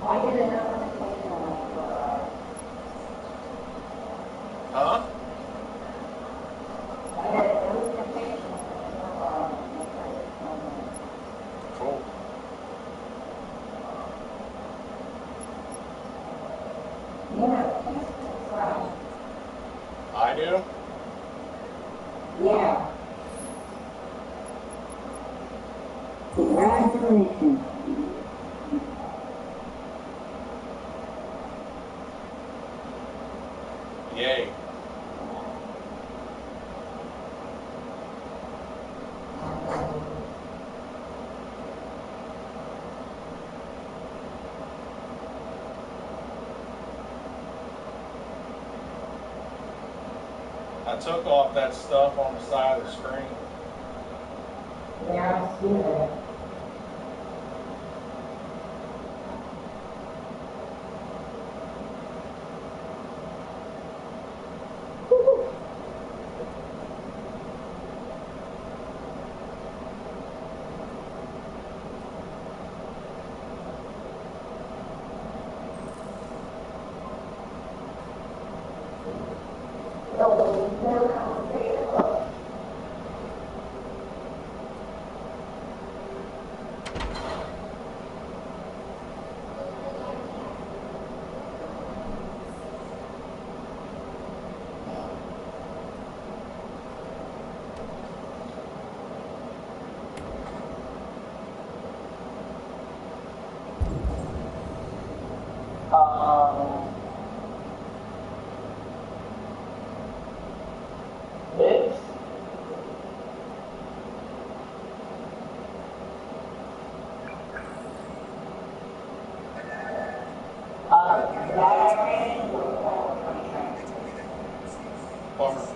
Huh? Cool. I do? Yeah. Congratulations. Yay. I took off that stuff on the side of the screen. Yeah, I see that. This. Bummer.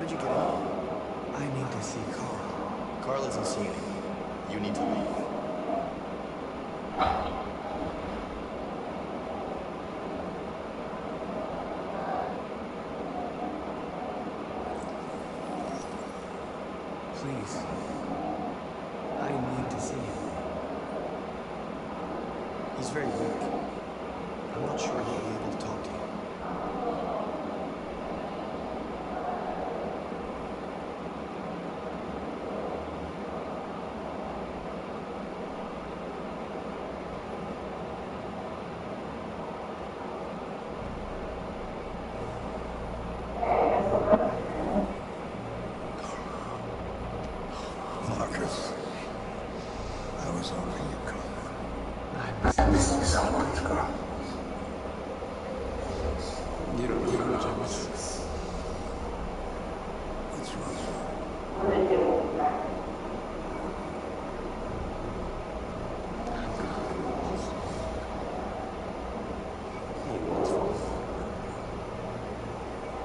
did you get in? I need to see Carl. Carl isn't seeing anything. You need to leave. Please. I need to see him. He's very weak. I'm not sure he'll be able to talk to you. Marcus, I was hoping you'd come. I miss you so much, Carl. You don't know how much I miss you. What's wrong?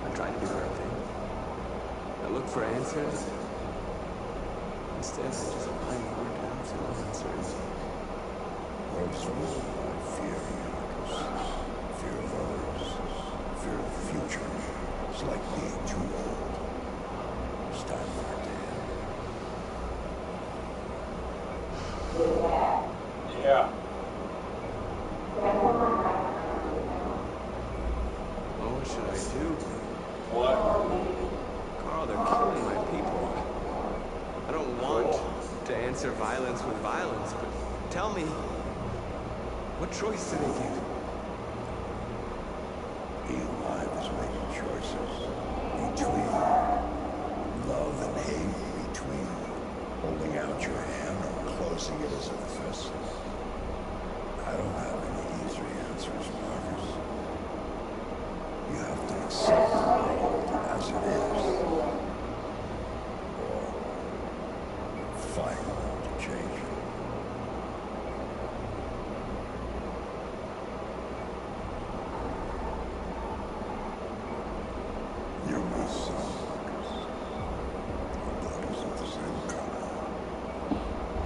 I tried to do the right thing. I looked for answers. Instead, I just find more doubts and unanswers. What's wrong? Fear, Marcus. Fear of others. Fear of the future. It's like being too old. It's time for a dad. Yeah. Well, what should I do? What? Carl, they're killing my people. I don't want to answer violence with violence, but tell me, what choice do they give? Being alive is making choices. Between love and hate. Between holding out your hand or closing it as a fist. I don't have any easy answers, Marcus. You have to accept the world as it is. Or fight to change it. You're my son, Marcus. Our blood isn't the same color.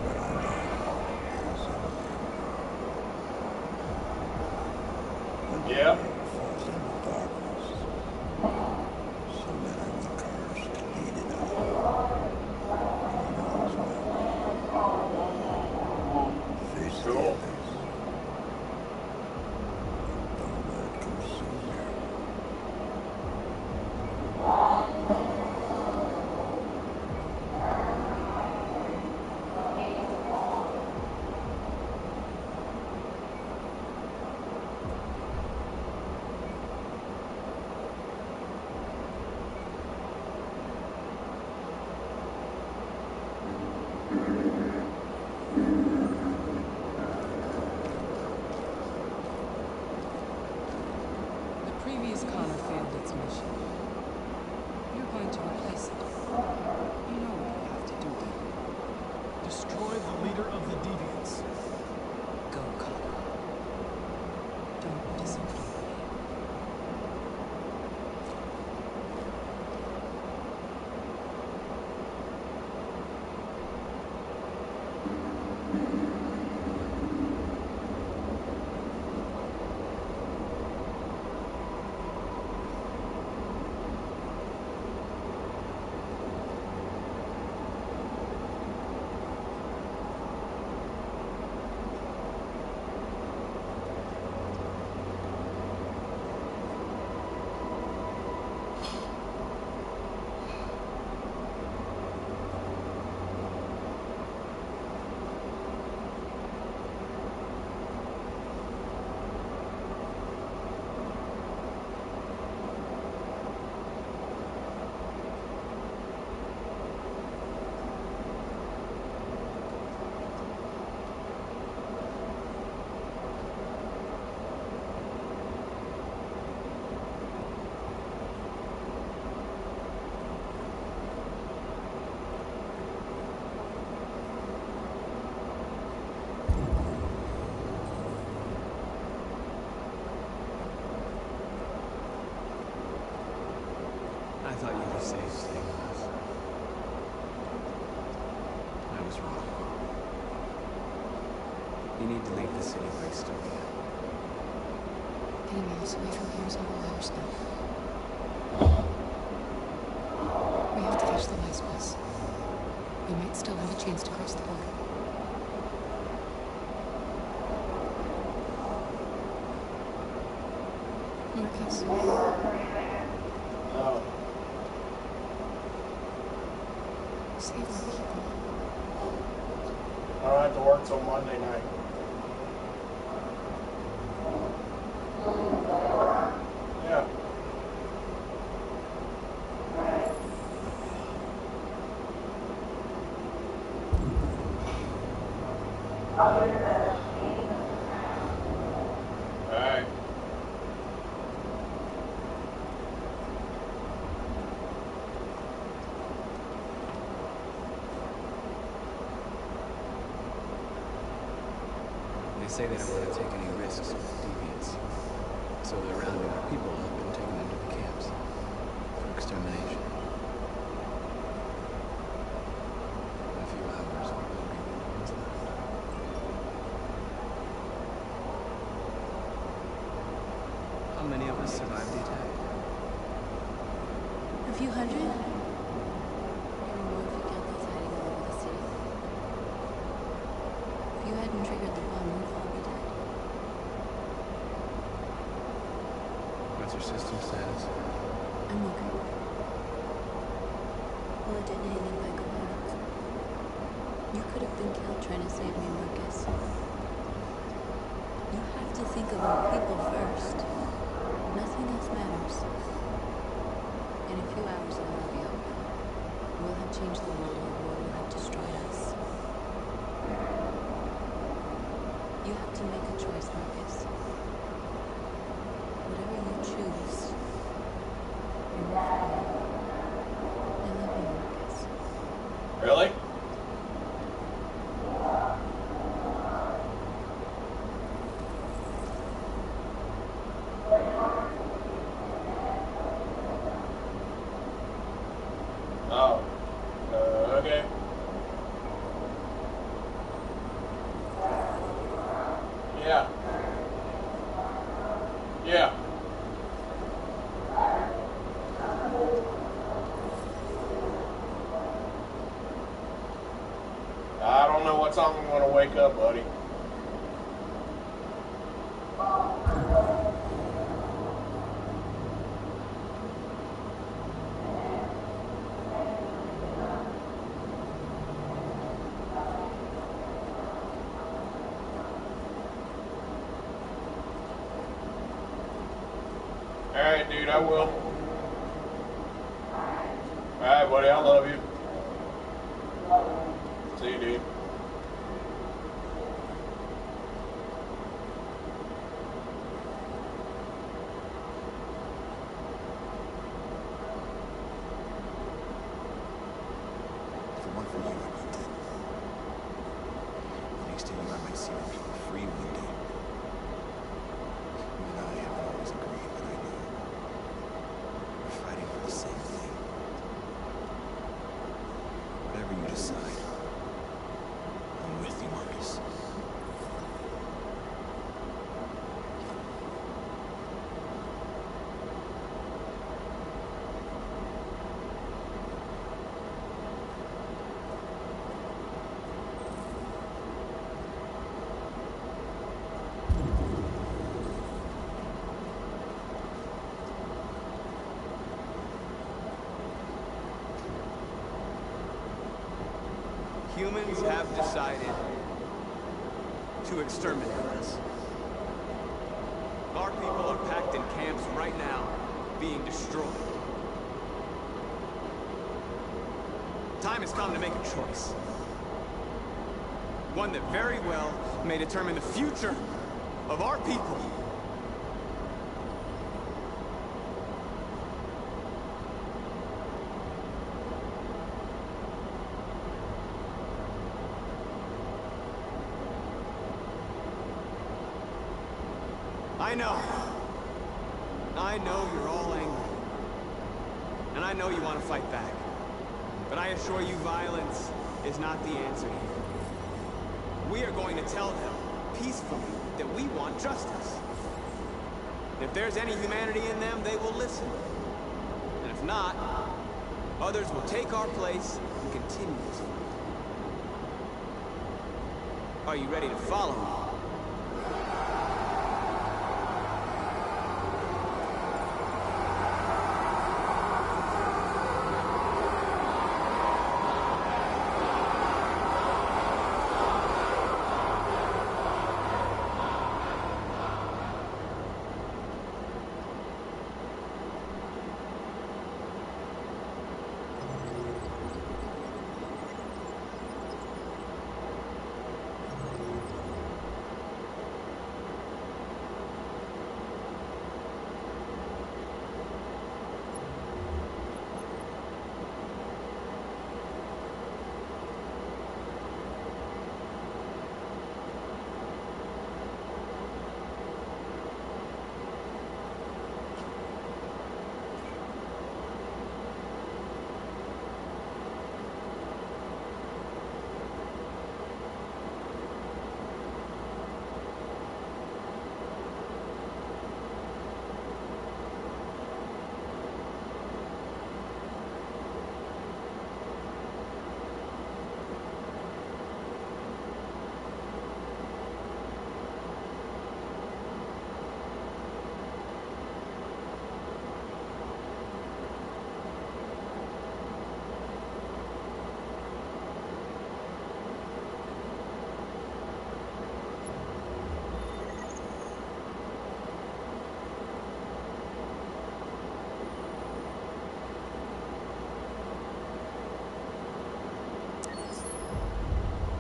But I know it is in you. Yeah. Falls into darkness. So men have the courage to lead it out. And you know as well. Face the Cool. others. Don't let it consume you. The previous Connor failed its mission. You're going to replace it. You know what you have to do. Destroy the leader of the Deviants. Go, Connor. Don't disappoint me. You need to leave the city while you still can. Getting miles away from here is over our stuff. We have to catch the last bus. We might still have a chance to cross the border. Marcus. No. Save our people. I don't have to work till Monday night. Yeah. Alright. They say they don't want to take any risks with deviants, so they're rounding up people up and taking them to the camps for extermination. In a few hours, we'll be the ones left. How many of us survived the attack? A few hundred? Maybe more if you count those hiding all over the city. If you hadn't triggered the bomb, we'd all be dead. What's your system status? I'm okay. Well, it didn't hit any by components. You could have been killed trying to save me, Marcus. You have to think of our people first. Nothing else matters. In a few hours, it will be over. We'll have changed the world, or war will have destroyed us. You have to make a choice, Marcus. Whatever you choose, you will follow. I love you, Marcus. Really? Oh. Okay. Yeah. Yeah. I don't know what time I'm going to wake up, buddy. Alright, dude, I will. Alright, buddy, I love you. See you, dude. If it weren't for you, I'd be dead. Thanks to you, I might see our people free one day. You and I haven't always agreed, but I know we're fighting for the same thing. Whatever you decide, I'm with you, Marcus. Humans have decided to exterminate us. Our people are packed in camps right now, being destroyed. Time has come to make a choice. One that very well may determine the future of our people. I know you're all angry. And I know you want to fight back. But I assure you, violence is not the answer here. We are going to tell them peacefully that we want justice. And if there's any humanity in them, they will listen. And if not, others will take our place and continue this fight. Are you ready to follow me?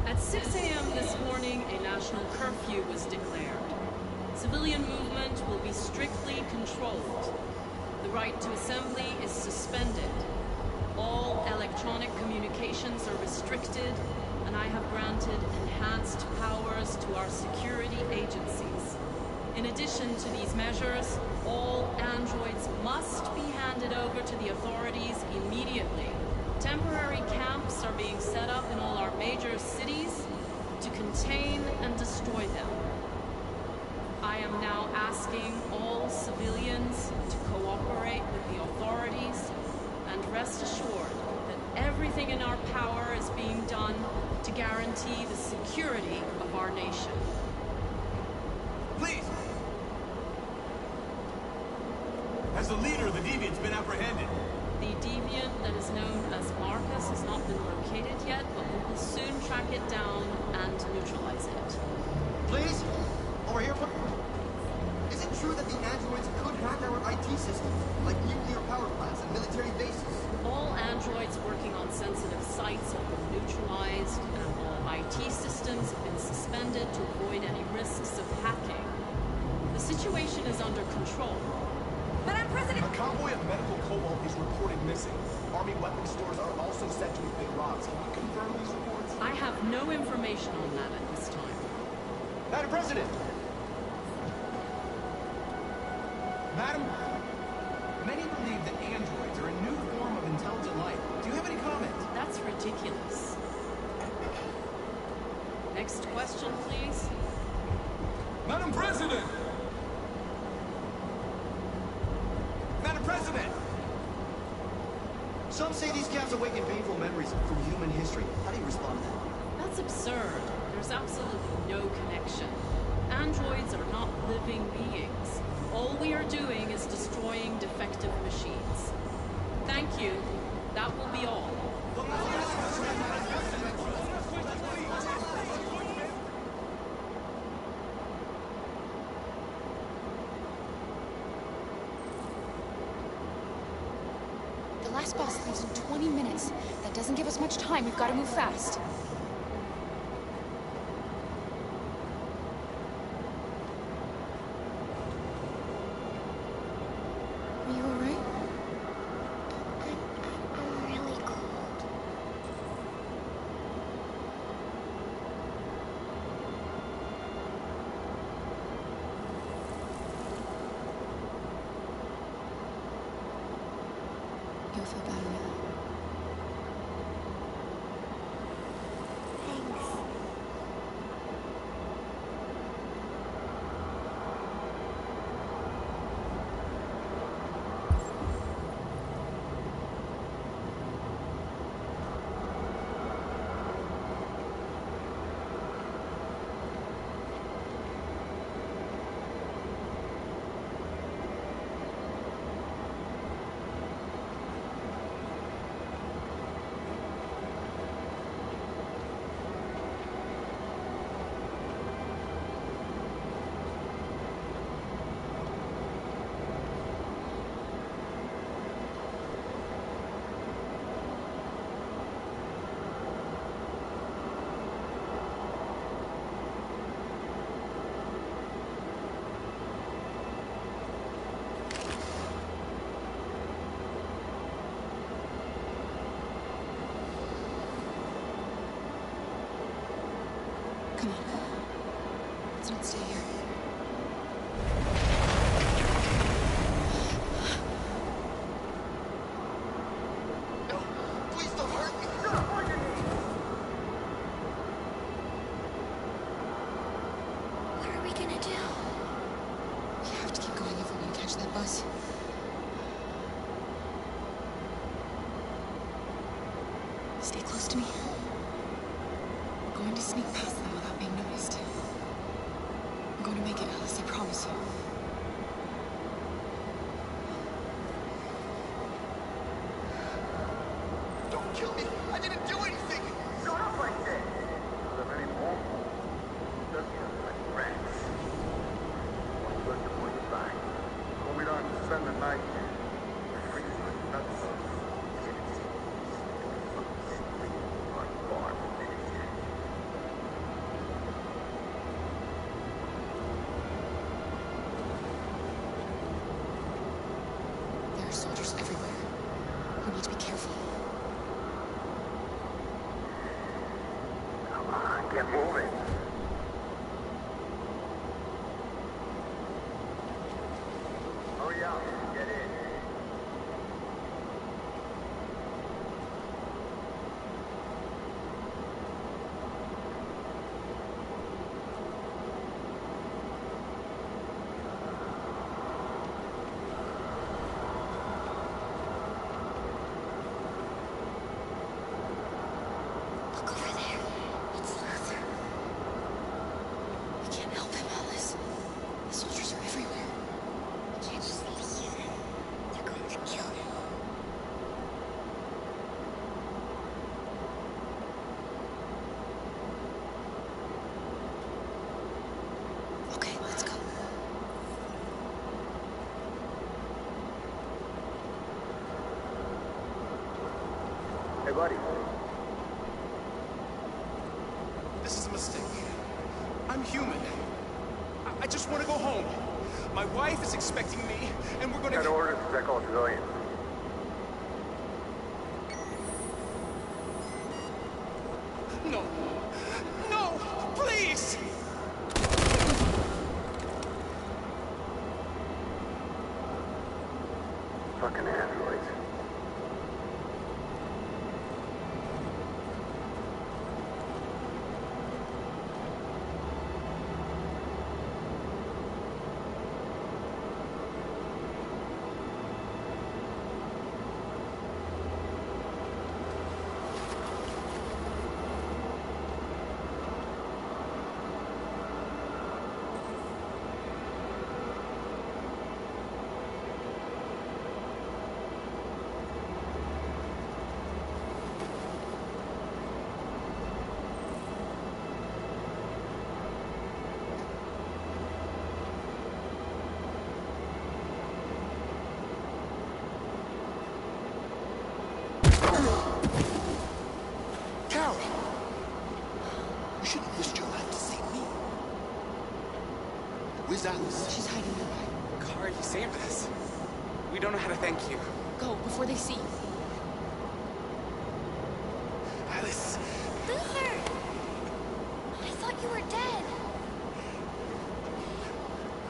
At 6 a.m. this morning, a national curfew was declared. Civilian movement will be strictly controlled. The right to assembly is suspended. All electronic communications are restricted, and I have granted enhanced powers to our security agencies. In addition to these measures, all androids must be handed over to the authorities immediately. Temporary camps are being set up in all our major cities to contain and destroy them. I am now asking all civilians to cooperate with the authorities and rest assured that everything in our power is being done to guarantee the security of our nation. Please! Has the leader of the Deviants been apprehended? The deviant that is known as Marcus has not been located yet, but we will soon track it down and neutralize it. Please? Over here, is it true that the androids could hack our IT systems, like nuclear power plants and military bases? All androids working on sensitive sites have been neutralized, and all IT systems have been suspended to avoid any risks of hacking. The situation is under control. Madam President! A convoy of medical cobalt is reported missing. Army weapon stores are also said to have been robbed. Can you confirm these reports? I have no information on that at this time. Madam President! Madam, many believe that androids are a new form of intelligent life. Do you have any comment? That's ridiculous. Next question, please. Madam President! Madam President! Some say these camps awaken painful memories from human history. How do you respond to that? That's absurd. There's absolutely no connection. Androids are not living beings. All we are doing is destroying defective machines. Thank you. That will be all. The last boss leaves in 20 minutes. That doesn't give us much time. We've got to move fast. Are you alright? I'm really cold. You'll feel better now. Come on. Let's not stay here. No, please don't hurt me. What are we gonna do? We have to keep going if we're gonna catch that bus. Stay close to me. We're going to sneak past them without being noticed. I'm going to make it, Alice, I promise you. Don't kill me. I didn't do anything. Shut up, I said. The very more. Just like rats. One good to put aside. So we don't spend the night here. Freezing like nuts. There are soldiers everywhere. We need to be careful. Come on, get moving. Hurry up, get in. Look over there. It's Luther. We can't help him, Alice. The soldiers are everywhere. We can't just leave. They're going to kill him. Okay, let's go. Hey, buddy. This is a mistake. I'm human. I just want to go home. My wife is expecting me, and we're going Got to... orders to check all civilians. No. No! Please! Fucking androids. Carol! You should have risked your life to save me. Where's Alice? She's hiding nearby. Car, you saved us. We don't know how to thank you. Go, before they see you. Alice! Luther! I thought you were dead.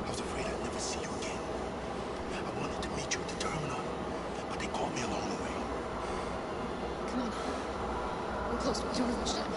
I was afraid I'd never see you again. I wanted to meet you at the terminal, but they caught me along the way. Come on. We're close. We don't have much time.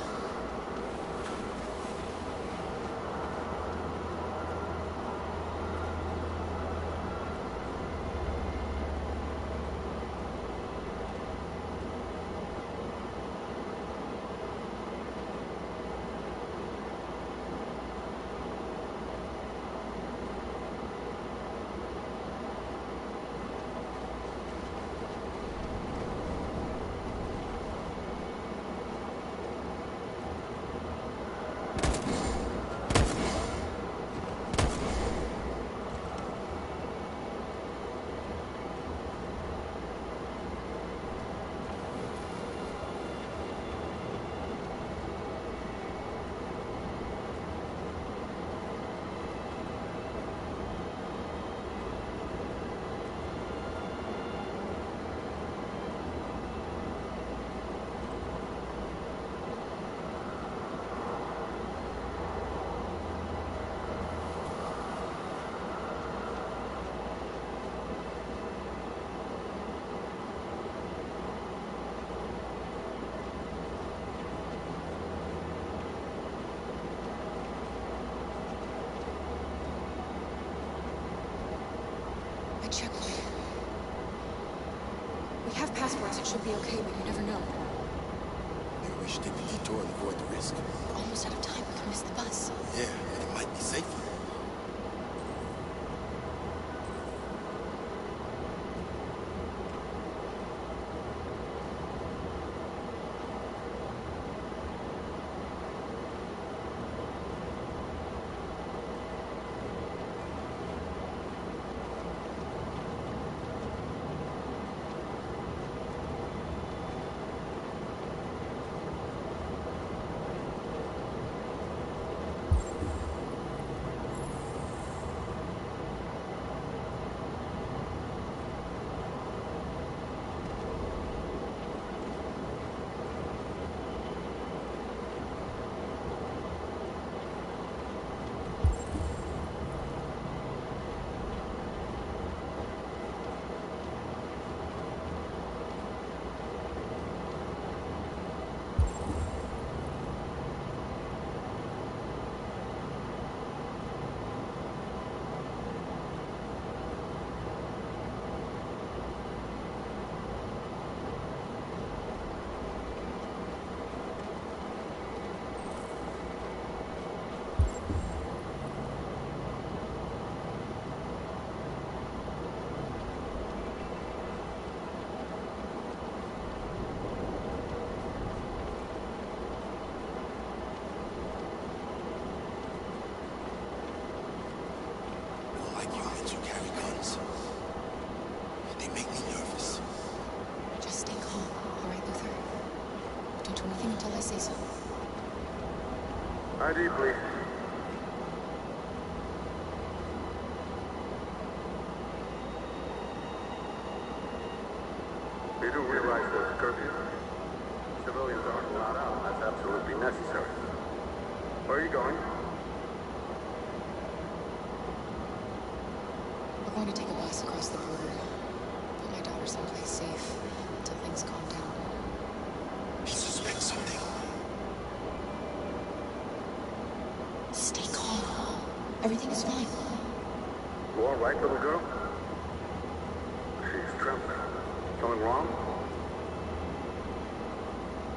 It should be okay, but you never know. Maybe we should take the detour and avoid the risk. We're almost out of time. We could miss the bus. Yeah, and it might be safer. Until I say so. ID, please. You do realize there's a curfew? Civilians aren't allowed out unless absolutely necessary. Where are you going? We're going to take a bus across the border. Put my daughter someplace safe until things calm down. He suspects something. Stay calm. Everything is fine. You all right, little girl? She's trembling. Something wrong?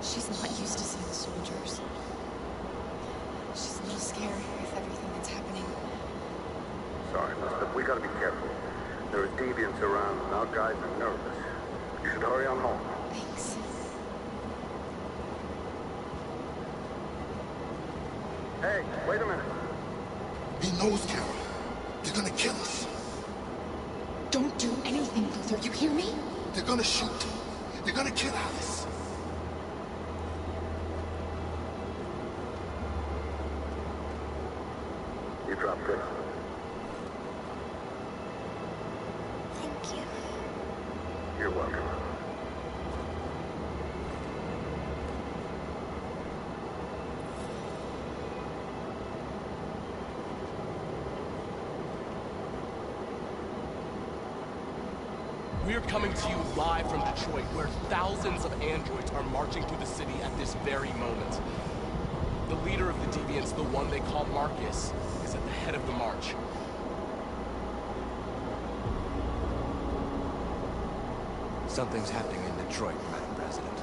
She's not used to seeing soldiers. She's a little scared with everything that's happening. Sorry, miss, but we gotta be careful. There are deviants around, and our guys are nervous. You should hurry on home. Thanks. Hey, wait a minute. He knows, Carol. They're gonna kill us. Don't do anything, Luther. You hear me? They're gonna shoot. They're gonna kill Alice. You dropped this. Thank you. You're welcome. We're coming to you live from Detroit, where thousands of androids are marching through the city at this very moment. The leader of the deviants, the one they call Marcus, is at the head of the march. Something's happening in Detroit, Madam President.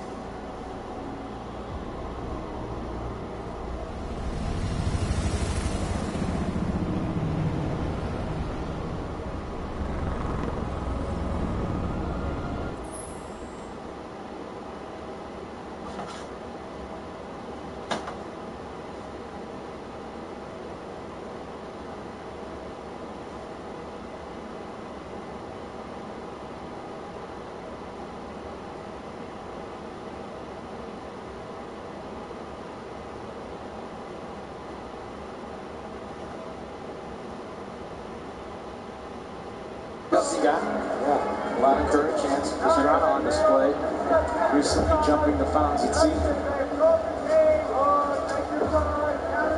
Scott, yeah, a lot of courage and some restraint on display. Recently jumping the fountains at sea.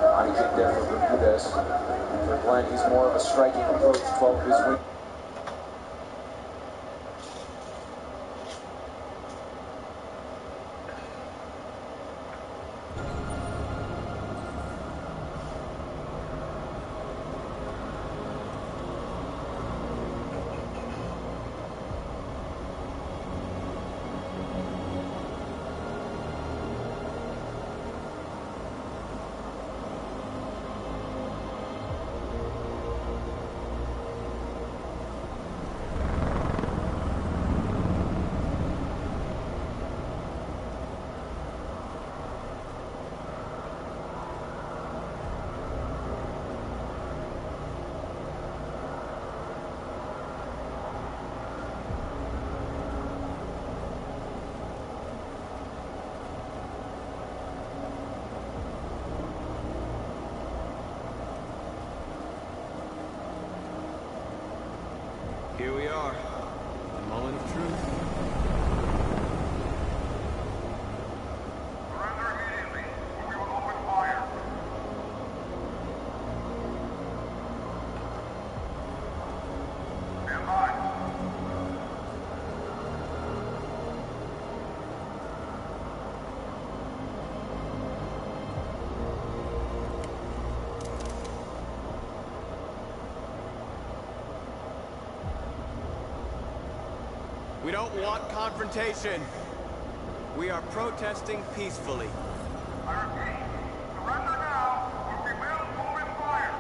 Body kick there for Bermudez. For Glenn, he's more of a striking approach, 12 of his wins. here we are. The moment of truth. Surrender immediately, or we will open fire. Stand by. We don't want confrontation. We are protesting peacefully. I repeat, surrender now, or we will open fire.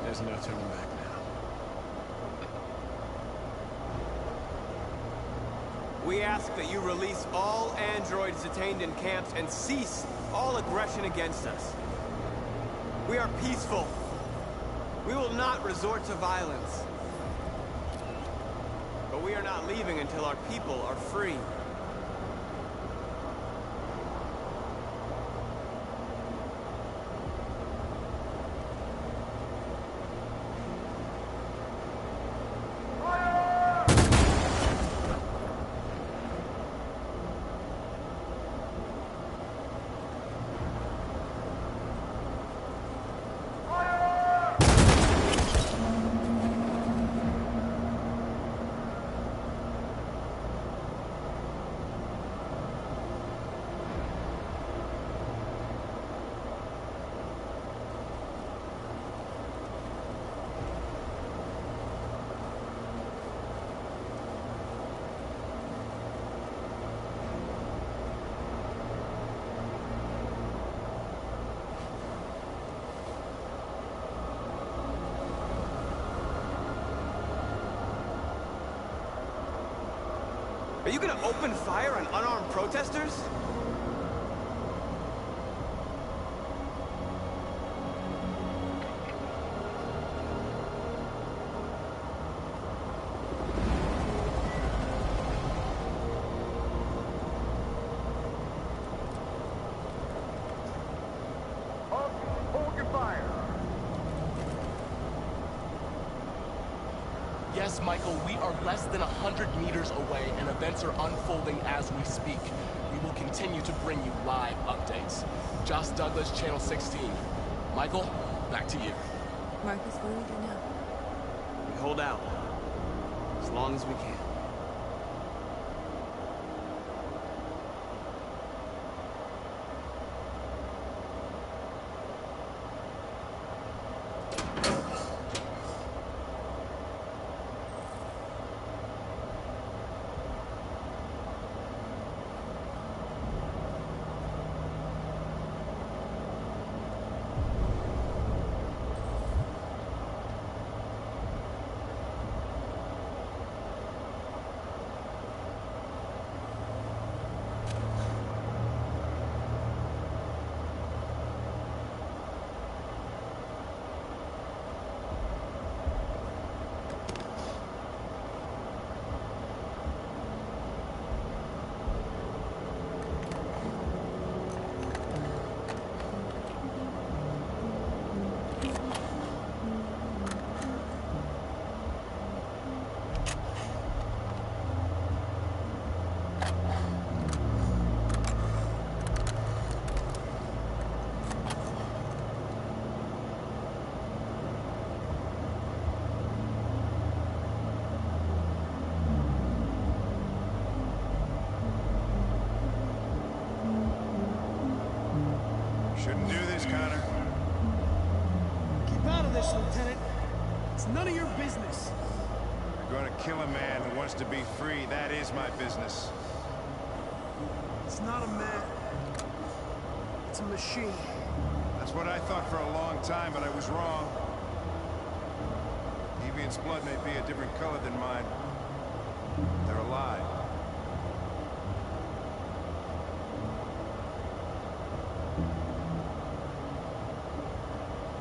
There's no turning back now. We ask that you release all androids detained in camps and cease all aggression against us. We are peaceful. We will not resort to violence. But we are not leaving until our people are free. Are you gonna open fire on unarmed protesters? Hold your fire. Yes, Michael, we are less than 100 meters away, and events are unfolding as we speak. We will continue to bring you live updates. Josh Douglas, Channel 16. Michael, back to you. Marcus, what do we do now? We hold out. As long as we can. Shouldn't do this, Connor. Keep out of this, Lieutenant. It's none of your business. You're gonna kill a man who wants to be free. That is my business. It's not a man. It's a machine. That's what I thought for a long time, but I was wrong. Deviant's blood may be a different color than mine. They're alive.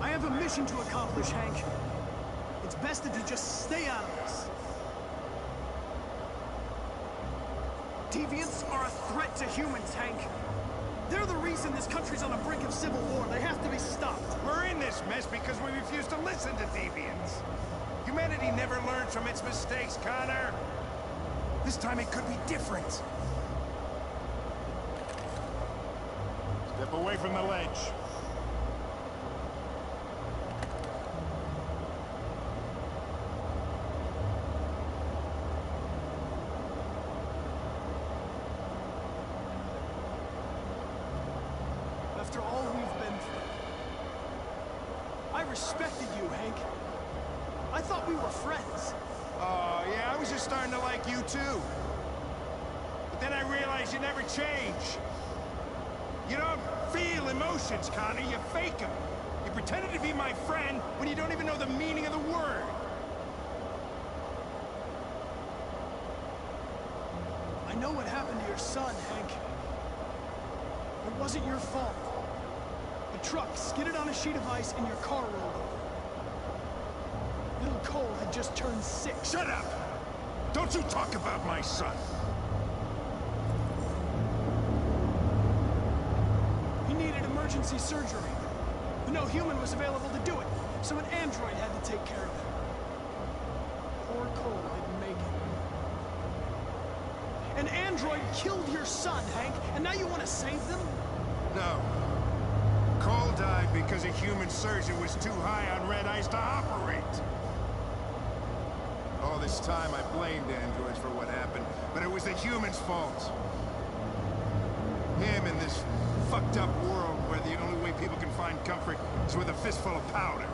I have a mission to accomplish, Hank. It's best if you just stay out of this. Deviants are a threat to humans, Hank. They're the reason this country's on the brink of civil war. They have to be stopped. We're in this mess because we refuse to listen to deviants. Humanity never learns from its mistakes, Connor. This time it could be different. Step away from the ledge. After all we've been through, I respected you, Hank. I thought we were friends. Oh, yeah, I was just starting to like you, too. But then I realized you never change. You don't feel emotions, Connor. You fake them. You pretended to be my friend when you don't even know the meaning of the word. I know what happened to your son, Hank. It wasn't your fault. A truck skidded on a sheet of ice and your car rolled over. Little Cole had just turned 6. Shut up! Don't you talk about my son! He needed emergency surgery, but no human was available to do it, so an android had to take care of him. Poor Cole didn't make it. An android killed your son, Hank, and now you want to save them? No. Cole died because a human surgeon was too high on red ice to operate. All this time I blamed androids for what happened, but it was the humans' fault. Him in this fucked up world where the only way people can find comfort is with a fistful of powder.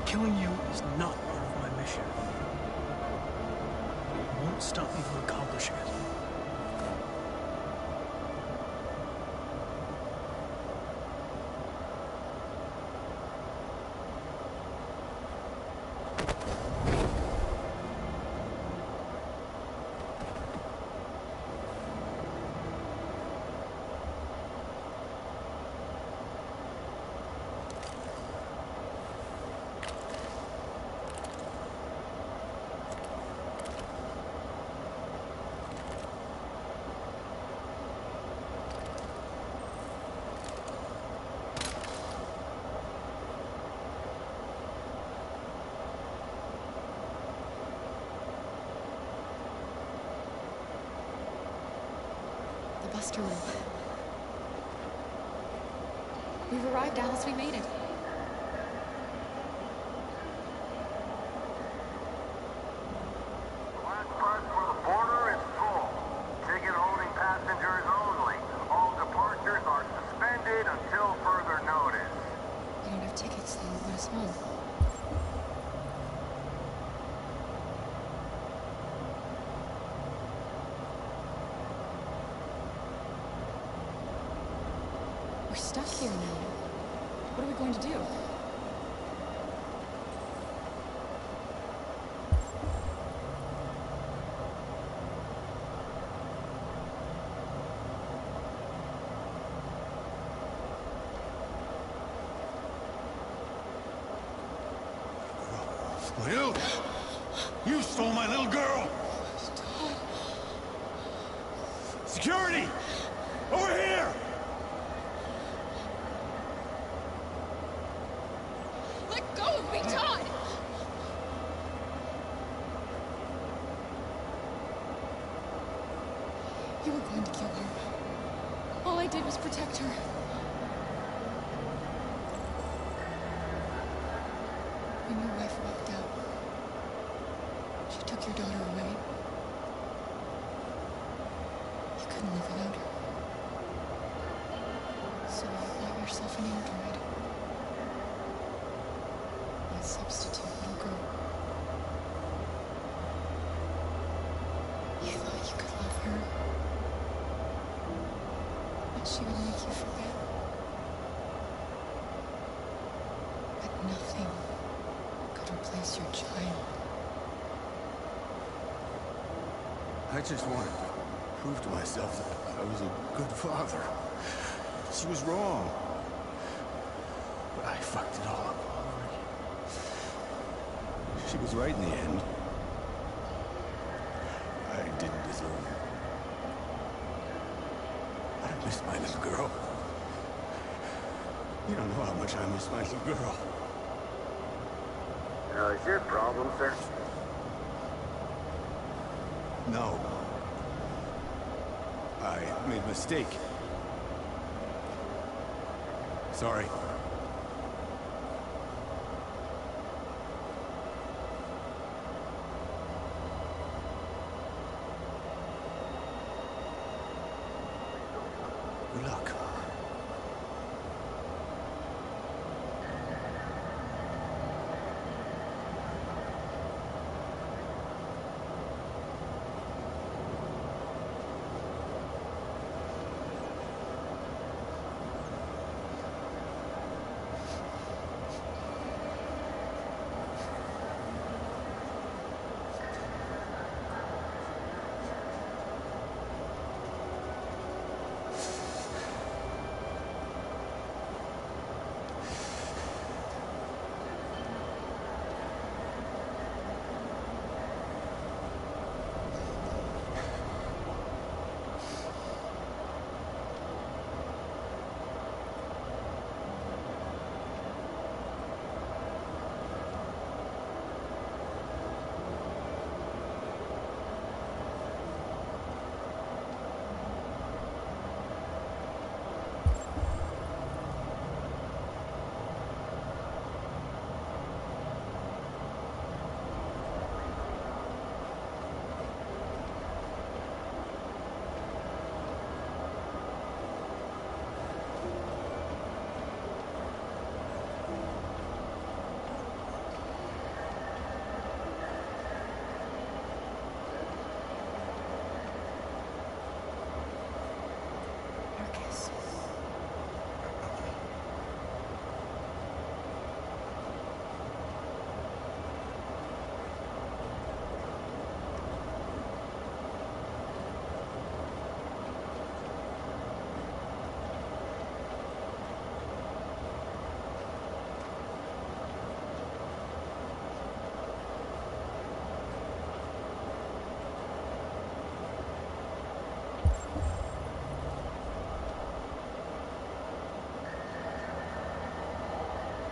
Killing you is not part of my mission. It won't stop me from accomplishing it. Bus terminal. We've arrived, Alice. We made it. Last bus for the border is full. Ticket holding passengers only. All departures are suspended until further notice. We don't have tickets. They won't let us home. stuck here now. What are we going to do? You stole my little girl! Security! Over here! Let go of me, Todd! You were going to kill her. All I did was protect her. When your wife walked out, she took your daughter away. You couldn't live without her. So you bought yourself an android. A substitute little girl. You thought you could love her. But she would make you forget. But nothing could replace your child. I just wanted to prove to myself that I was a good father. She was wrong. But I fucked it all up all over again. She was right in the end. I didn't deserve her. I miss my little girl. You don't know how much I miss my little girl. Is there a problem, sir? No. I made a mistake. Sorry. Good luck.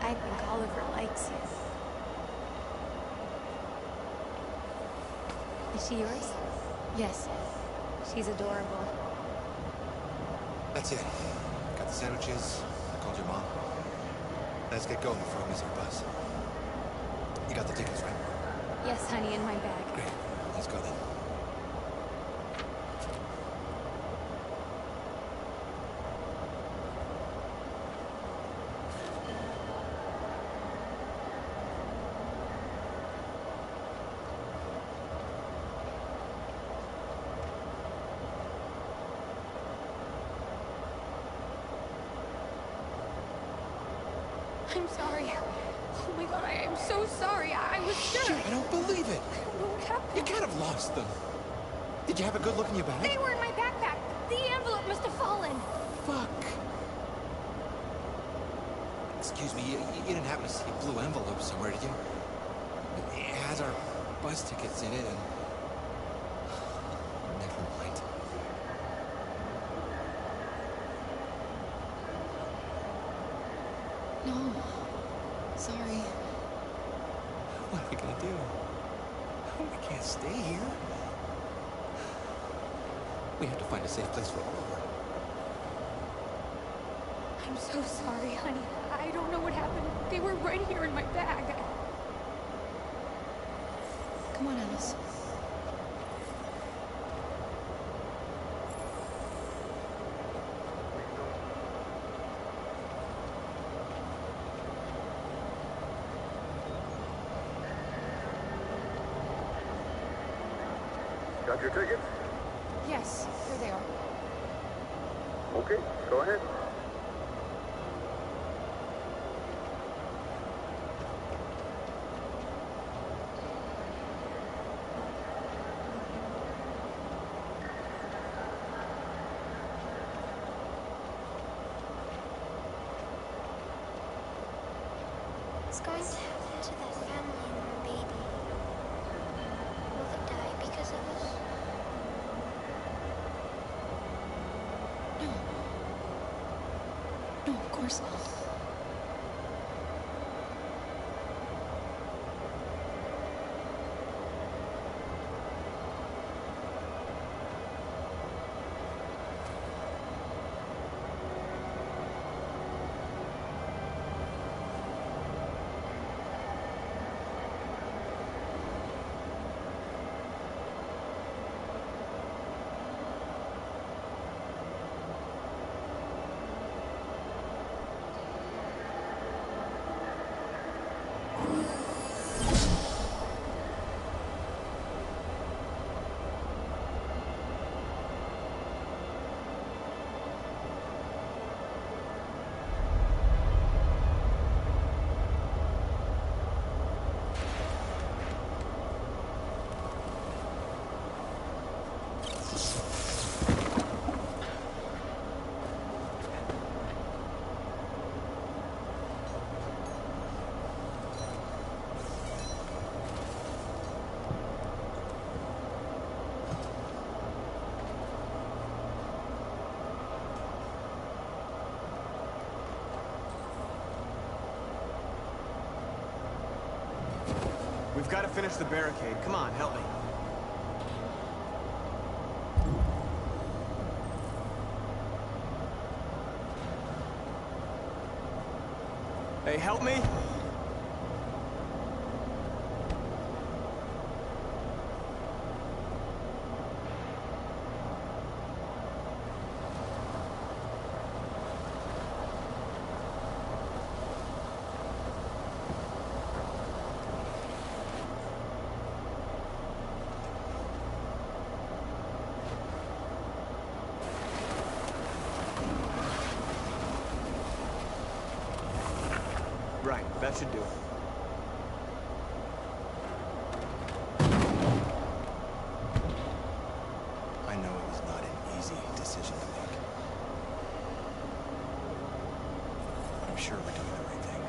I think Oliver likes you. Is she yours? Yes. She's adorable. That's it. Got the sandwiches. I called your mom. Let's get going before I miss our bus. You got the tickets, right? Yes, honey, in my bag. Great. Let's go then. I'm sorry. Oh my god, I am so sorry. I was sure. Shit, I don't believe it. I don't know what happened. You can't have lost them. Did you have a good look in your bag? They were in my backpack. The envelope must have fallen. Fuck. Excuse me, you didn't happen to see a blue envelope somewhere, did you? It has our bus tickets in it and... Never mind. No. Sorry. What are we gonna do? We can't stay here. We have to find a safe place for Oliver. I'm so sorry, honey. I don't know what happened. They were right here in my bag. Come on, Alice. Got your tickets? Yes, here they are. Okay, go ahead. What's going to happen to that family and their baby? Will they die because of us? No, of course not. We've got to finish the barricade. Come on, help me. Hey, help me? Right, that should do it. I know it was not an easy decision to make. But I'm sure we're doing the right thing.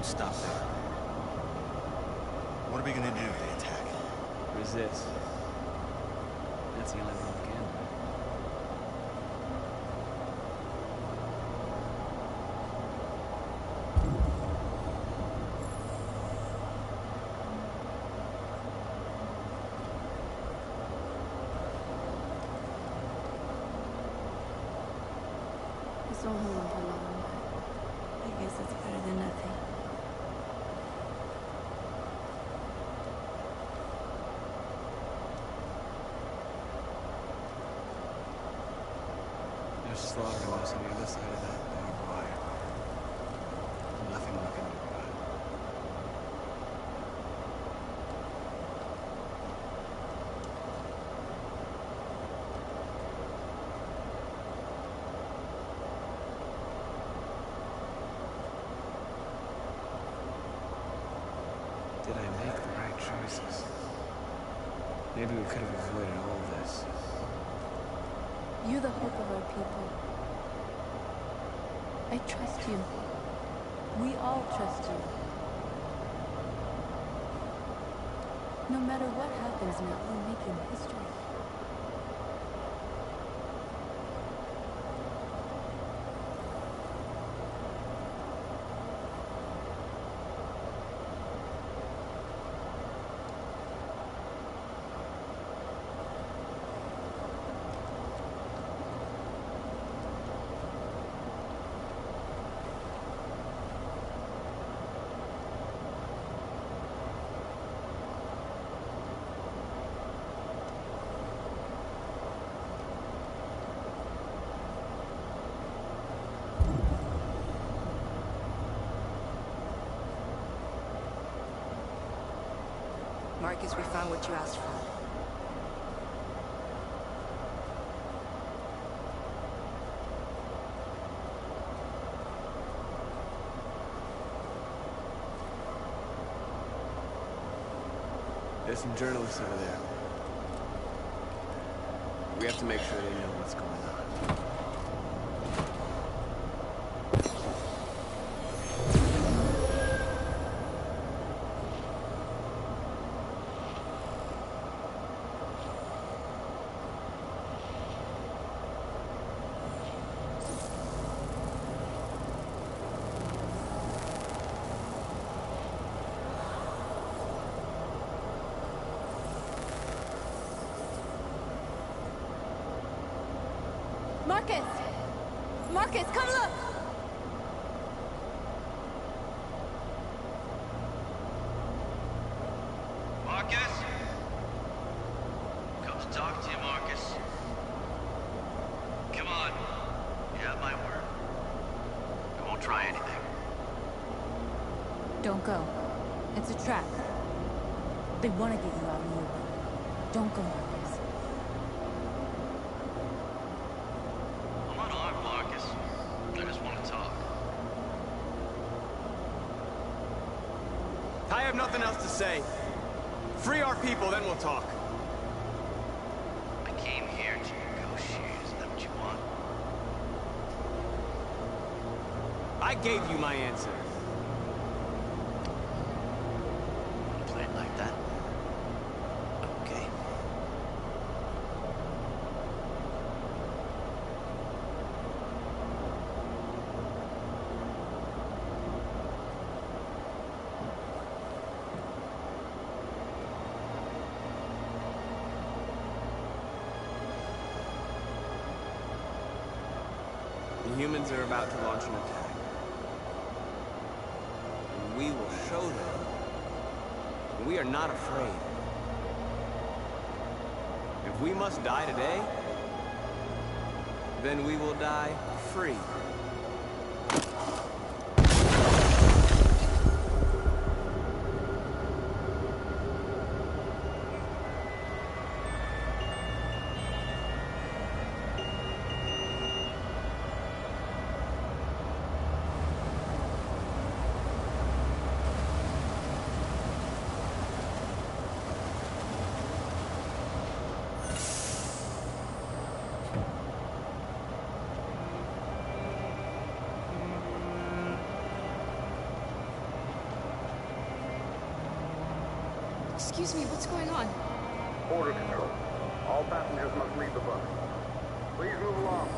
won't stop there. What are we gonna do if they attack? Resist. That's the only thing we can do. This won't hold on for long, but I guess it's better than nothing. They're slaughtering us on the other side of that barbed wire. Nothing we can do about it. Did I make the right choices? Maybe we could have avoided all this. You're the hope of our people. I trust you. We all trust you. No matter what happens now, we're making history. Marcus, we found what you asked for. There's some journalists over there. We have to make sure they know what's going on. Marcus! Marcus, come look! Marcus? Come to talk to you, Marcus. Come on. You have my word. I won't try anything. Don't go. It's a trap. They want to get you out of the open. Don't go, Marcus. I'm unarmed, Marcus. I just want to talk. I have nothing else to say. Free our people, then we'll talk. I came here to negotiate. Is that what you want? I gave you my answer. Play it like that? Okay. The humans are about to launch an attack. And we will show them we are not afraid. If we must die today, then we will die free. Excuse me, what's going on? Border control. All passengers must leave the bus. Please move along.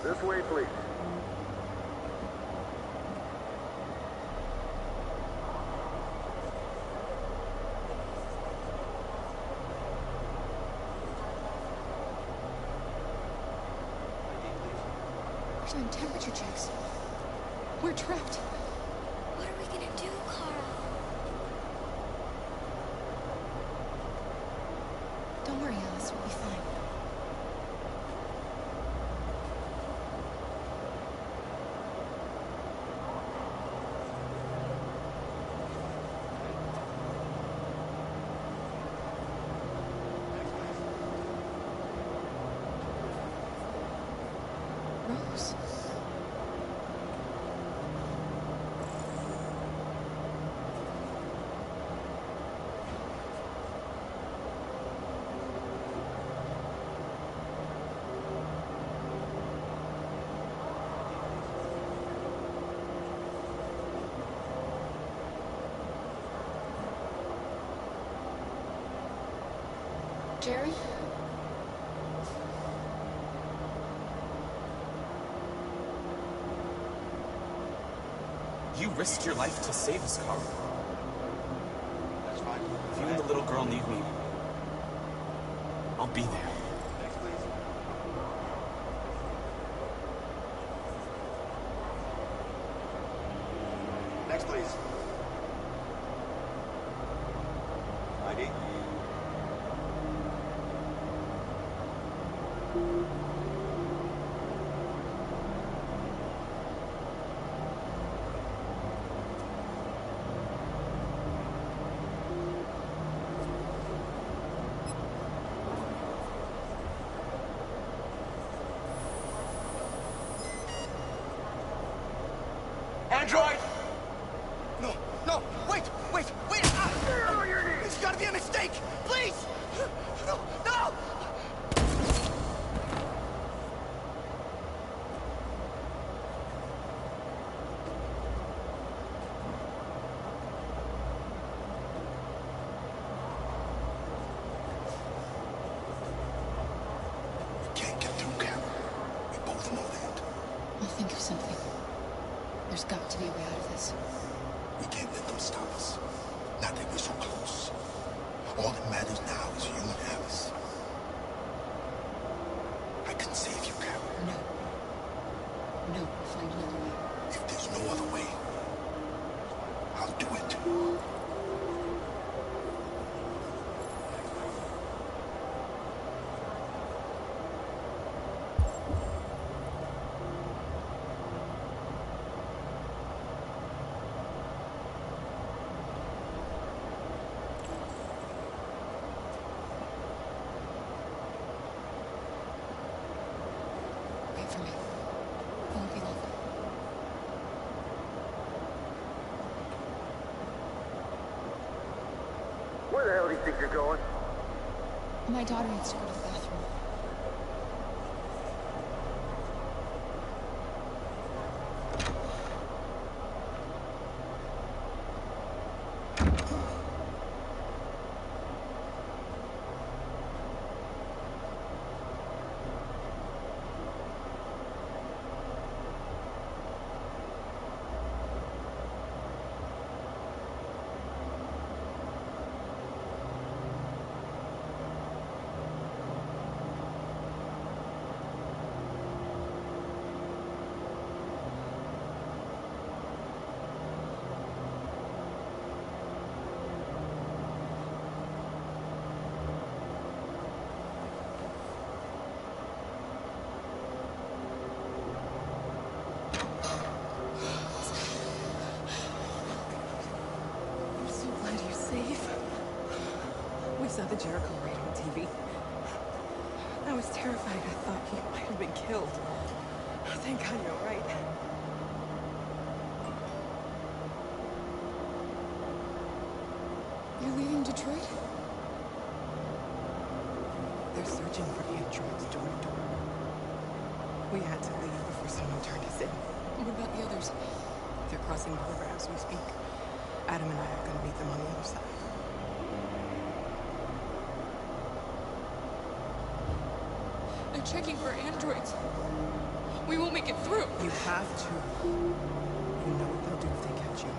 This way, please. We're doing temperature checks. We're trapped. What are we gonna do, Carl? Don't worry, Alice, we'll be fine. Rose. Jerry? You risked your life to save us, Carl. That's fine. If you and the little girl need me, I'll be there. Next, please. Next, please. ID. Android! No, no, wait! Ah! It's gotta be a mistake! Please! No, no! We can't get through, Carol. We both know that. I'll think of something. There's got to be a way out of this. We can't let them stop us. Not that we're so close. All that matters now is you and Alice. I can save you, Carol. No. No, we'll find another way. If there's no other way, I'll do it. Wait for me. It won't be long. Where the hell do you think you're going? My daughter needs to go to the bathroom. I'm so glad you're safe. We saw the Jericho raid on TV. I was terrified. I thought you might have been killed. Thank God you're all right. You're leaving Detroit? They're searching for androids door to door. We had to leave before someone turned us in. What about the others? They're crossing the border as we speak. Adam and I are going to meet them on the other side. They're checking for androids. We won't make it through. You have to. You know what they'll do if they catch you.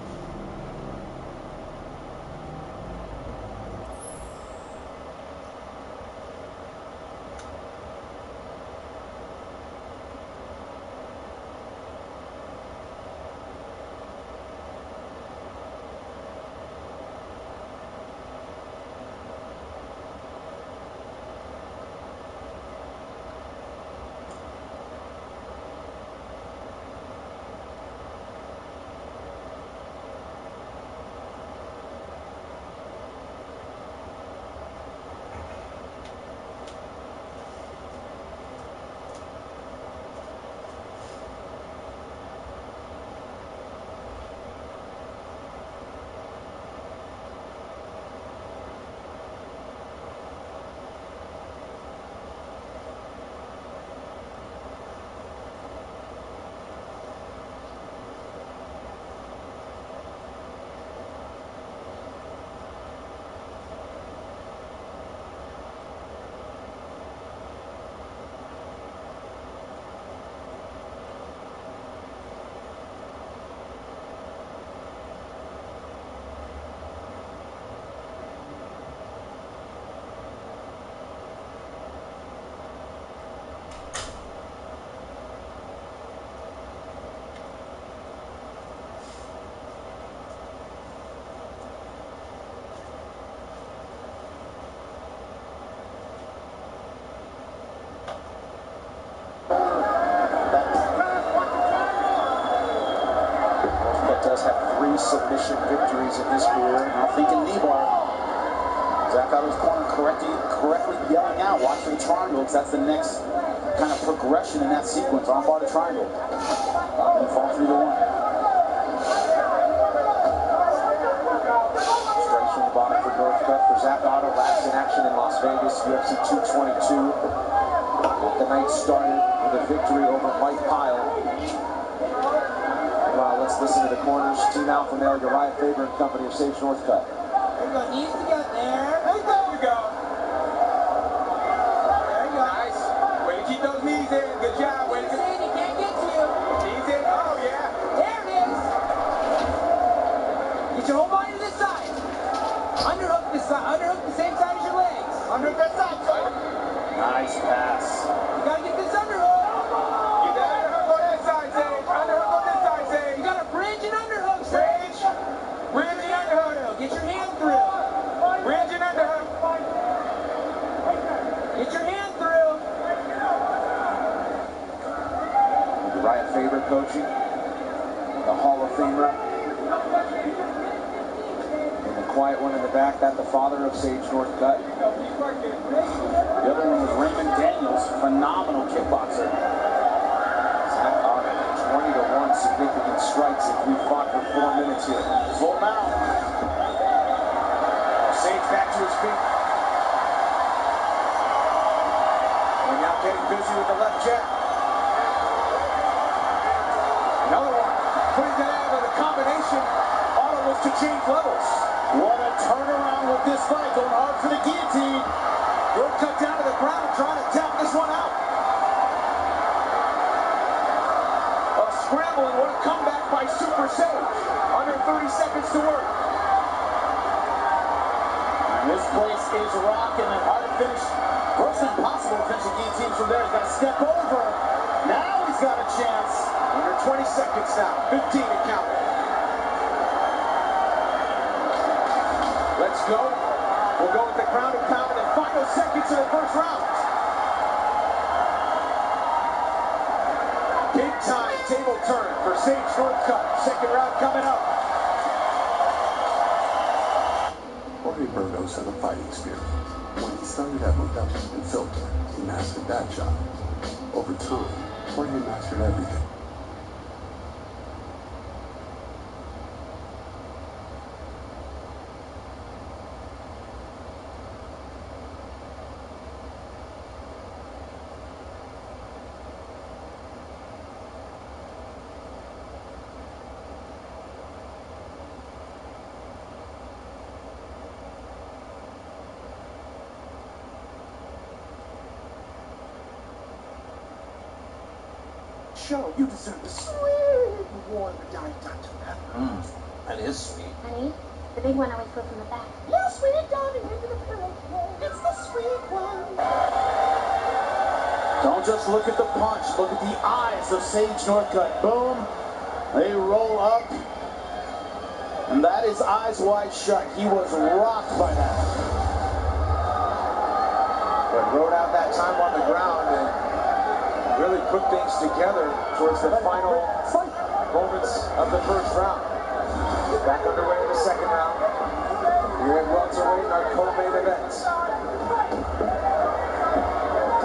Submission victories in his career. Now thinking Nebar. Zach out of his corner correctly yelling out, watch for the triangle, because that's the next kind of progression in that sequence. Armbar to triangle. And fall through the one. Straight from the bottom for Northcutt for Zach Otto. Last in action in Las Vegas, UFC 222. The night started with a victory over Mike Pyle. Let's listen to the corners. Team Alpha Male, Uriah Faber and company of Sage Northcutt. There you go. Knees together. There you go. There you go. There you go. Nice. Way to keep those knees in. Good job. Way to get in. He can't get to you. Knees in. Oh, yeah. There it is. Get your whole body to this side. Underhook this side. Underhook the same side as your legs. Underhook that side, son. Nice pass. You gotta get this underhook. Get that underhook on that side, Sage. Underhook on this side, Sage. You gotta bridge and underhook, Sage. Bridge and underhook. Get your hand through. Bridge and underhook. Get your hand through. Uriah Faber coaching. The Hall of Famer. And the quiet one in the back, that the father of Sage Northcutt. The other one was Raymond Daniels, phenomenal kickboxer. Zach Otto, 20-1 significant strikes if we fought for 4 minutes here. Full mount. Sage back to his feet. And now getting busy with the left jab. Another one. Putting that out with a combination. Otto was to change levels. What a turnaround with this fight. Going hard for the guillotine. Northcutt down to the ground, trying to tap this one out. A scramble and what a comeback by Super Sage. Under 30 seconds to work. And this place is rocking and hard to finish. First impossible to finish a guillotine from there. He's got to step over. Now he's got a chance. Under 20 seconds now. 15 to count. Let's go. We'll go with the ground and pound in the final seconds of the first round. Big time table turn for Sage Northcutt. Second round coming up. Jorge Burgos had a fighting spirit. When he started at McDuffie and Filter, he mastered that job. Over time, Jorge mastered everything. show. You deserve the sweet reward of a dying Dr. Pepper. That is sweet. Honey, the big one always goes in the back. Yeah, sweet darling, into the pillow. It's the sweet one. Don't just look at the punch. Look at the eyes of Sage Northcutt. Boom. They roll up. And that is eyes wide shut. He was rocked by that. But rode out that time on the ground and really put things together towards the final moments of the first round. Back underway in the second round. Here at welterweight in our co-main event.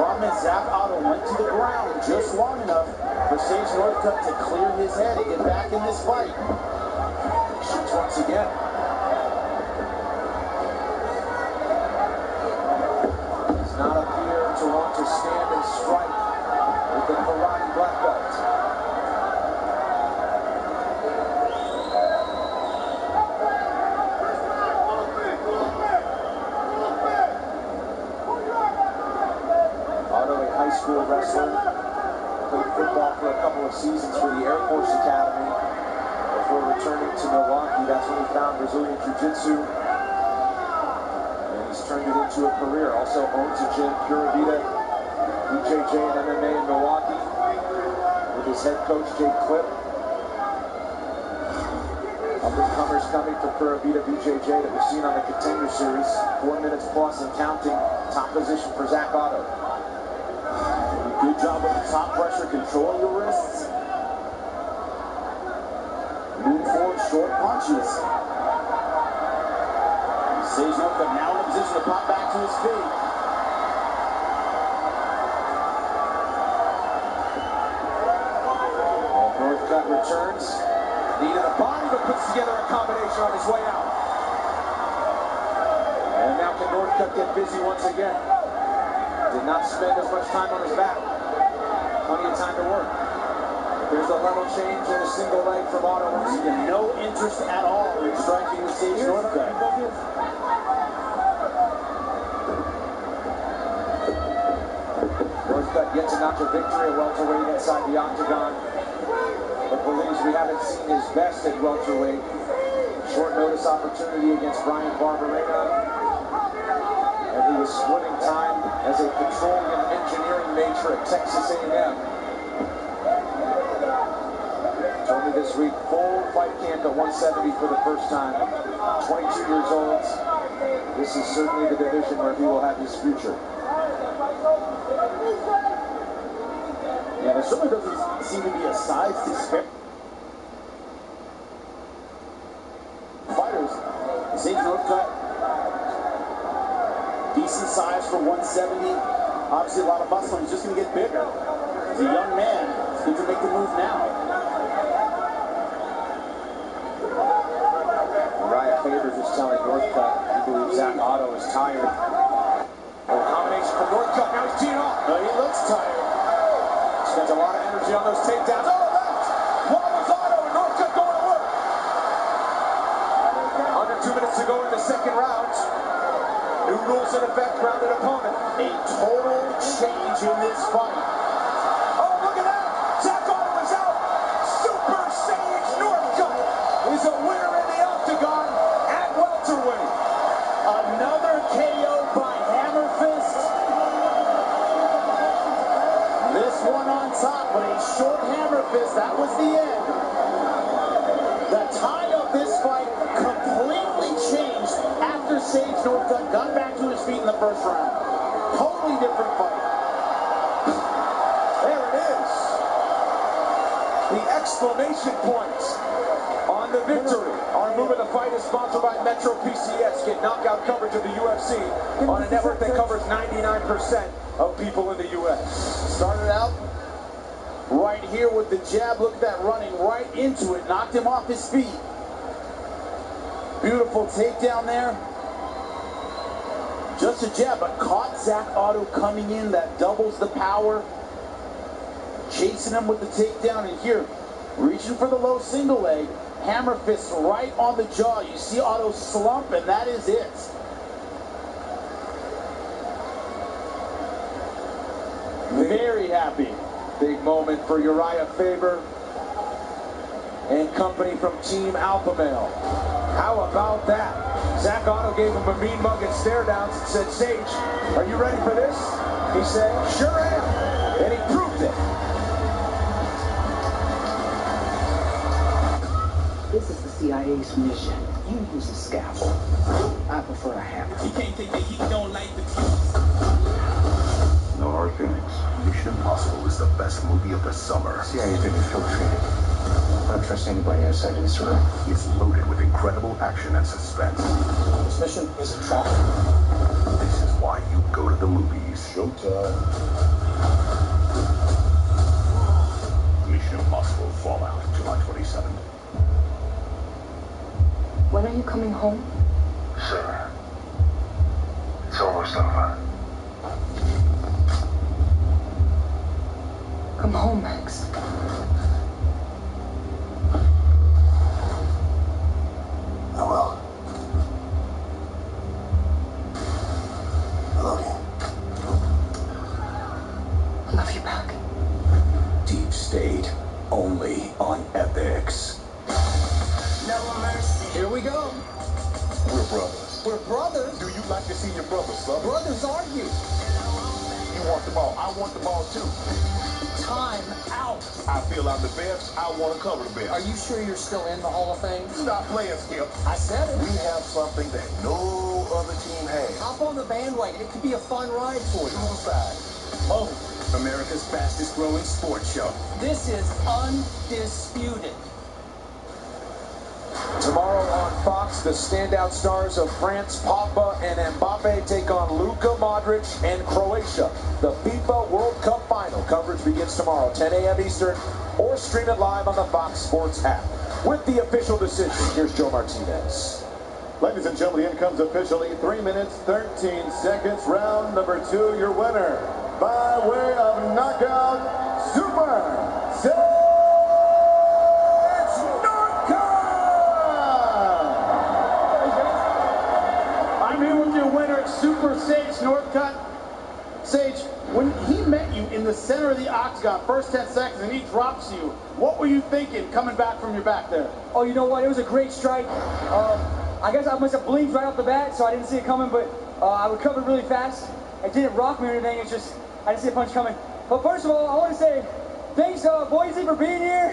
Problem is, Zach Otto went to the ground just long enough for Sage Northcutt to clear his head and get back in this fight. He shoots once again. Does not appear to want to stand and strike with the karate black belt. School wrestler, played football for a couple of seasons for the Air Force Academy before returning to Milwaukee. That's when he found Brazilian Jiu-Jitsu, and he's turned it into a career. Also owns a gym, Pura Vida, BJJ and MMA in Milwaukee, with his head coach, Jake Clipp. Up-and-comers coming for Pura Vida BJJ that we've seen on the Contender Series. 4 minutes plus and counting. Top position for Zach Otto. Good job with the top pressure, controlling your wrists. Move forward, short punches. Sage Northcutt now in a position to pop back to his feet. And Northcutt returns. Knee to the body, but puts together a combination on his way out. And now can Northcutt get busy once again. Did not spend as much time on his back. Plenty of time to work. There's a level change and a single leg from Otto once again. No interest at all in striking with Sage Northcutt. Northcutt yet to notch a victory at welterweight inside the octagon, but believes we haven't seen his best at welterweight. Short notice opportunity against Brian Barberena. And he was splitting time as a petroleum engineering major at Texas A&M. Told me this week, full fight camp at 170 for the first time. 22 years old. This is certainly the division where he will have his future. Yeah, there certainly doesn't seem to be a size disparity. Fighters, Sage Northcutt, decent size for 170. Obviously a lot of muscle. He's just going to get bigger. He's a young man. He's going to make the move now. Mariah Favors is telling Northcutt he believes Zach Otto is tired. A combination from Northcutt. Now he's teeing off. No, he looks tired. Spends a lot of energy on those takedowns. Oh, left! Wobbles Otto and Northcutt going to work. Under 2 minutes to go in the second round. New rules in effect, grounded opponent. A total change in this fight. Oh, look at that! Zach Otto is out! Super Sage Northcutt is a winner in the octagon at welterweight. Another KO by Hammer Fist. This one on top, but a short Hammer Fist. That was the end. The tide of this fight completely changed after Sage Northcutt got back to his feet in the first round. Totally different fight. There it is. The exclamation points on the victory. Our move of the fight is sponsored by Metro PCS. Get knockout coverage of the UFC on a network that covers 99% of people in the U.S. Started out right here with the jab. Look at that, running right into it. Knocked him off his feet. Beautiful takedown there. Just a jab, but caught Zach Otto coming in. That doubles the power. Chasing him with the takedown. And here, reaching for the low single leg. Hammer fist right on the jaw. You see Otto slump, and that is it. Very happy. Big moment for Uriah Faber and company from Team Alpha Male. How about that? Zach Otto gave him a mean mug and stare downs and said, Sage, are you ready for this? He said, sure am. And he proved it. This is the CIA's mission. You use a scalpel. I prefer a hammer. You can't take the heat, don't light the fuse. No hard feelings. Mission Impossible is the best movie of the summer. CIA's been infiltrated. I don't trust anybody outside of this room. It's loaded with incredible action and suspense. This mission is a trap. This is why you go to the movies. Showtime. Mission Impossible Fallout, July 27th. When are you coming home? Soon. It's almost over. Come home, Max. I will. I love you. I love you back. Deep State, only on Epix. Here we go. We're brothers. We're brothers? Do you like to see your brothers suffer? Brothers argue. You want the ball. I want the ball too. Time out. I feel I'm the best. I want to cover the best. Are you sure you're still in the Hall of Fame? Stop playing, Skip. I said it. We have something that no other team has. Hop on the bandwagon. It could be a fun ride for you. Suicide. Oh, America's fastest growing sports show. this is undisputed. Tomorrow on Fox, the standout stars of France, Pogba and Mbappe take on Luka Modric and Croatia. The FIFA World Cup final coverage begins tomorrow, 10 a.m. Eastern, or stream it live on the Fox Sports app. With the official decision, here's Joe Martinez. Ladies and gentlemen, in comes officially 3 minutes, 13 seconds, round number 2. Your winner, by way of knockout, Super Sage. Winner, Super Sage Northcutt. Sage, when he met you in the center of the octagon, first 10 seconds, and he drops you, what were you thinking coming back from your back there? Oh, you know what? It was a great strike. I guess I must have blinked right off the bat, so I didn't see it coming, but I recovered really fast. It didn't rock me or anything. It's just, I didn't see a punch coming. But first of all, I want to say thanks, Boise, for being here.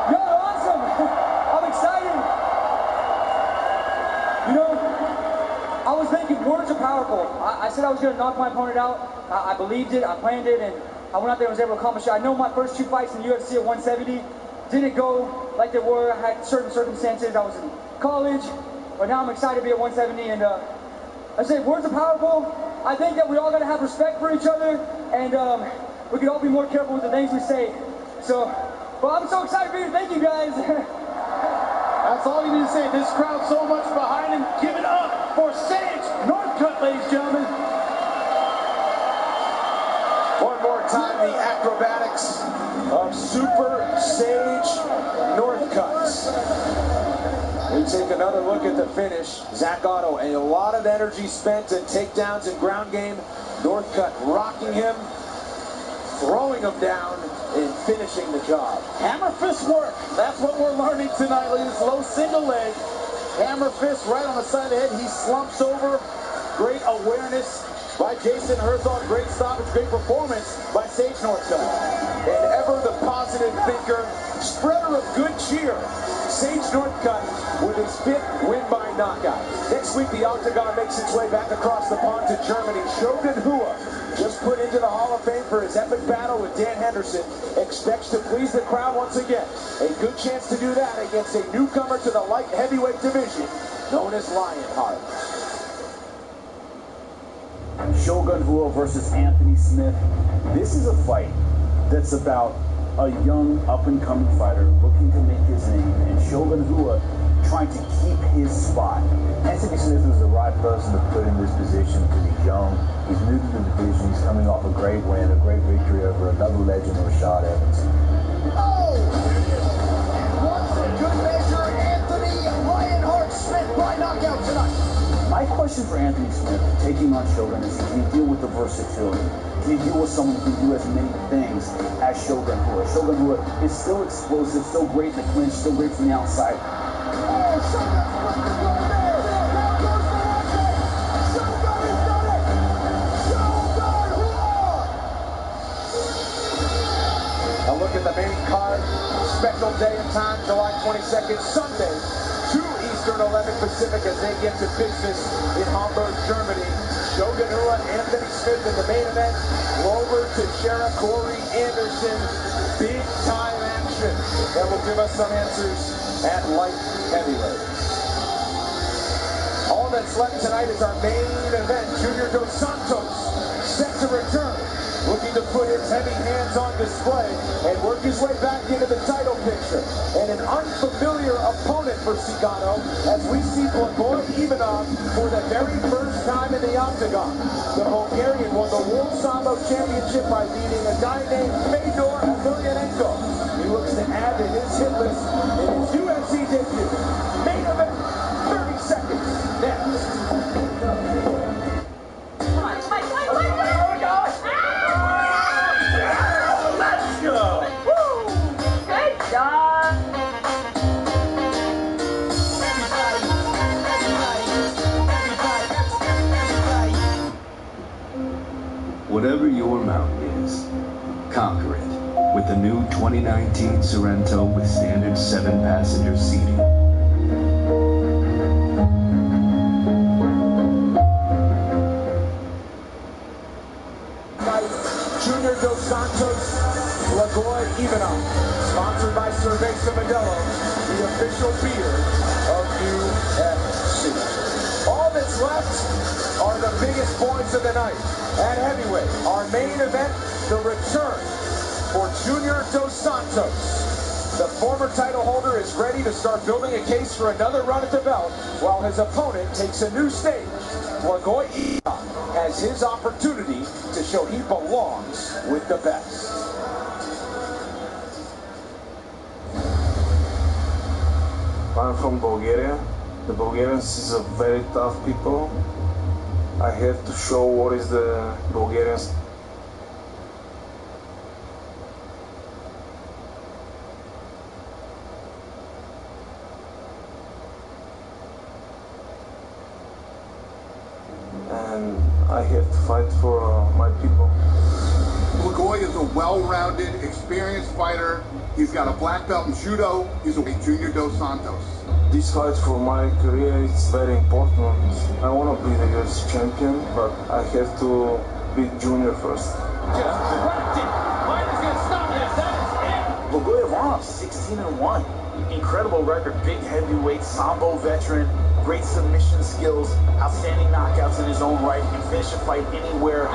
Y'all are awesome. I'm excited. You know, I was thinking words are powerful. I said I was going to knock my opponent out. I believed it, I planned it, and I went out there and was able to accomplish it. I know my first 2 fights in the UFC at 170 didn't go like they were. I had certain circumstances. I was in college, but now I'm excited to be at 170. And I say words are powerful. I think that we all got to have respect for each other, and we could all be more careful with the things we say. So, well, I'm so excited for you. Thank you, guys. That's all you need to say. This crowd so much behind him. Give it up for Sage Northcutt, ladies and gentlemen. One more time, the acrobatics of Super Sage Northcutt. We take another look at the finish. Zach Otto, a lot of energy spent in takedowns and ground game. Northcutt rocking him, throwing him down, and finishing the job. Hammer fist work. That's what we're learning tonight, ladies. Low single leg. Hammer fist right on the side of the head. He slumps over. Great awareness by Jason Herzog. Great stoppage. Great performance by Sage Northcutt. And ever the positive thinker, spreader of good cheer, Sage Northcutt with his 5th win by knockout. Next week, the Octagon makes its way back across the pond to Germany. Shogun Rua, just put into the Hall of Fame for his epic battle with Dan Henderson, expects to please the crowd once again. A good chance to do that against a newcomer to the light heavyweight division, known as Lionheart. Shogun Rua versus Anthony Smith. This is a fight that's about a young up-and-coming fighter looking to make his name, and Shogun Rua trying to keep his spot. Anthony Smith was the right person to put in this position because he's young, he's new to the division, he's coming off a great win, a great victory over another legend, Rashad Evans. Oh! Once a good measure, Anthony Lionheart Smith by knockout tonight. My question for Anthony Smith, taking on Shogun, is can he deal with the versatility? I mean, he was someone who could do as many things as Shogun Rua. Shogun Rua is still explosive, still great in the clinch, still great from the outside. A look at the main card. Special day and time, July 22nd, Sunday, 2 Eastern, 11 Pacific, as they get to business in Hamburg, Germany. Shogun Rua, Anthony Smith in the main event. Glover Teixeira, Corey Anderson. Big time action that will give us some answers at light heavyweight. All that's left tonight is our main event. Junior Dos Santos set to return, looking to put his heavy hands on display and work his way back into the title picture. And an unfamiliar opponent for Cigano as we see Blagoy Ivanov for the very first time in the octagon. The Bulgarian won the World Sambo Championship by beating a guy named Fedor Emelianenko. He looks to add to his hit list in his UFC debut. Main event, 30 seconds next. Whatever your mount is, conquer it with the new 2019 Sorento with standard 7-passenger seating. Junior Dos Santos, Blagoy Ivanov, sponsored by Cerveza Modelo, the official beer of UFC. All that's left are the biggest points of the night. At heavyweight, our main event, the return for Junior Dos Santos. The former title holder is ready to start building a case for another run at the belt, while his opponent takes a new stage. Blagoy Ivanov has his opportunity to show he belongs with the best. I'm from Bulgaria. The Bulgarians is a very tough people. I have to show what is the Bulgarians. And I have to fight for my people. Blagoy is a well-rounded, experienced fighter. He's got a black belt in judo. He's a Junior Dos Santos. This fight for my career is very important. I want to be the UFC champion, but I have to beat Junior first. Blagoy Ivanov, 16-1. Incredible record, big heavyweight, Sambo veteran, great submission skills, outstanding knockouts in his own right, can finish a fight anywhere.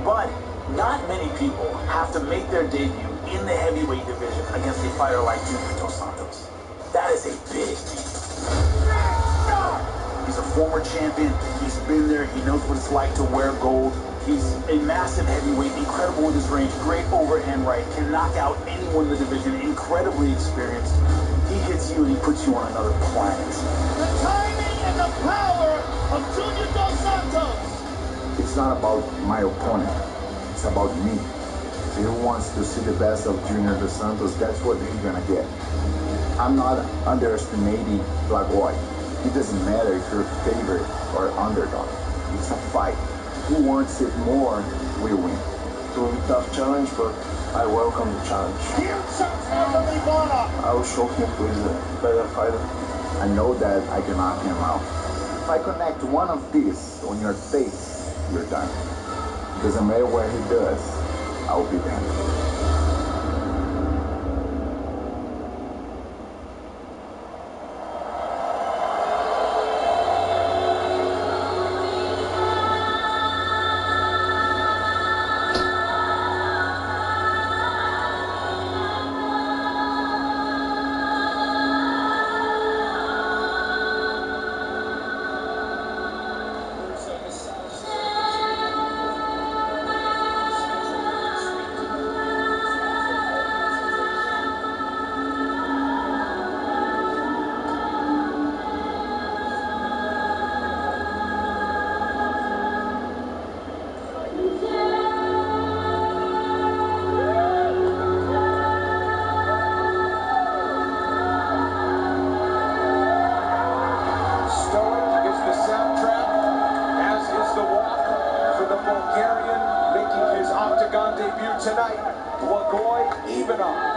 But not many people have to make their debut in the heavyweight division against a fighter like Junior Dos Santos. That is a big deal. He's a former champion. He's been there. He knows what it's like to wear gold. He's a massive heavyweight, incredible with his range, great overhand right, can knock out anyone in the division, incredibly experienced. He hits you and he puts you on another planet. The timing and the power of Junior Dos Santos. It's not about my opponent. It's about me. If he wants to see the best of Junior Dos Santos, that's what he's gonna get. I'm not underestimating Blagoy. It doesn't matter if you're favorite or underdog. It's a fight. Who wants it more will win. It will be a tough challenge, but I welcome the challenge. I will show him who is a better fighter. I know that I can knock him out. If I connect one of these on your face, you're done. It doesn't matter where he does, I'll be there. tonight, Blagoy Ivanov.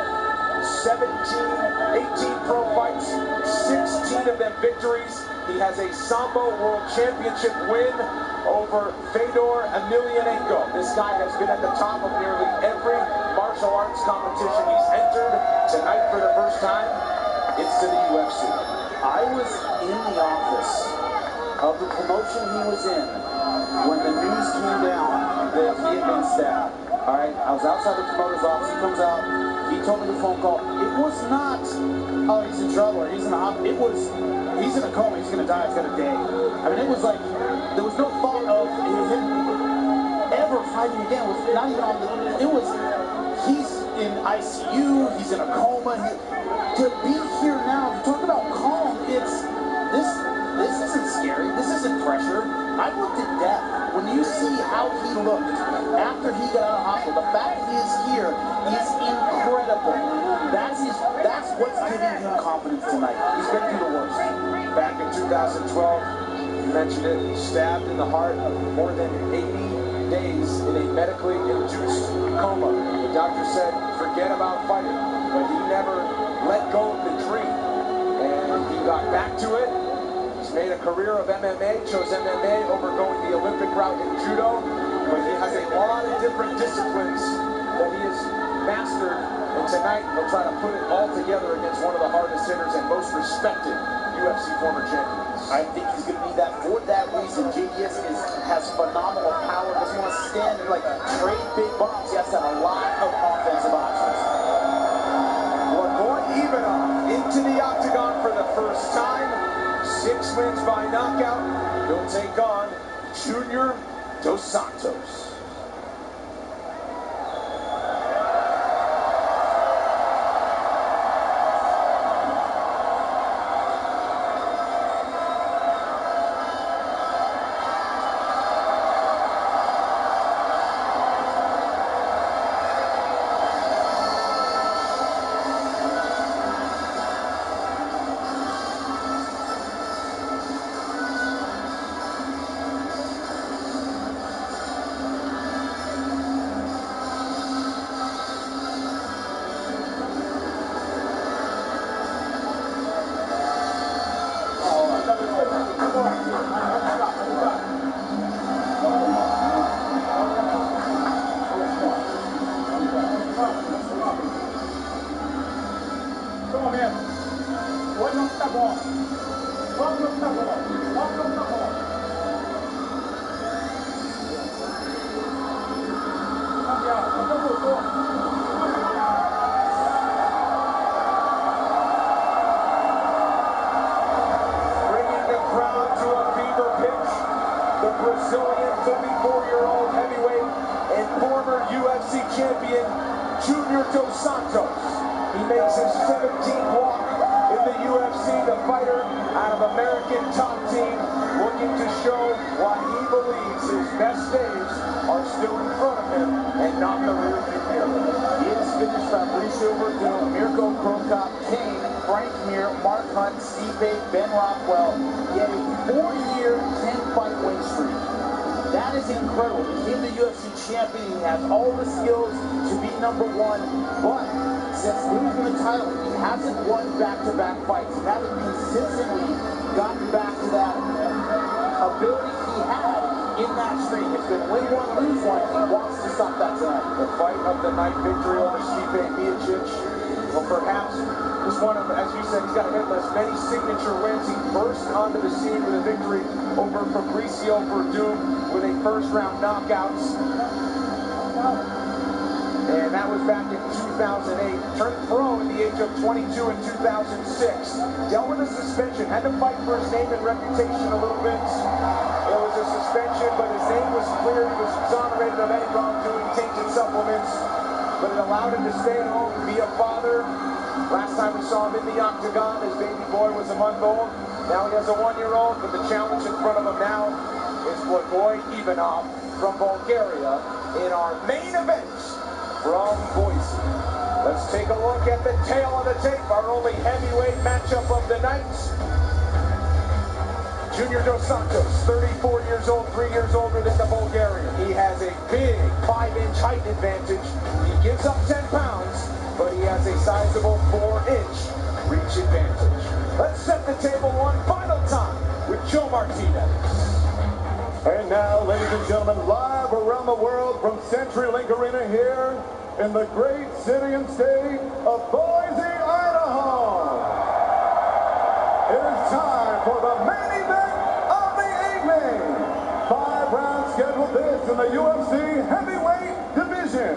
18 pro fights, 16 of them victories. He has a Sambo World Championship win over Fedor Emelianenko. This guy has been at the top of nearly every martial arts competition he's entered. Tonight, for the first time, it's to the UFC. I was in the office of the promotion he was in when the news came down that he had been stabbed. All right, I was outside the promoter's office. He comes out. He told me the phone call. It was not, oh, he's in trouble or he's in the hospital. It was, he's in a coma. He's going to die. It's got a day. I mean, it was like, there was no thought of him ever fighting again. It was not even on the, it was, he's in ICU. He's in a coma. To be here now, you talk about calm, it's, this isn't scary. This isn't pressure. I looked at death. When you see how he looked after he got out of hospital, the fact that he is here is incredible. That's what's giving him confidence tonight. He's going to do the worst. Back in 2012, you mentioned it, stabbed in the heart, more than 80 days in a medically induced coma. The doctor said, forget about fighting, but he never let go of the dream. And he got back to it. He's made a career of MMA, chose MMA over going the Olympic route in judo, but he has a lot of different disciplines that he has mastered, and tonight he'll try to put it all together against one of the hardest hitters and most respected UFC former champions. I think he's going to need that. For that reason, JDS has phenomenal power, doesn't want to stand and like trade big bombs. He has to have a lot of offensive options. Blagoy Ivanov into the octagon for the first time. 6 wins by knockout. He'll take on Junior Dos Santos. Brazilian 34-year-old heavyweight and former UFC champion Junior Dos Santos. He makes his 17th walk in the UFC, the fighter out of American Top Team, looking to show why he believes his best days are still in front of him and not the rearview mirror. He has finished Fabricio Verdun, Mirko Krokop, Kane, Frank Mir, Mark Hunt, Stipe, Ben Rockwell. He had a 4-year, 10-fight win streak. That is incredible. He became the UFC champion. He has all the skills to be #1. But since losing the title, he hasn't won back-to-back fights. He hasn't consistently gotten back to that ability he had in that streak. It's been win one, lose one. He wants to stop that tonight. The fight of the night, victory over Stipe Miocic. Well, perhaps just one of, as you said, he's got a hit list, many signature wins. He burst onto the scene with a victory over Fabricio Verdun with a first-round knockout. And that was back in 2008. Turned pro at the age of 22 in 2006. Dealt with a suspension. Had to fight for his name and reputation a little bit. It was a suspension, but his name was cleared. He was exonerated of any wrongdoing, tainted supplements. But it allowed him to stay home, be a father. Last time we saw him in the octagon, his baby boy was a month old. Now he has a 1-year-old, but the challenge in front of him now is Blagoy Ivanov from Bulgaria in our main event from Boise. Let's take a look at the tail of the tape, our only heavyweight matchup of the night. Junior Dos Santos, 34 years old, 3 years older than the Bulgarian. He has a big 5-inch height advantage. He gives up 10 pounds, but he has a sizable 4-inch reach advantage. Let's set the table one final time with Joe Martinez. And now, ladies and gentlemen, live around the world from CenturyLink Arena here in the great city and state of Boise, Idaho. It is time for the main event of the evening. 5 rounds scheduled this in the UFC heavyweight division.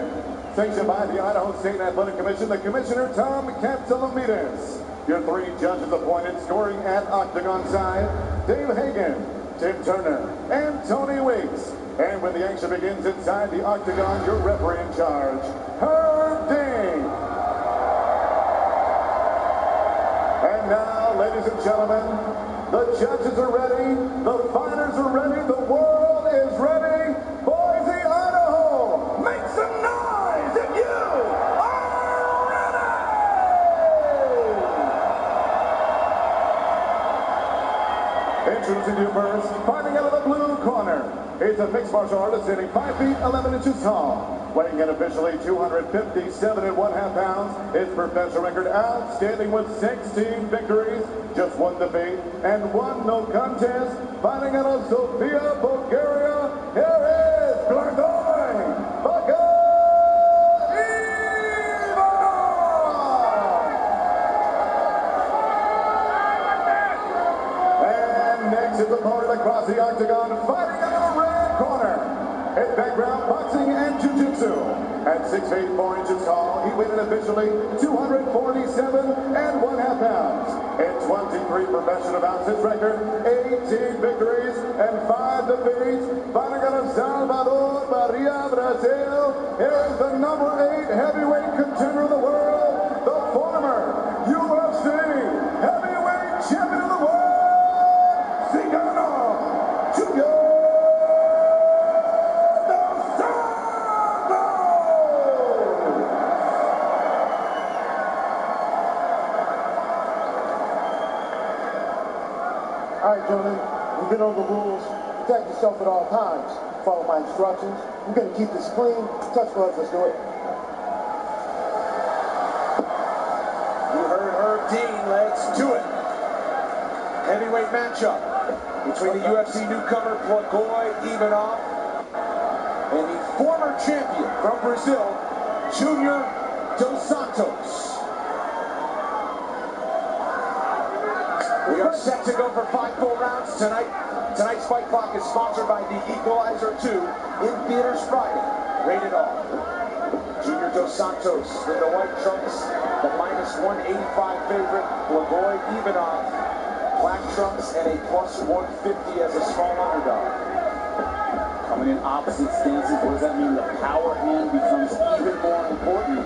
Sanctioned by the Idaho State Athletic Commission, the Commissioner Tom Katsoulias. Your 3 judges appointed, scoring at octagon side, Dave Hagen, Tim Turner, and Tony Weeks. And when the action begins inside the octagon, your referee in charge, Herb Dean. And now, ladies and gentlemen, the judges are ready, the fighters are ready, the world is ready. Boise, Idaho, make some noise if you are ready! Introducing you first, fighting out of the blue corner. He's a mixed martial artist standing 5 feet 11 inches tall. Weighing in officially 257.5 pounds. His professional record outstanding with 16 victories, just 1 defeat, and 1 no contest. Fighting out of Sofia, Bulgaria, here is Blagoy Bagaeva! And next is the opponent across the octagon, fighting out of the red corner. His background, boxing and jiu-jitsu. At 6 feet 4 inches tall, he weighed in officially 247.5 pounds. In 23 professional bouts, his record, 18 victories and 5 defeats. Fighting out of Salvador, Bahia, Brazil, here is the number 8 heavyweight contender of the world, the former UFC heavyweight champion of the world, Cigano Junior. All right, gentlemen, we've been over the rules. Protect yourself at all times. Follow my instructions. We're going to keep this clean. Touch gloves, let's do it. You heard Herb Dean, let's do it. Heavyweight matchup between the UFC newcomer Blagoy Ivanov and the former champion from Brazil, Junior Dos Santos. We are set to go for 5 full rounds tonight. Tonight's fight clock is sponsored by The Equalizer 2 in theaters Friday. Rated R. Junior Dos Santos in the white trunks, the -185 favorite, Blagoy Ivanov, black trunks and a +150 as a small underdog. Coming in opposite stances, what does that mean? The power hand becomes even more important.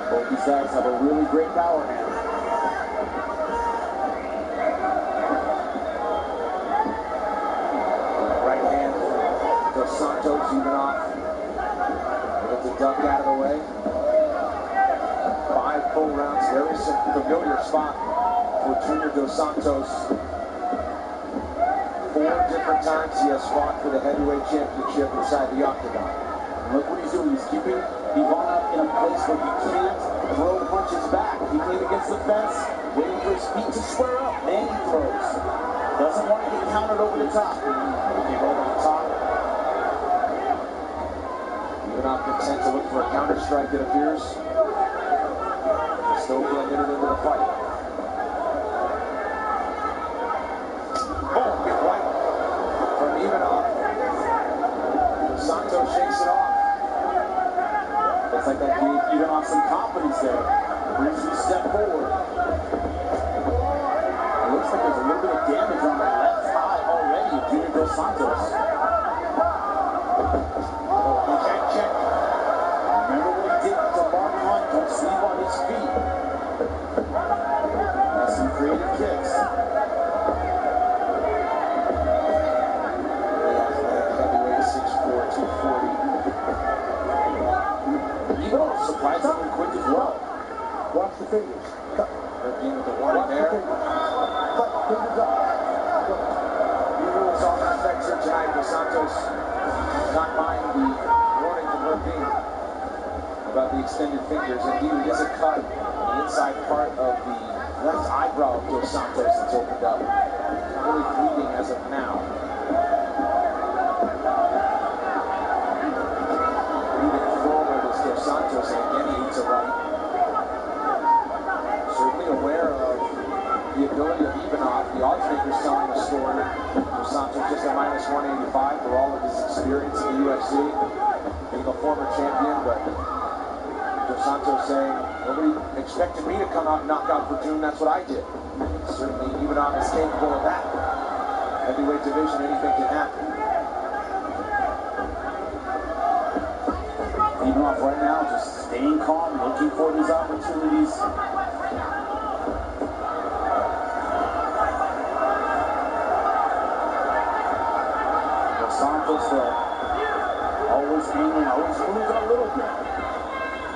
Both these guys have a really great power hand. Santos Ivanov able to duck out of the way. 5 full rounds. There is some familiar spot for Junior Dos Santos. 4 different times he has fought for the heavyweight championship inside the octagon. And look what he's doing. He's keeping Ivanov in a place where he can't throw punches back. He came against the fence, waiting for his feet to square up. Then he throws. Doesn't want to get countered over the top. Okay, over the top. Not content to look for a counter strike, it appears. Still being a minute into the fight. Oh, big right from Ivanov. Santos shakes it off. Looks like that gave Ivanov some confidence there. Brings him a step forward. It looks like there's a little bit of damage on that left eye already of Junior Dos Santos. Check. Remember what he did to Mark Hunt. Don't sleep on his feet. Has some creative kicks. Heavyweight 6'4", 240. Even surprisingly quick as well. Watch the fingers. Cut. Herb Dean with the warning there. Cut. Fingers up. tonight. Dos Santos not mind the warning from Levine about the extended fingers. Indeed, it is a cut on the inside part of the left eyebrow of Dos Santos that's opened up. Not really bleeding as of now. Moving forward is Dos Santos, and again he eats a right. Certainly aware of the ability of Ivanov. The odds makers telling a story. Dos Santos just a -185 for all of his experience in the UFC. Being a former champion, but Dos Santos saying, nobody expected me to come out and knock out Fortune, that's what I did. Certainly Ivanov is capable of that. Heavyweight division, anything can happen. Ivanov right now just staying calm, looking for these opportunities. Dos Santos always angling, always moving a little bit.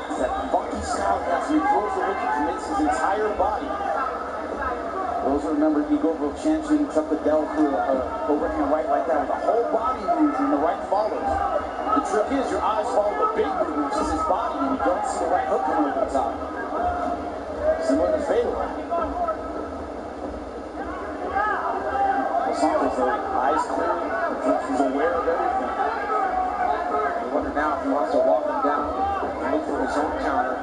It's that funky style as he throws the hook, commits his entire body. Those who remember Igor champion Chuck Liddell threw an overhand right like that with a whole body move and the right follows. The trick is your eyes follow the big move, which is his body, and you don't see the right hook coming over the top. Similar to Fatal. Dos Santos, eyes clear, he's aware of everything. I wonder now if he wants to walk him down and look for his own counter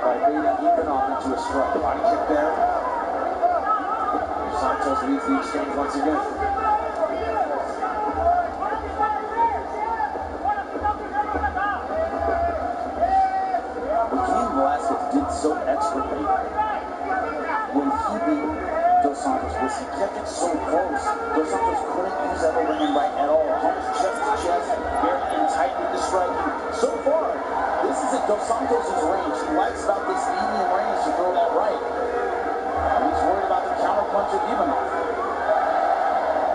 by baiting Ivanov into a strike. Body kick there. Santos leads the exchange once again. Cain Velasquez did so expertly when he beat Dos Santos was he kept it so close. Dos Santos couldn't use that overhand right at all. Almost chest to chest, very in tight with the striking. So far, this is at Dos Santos' range. He likes about this medium range to throw that right. He's worried about the counterpunch of Ivanov.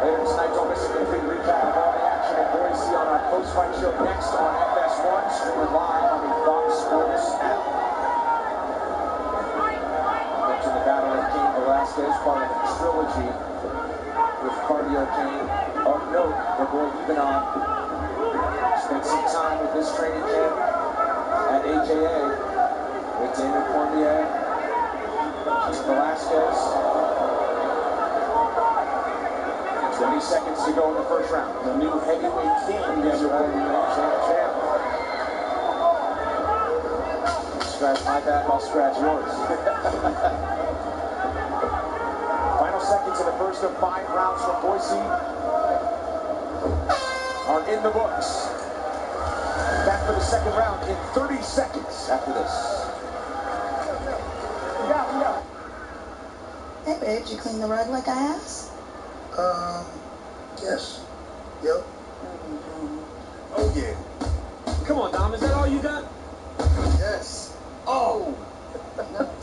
Later tonight, don't miss a complete recap of all the action at Boise on our post-fight show next on FS1, streaming live on the Fox Sports app. I mentioned the battle of Cain Velasquez, part of a trilogy with Cardio Cain. Of note, the boy Ivanov spent some time with this training camp at AKA with David Cormier, Cain Velasquez. 20 seconds to go in the first round. The new heavyweight king, champ. Scratch my back, I'll scratch yours. Final seconds in the first of 5 rounds from Boise are in the books. Back for the second round in 30 seconds after this. Hey, babe, did you clean the rug like I asked? Yes. Yep. Oh, yeah. Come on, Dom, is that all you got? Yes. Oh!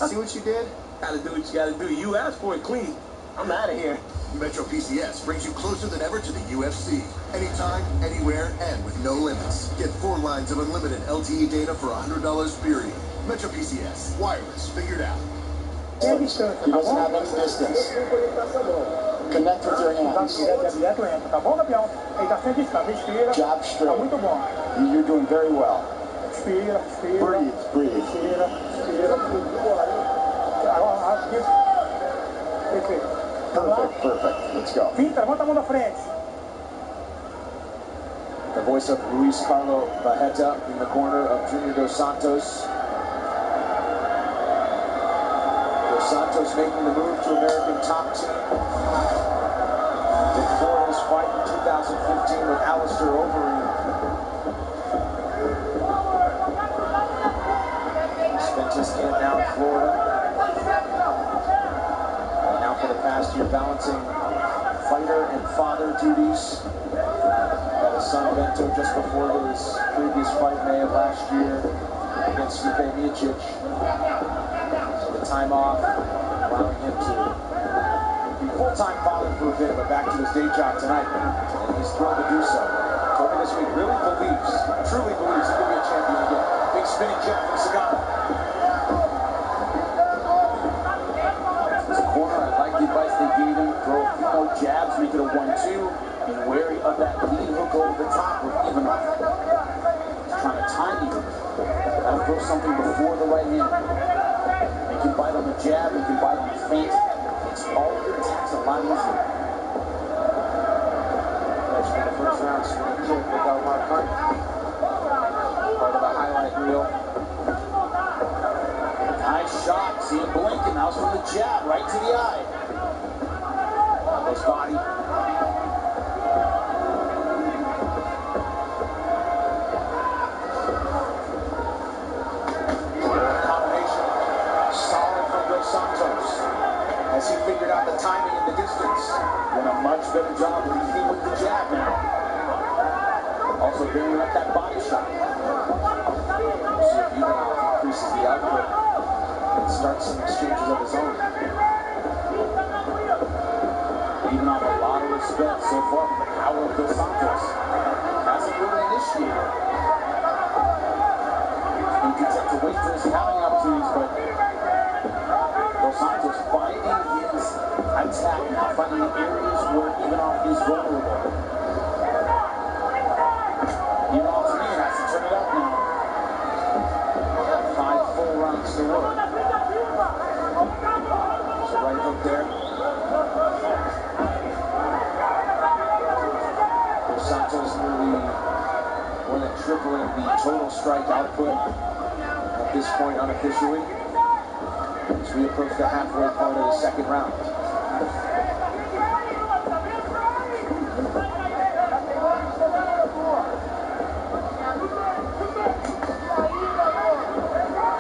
See what you did? Gotta do what you gotta do. You asked for it clean. I'm out of here. Metro PCS brings you closer than ever to the UFC. Anytime, anywhere, and with no limits. Get 4 lines of unlimited LTE data for $100 period. Metro PCS. Wireless. Figured out. He doesn't have any distance. Connect with your hands. Jab straight. You're doing very well. Breathe, breathe. Perfect, perfect. Let's go. The voice of Luis Carlo Bajeta in the corner of Junior Dos Santos. Dos Santos making the move to American top team. Before his fight in 2015 with Alistair Overeem. He spent his camp now in Florida. And now for the past year balancing fighter and father duties. Had a son Bento just before his previous fight May of last year against Stipe Miocic. So the time off, allowing him to be full-time father for a bit, but back to his day job tonight. And he's thrilled to do so. Told me this week, really believes, truly believes he could be a champion again. Big spinning kick from Sagana. As a corner, I like the advice they gave him. Throw a few more jabs, make it a 1-2. Be wary of that lead hook over the top with Ivanov. Trying to time you. Gotta throw something before the right hand. He can bite on the jab, he can bite on the feint. It's all of your attacks a lot easier. That's for the first round swing kick without Mark Hunt. Part of the highlight reel. Nice shot. See him blinking. That was from the jab, right to the eye. Elbows body. Combination. Solid from Dos Santos. Has he figured out the timing and the distance? Doing a much better job leading with the jab now. Also building up that body shot. We'll see if Ivanov increases the output and starts some exchanges of his own. Ivanov a lot of respect so far for the power of Dos Santos. Hasn't really initiated. He continues to wait for his counting opportunities, but Dos Santos finding his attack now, finding the areas where Ivanov is vulnerable. Ivanov to me has to turn it up now. 5 full rounds to work. There's a right hook there. Dos Santos nearly more than tripling the total strike output at this point unofficially. As we approach the halfway point of the second round.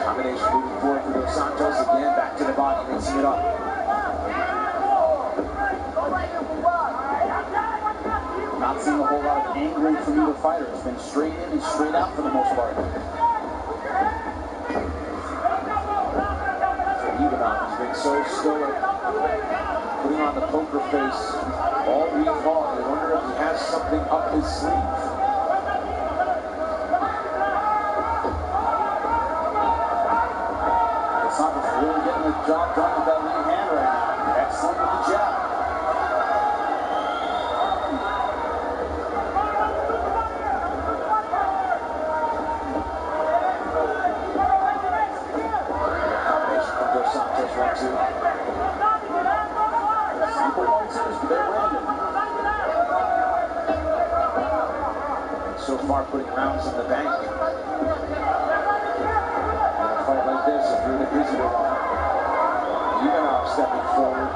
Combination moving forward for Dos Santos again, back to the body, mixing it up. Not seeing a whole lot of angling from either fighter. It's been straight in and straight out for the most part. He's been so stoic, putting on the poker face all week long. I wonder if he has something up his sleeve. Dos Santos really getting the job done with that lead hand right now. Excellent with the jab. So far, putting rounds in the bank. In a fight like this, if you're the visitor, Ivanov stepping forward.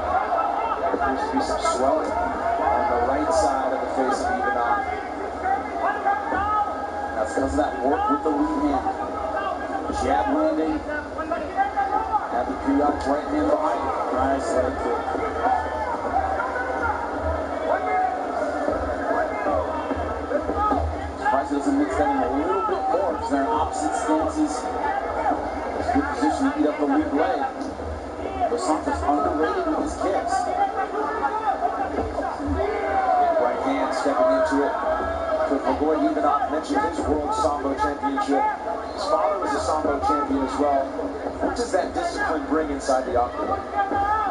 There appears to be some swelling on the right side of the face of Ivanov. That's because of that work with the lead hand. Jab landing. Have the periodic right hand behind it. Nice leg kick. Doesn't mix that in a little bit more because they're in opposite stances. It's a good position to beat up the weak leg. Dos Santos underrated with his kicks. Right hand stepping into it. Grigor Ivanov mentioned his World Sambo Championship. His father was a Sambo champion as well. What does that discipline bring inside the octagon?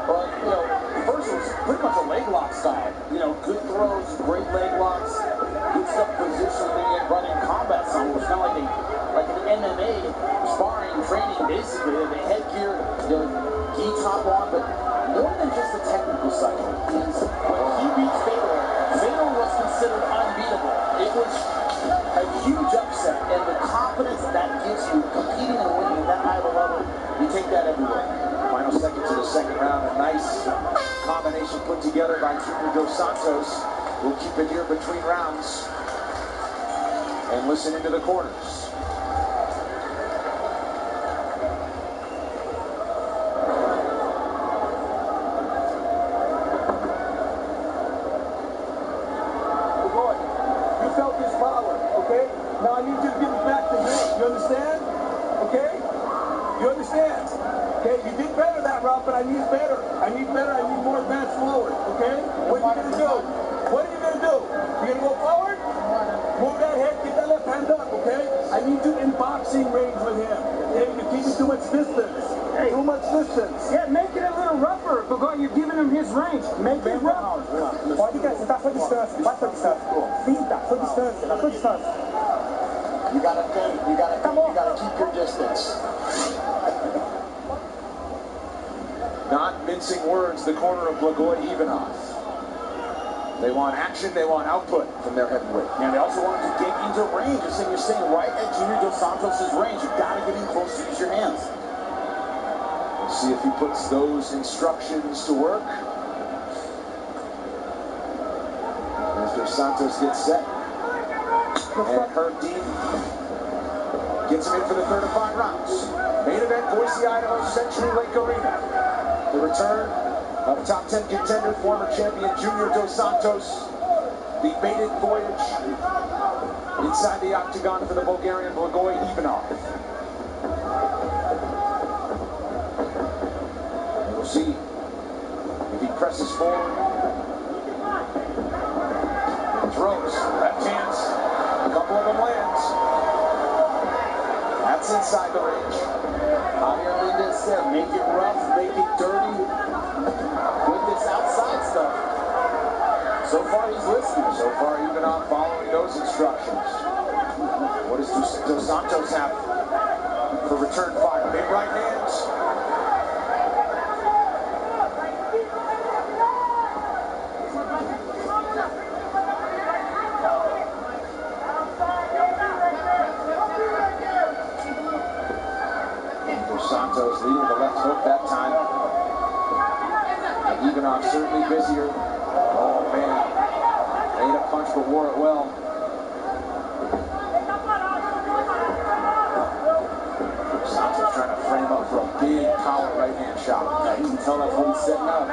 Well, you know, first it was pretty much a leg lock style. You know, good throws, great leg locks. Good stuff positioning and running combat style. It was kind of like an MMA sparring training, basically. The headgear, the gi top on, but more than just the technical side. Is when he beat Fedor, Fedor was considered unbeatable. It was a huge upset, and the confidence that gives you competing and winning at that high of a level, you take that everywhere. Final seconds of the second round, a nice combination put together by Junior Dos Santos. We'll keep it here between rounds and listen into the corners. Boy, you felt his power, okay? Now I need you to give it back to him. You understand? Okay? You understand? Okay, you did better that round, but I need better. I need better. I need more advance forward, okay? What are you going to do? What are you going to do? You're going to go forward? Move that head, get that left hand up, okay? I need you in boxing range with him. Okay, you're keeping too much distance. Hey. Too much distance. Yeah, make it a little rougher, Grigor. You're giving him his range. Make it rough. Pode que você tá com a distância. Vai pra You gotta think, you gotta keep your distance. Not mincing words, the corner of Blagoy Ivanov. They want action, they want output from their heavyweight. And they also want to get into range. You're saying right at Junior Dos Santos' range. You've got to get in close to use your hands. We'll see if he puts those instructions to work. As Dos Santos gets set. And Herb Dean gets him in for the third of 5 rounds. Main event, Boise, Idaho, Century Link Arena. The return of top 10 contender, former champion Junior Dos Santos. The maiden voyage inside the octagon for the Bulgarian Blagoy Ivanov. We'll see if he presses forward. Throws, left hands, a couple of them lands. That's inside the range. Javier Mendez said, make it rough, make it dirty. With this outside stuff. So far, he's listening. So far, Ivanov following those instructions. What does Dos Santos have for return fire? Big right hands. Santos leading with the left hook that time. And Ivanov certainly busier. Oh man, made a punch but wore it well. Santos trying to frame up for a big power right hand shot. Yeah, you can tell that's what he's setting up.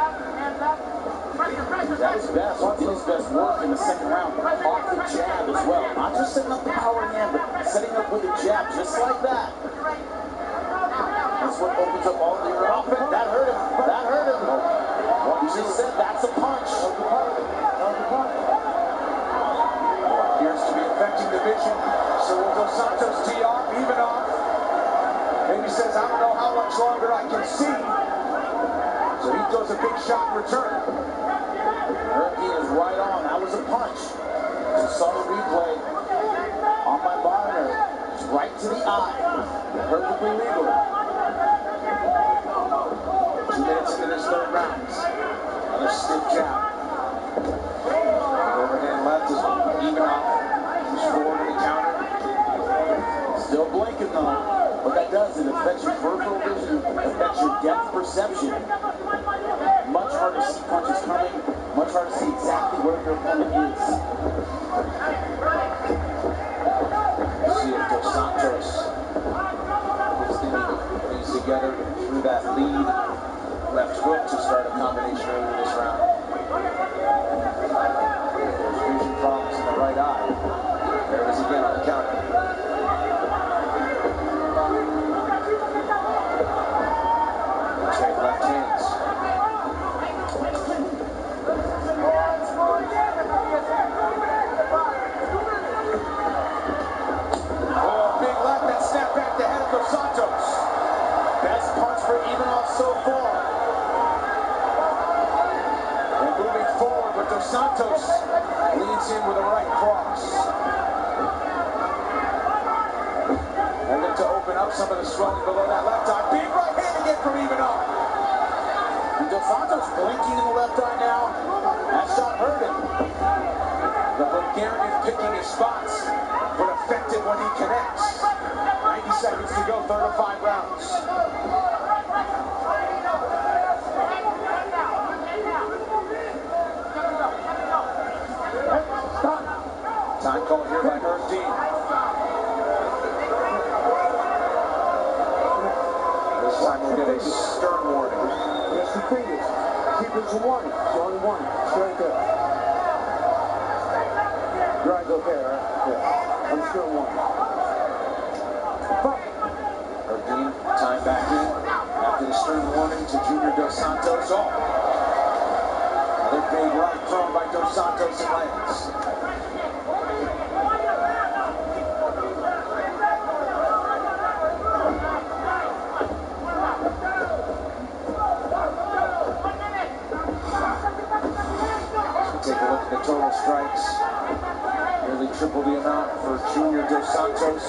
That was best. He did his best work in the second round. Off the jab as well. Not just setting up the power hand, but setting up with the jab just like that. That's what opens up all the offense. That hurt him. That hurt him. What you just said, that's a punch. Appears to be affecting the vision. So will Dos Santos tee off. Ivanov maybe says, I don't know how much longer I can see. So he throws a big shot in return. Herky is right on. That was a punch. Just saw the replay on my monitor. It's right to the eye. Perfectly legal. 2 minutes into this third round. Another stiff jab. Overhand left is Ivanov. Push forward to the counter. Still blinking though. What that does is it affects your peripheral vision, affects your depth perception. Much harder to see punches coming, much harder to see exactly where your opponent is. See if Dos Santos puts things together through that lead left hook to start a combination earlier this round. There's vision problems in the right eye. There it is again on the counter. Trade left hands. Oh, big left that snapped back the head of Dos Santos. Best punch for Ivanov so far. And moving forward, but Dos Santos leads in with a right cross. And then to open up some of the swelling below that left eye. Big right hand again from Ivanov. And Dos Santos blinking in the left eye now. That shot hurt him. The Bulgarian picking his spots, but effective when he connects. 90 seconds to go, third of 5 rounds. Time called here by Herb Dean. This time we'll get a stern warning. Yes, the thing is, keep it to warning. It's only warning. It's right there. Your eyes okay, right? Yeah. I'm stern warning. Herb Dean, time back in. After the stern warning to Junior Dos Santos. Oh! Another big right thrown by Dos Santos and lands. Take a look at the total strikes. Nearly triple Santos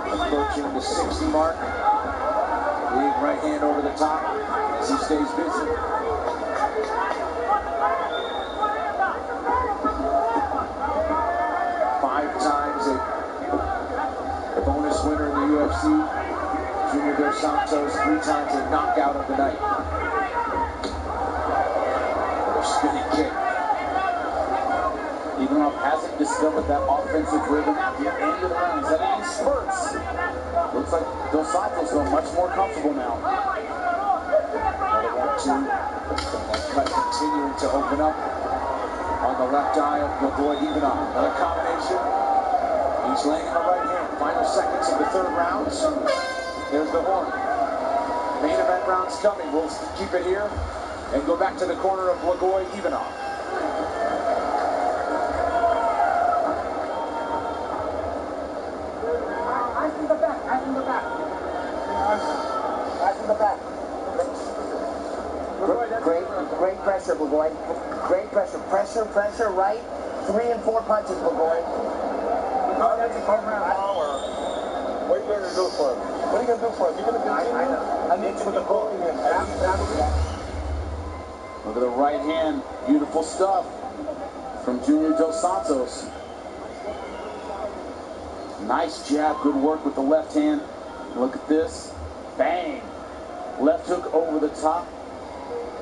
approaching the 60 mark. Big right hand over the top as he stays busy. 5 times a bonus winner in the UFC. Junior Dos Santos, 3 times a knockout of the night. Another spinning kick. Ivanov hasn't discovered that offensive rhythm at the end of the round. He's having these spurts. Looks like Dos Santos feels much more comfortable now. Another 1-2. That cut continuing to open up on the left eye of Blagoy Ivanov. Another combination. He's laying in the right hand. Final seconds of the 3rd round. There's the horn. Main event round's coming. We'll keep it here and go back to the corner of Blagoy Ivanov. Great pressure, Blagoy. Great pressure. Pressure, right. 3 and 4 punches, Blagoy. That's a program power. What are you going to do for him? What are you going to do for him? You're going to continue? I need to put the ball in him. Look at the right hand. Beautiful stuff from Junior Dos Santos. Nice jab. Good work with the left hand. Look at this. Bang. Left hook over the top.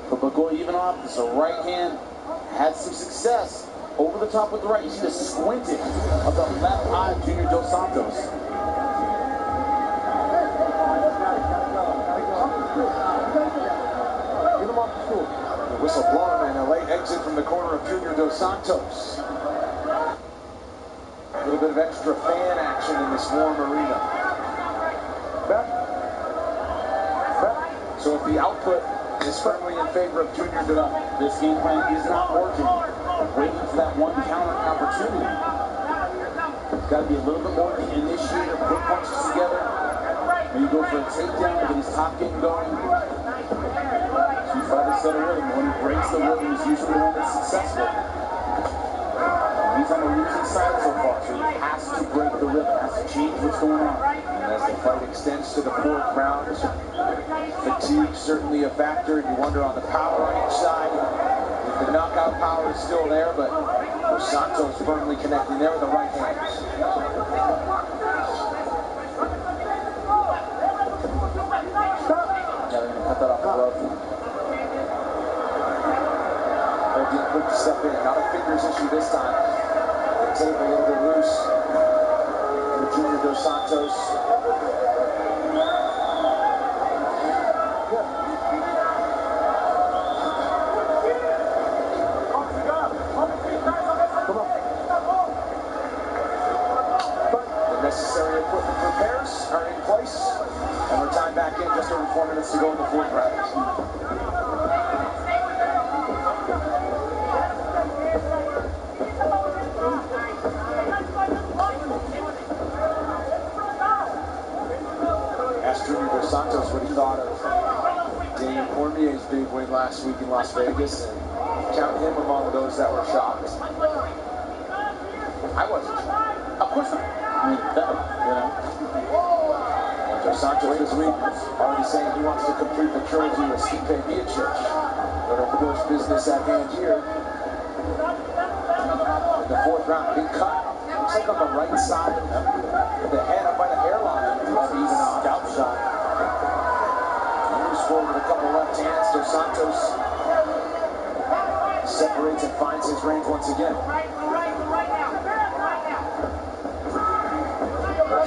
But Blagoy Ivanov, this is a right hand. Had some success. Over the top with the right. You see the squinting of the left eye of Junior Dos Santos. Get him off the stool. The whistle blown and a late exit from the corner of Junior Dos Santos. A little bit of extra fan action in this warm arena. So if the output is firmly in favor of Junior Dos Santos, this game plan is not working. Waiting for that one counter opportunity. It's got to be a little bit more of the initiator, put punches together. Maybe go for a takedown, get his top game going. Two fighters set a rhythm. When he breaks the rhythm, is usually the one that's successful. He's on the losing side so far, so he has to break the rhythm, has to change what's going on. And as the fight extends to the 4th round, fatigue certainly a factor. You wonder on the power on each side. The knockout power is still there, but Dos Santos firmly connecting there with the right hand. Yeah, they're going to cut that off the glove. They're being quick to step in. Not a fingers issue this time. The tape a little bit loose for Junior Dos Santos. Necessary equipment repairs are in place, and we're timed back in just over 4 minutes to go in the 4th round. Asked Junior Dos Santos what he thought of Daniel Cormier's big win last week in Las Vegas, and count him among those that were shocked. I wasn't shocked. Of course not. I mean, that, you know. Dos Santos this week already saying he wants to complete the trilogy with Stipe Miocic. But of course, business at hand here. In the 4th round, big cut. Looks like on the right side of the head, up by the hairline. It's even a scalp shot. He moves forward with a couple left hands. Dos Santos separates and finds his range once again.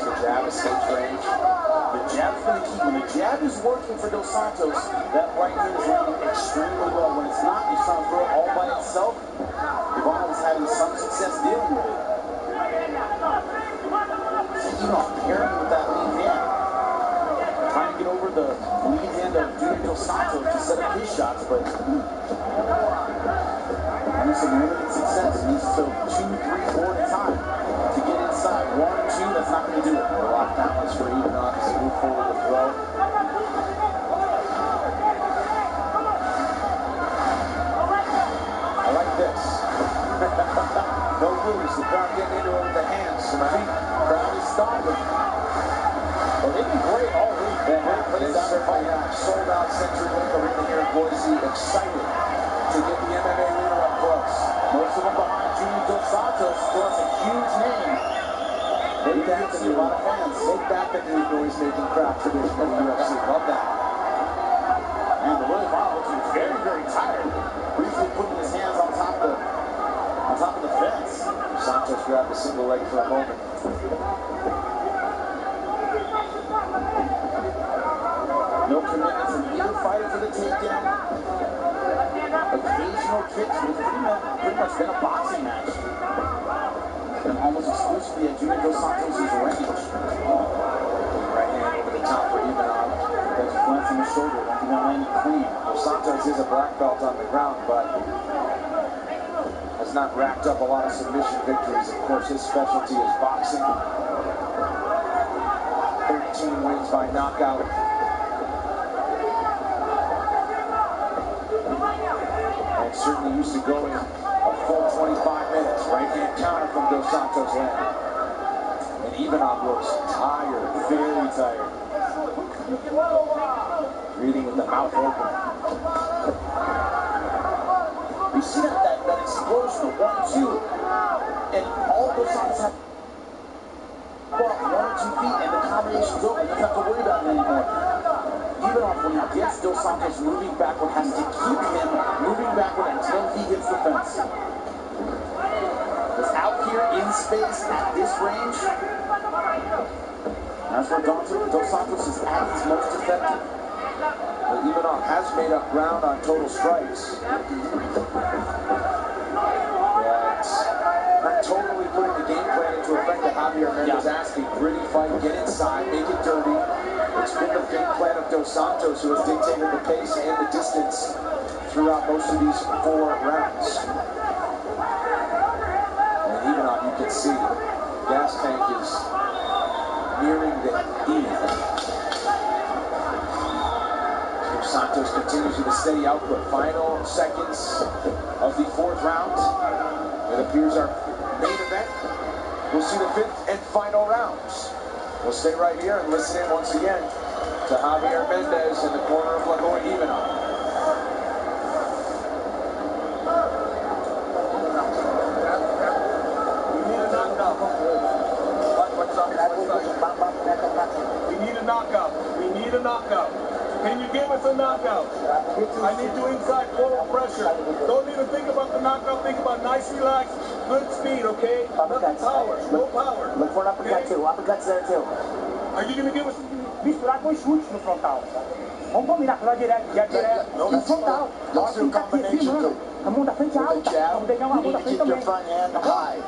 The jab escapes range. The jab's been the key. When the jab is working for Dos Santos, that right hand is working extremely well. When it's not, he's trying to throw it all by itself. Ivanov is having some success dealing with it. Ivanov pairing with that lead hand. Trying to get over the lead hand of Junior Dos Santos to set up his shots, but having some limited success. He needs to 2, 3, 4 at a time to get inside. 1 or 2, that's not going to do it. A lot of balance for Ivanov to move forward with throw. I like this. No moves. The crowd getting into it with the hands. some feet. Crowd is stomping. Well, they've been great all week. Great place out there. Sold out Century Link Arena here in Boise. Excited to get the MMA leader up close. Most of them behind Junior Dos Santos, still has a huge name. Make that to a lot of fans. Make that the new noise-making crowd tradition of the UFC. Love that. And the Willie Bob looking very, very tired. Briefly putting his hands on top of the fence. Santos grabbed a single leg for a moment. No commitment from either fighter for the takedown. Occasional kicks, but it's pretty much been a boxing match. And almost exclusively at Junior Dos Santos' range. Right hand over the top for Ivanov. There's a glance from the shoulder. One thing that landed clean. Dos Santos is a black belt on the ground, but has not racked up a lot of submission victories. Of course, his specialty is boxing. 13 wins by knockout. And certainly used to going a full 25 minutes. Right hand counter from Dos Santos landed. And Ivanov looks tired, very tired. Breathing with the mouth open. You see that explosion of 1-2, and all Dos Santos have 1 or 2 feet, and the combination's over. You don't have to worry about it anymore. Ivanov, when he gets Dos Santos moving backward, has to keep him moving backward until he hits the fence. Because out here in space at this range, that's where Dos Santos is at his most effective. But Ivanov has made up ground on total strikes. But not totally putting the game plan into effect that Javier Mendez asking. Gritty fight, get inside, make it dirty. It's been the game plan of Dos Santos, who has dictated the pace and the distance throughout most of these 4 rounds. And Ivanov, you can see, gas tank is nearing the end. Dos Santos continues with a steady output. Final seconds of the 4th round. It appears our main event. We'll see the 5th and final rounds. We'll stay right here and listen in once again to Javier Mendez in the corner of Blagoy Ivanov. We need a knockout. We need a knockout. Can you give us a knockout? I need you inside full pressure. Don't even think about the knockout. Think about nice, relaxed, good speed, okay? Nothing power. No power. Look for an uppercut too. Uppercuts there too. Are you going to give us... Misturar com chute no frontal. Vamos combinar pra direto, no frontal. Let's do a combination. A mão da frente alta. Vamos pegar uma mão da frente também. Keep your front hand high.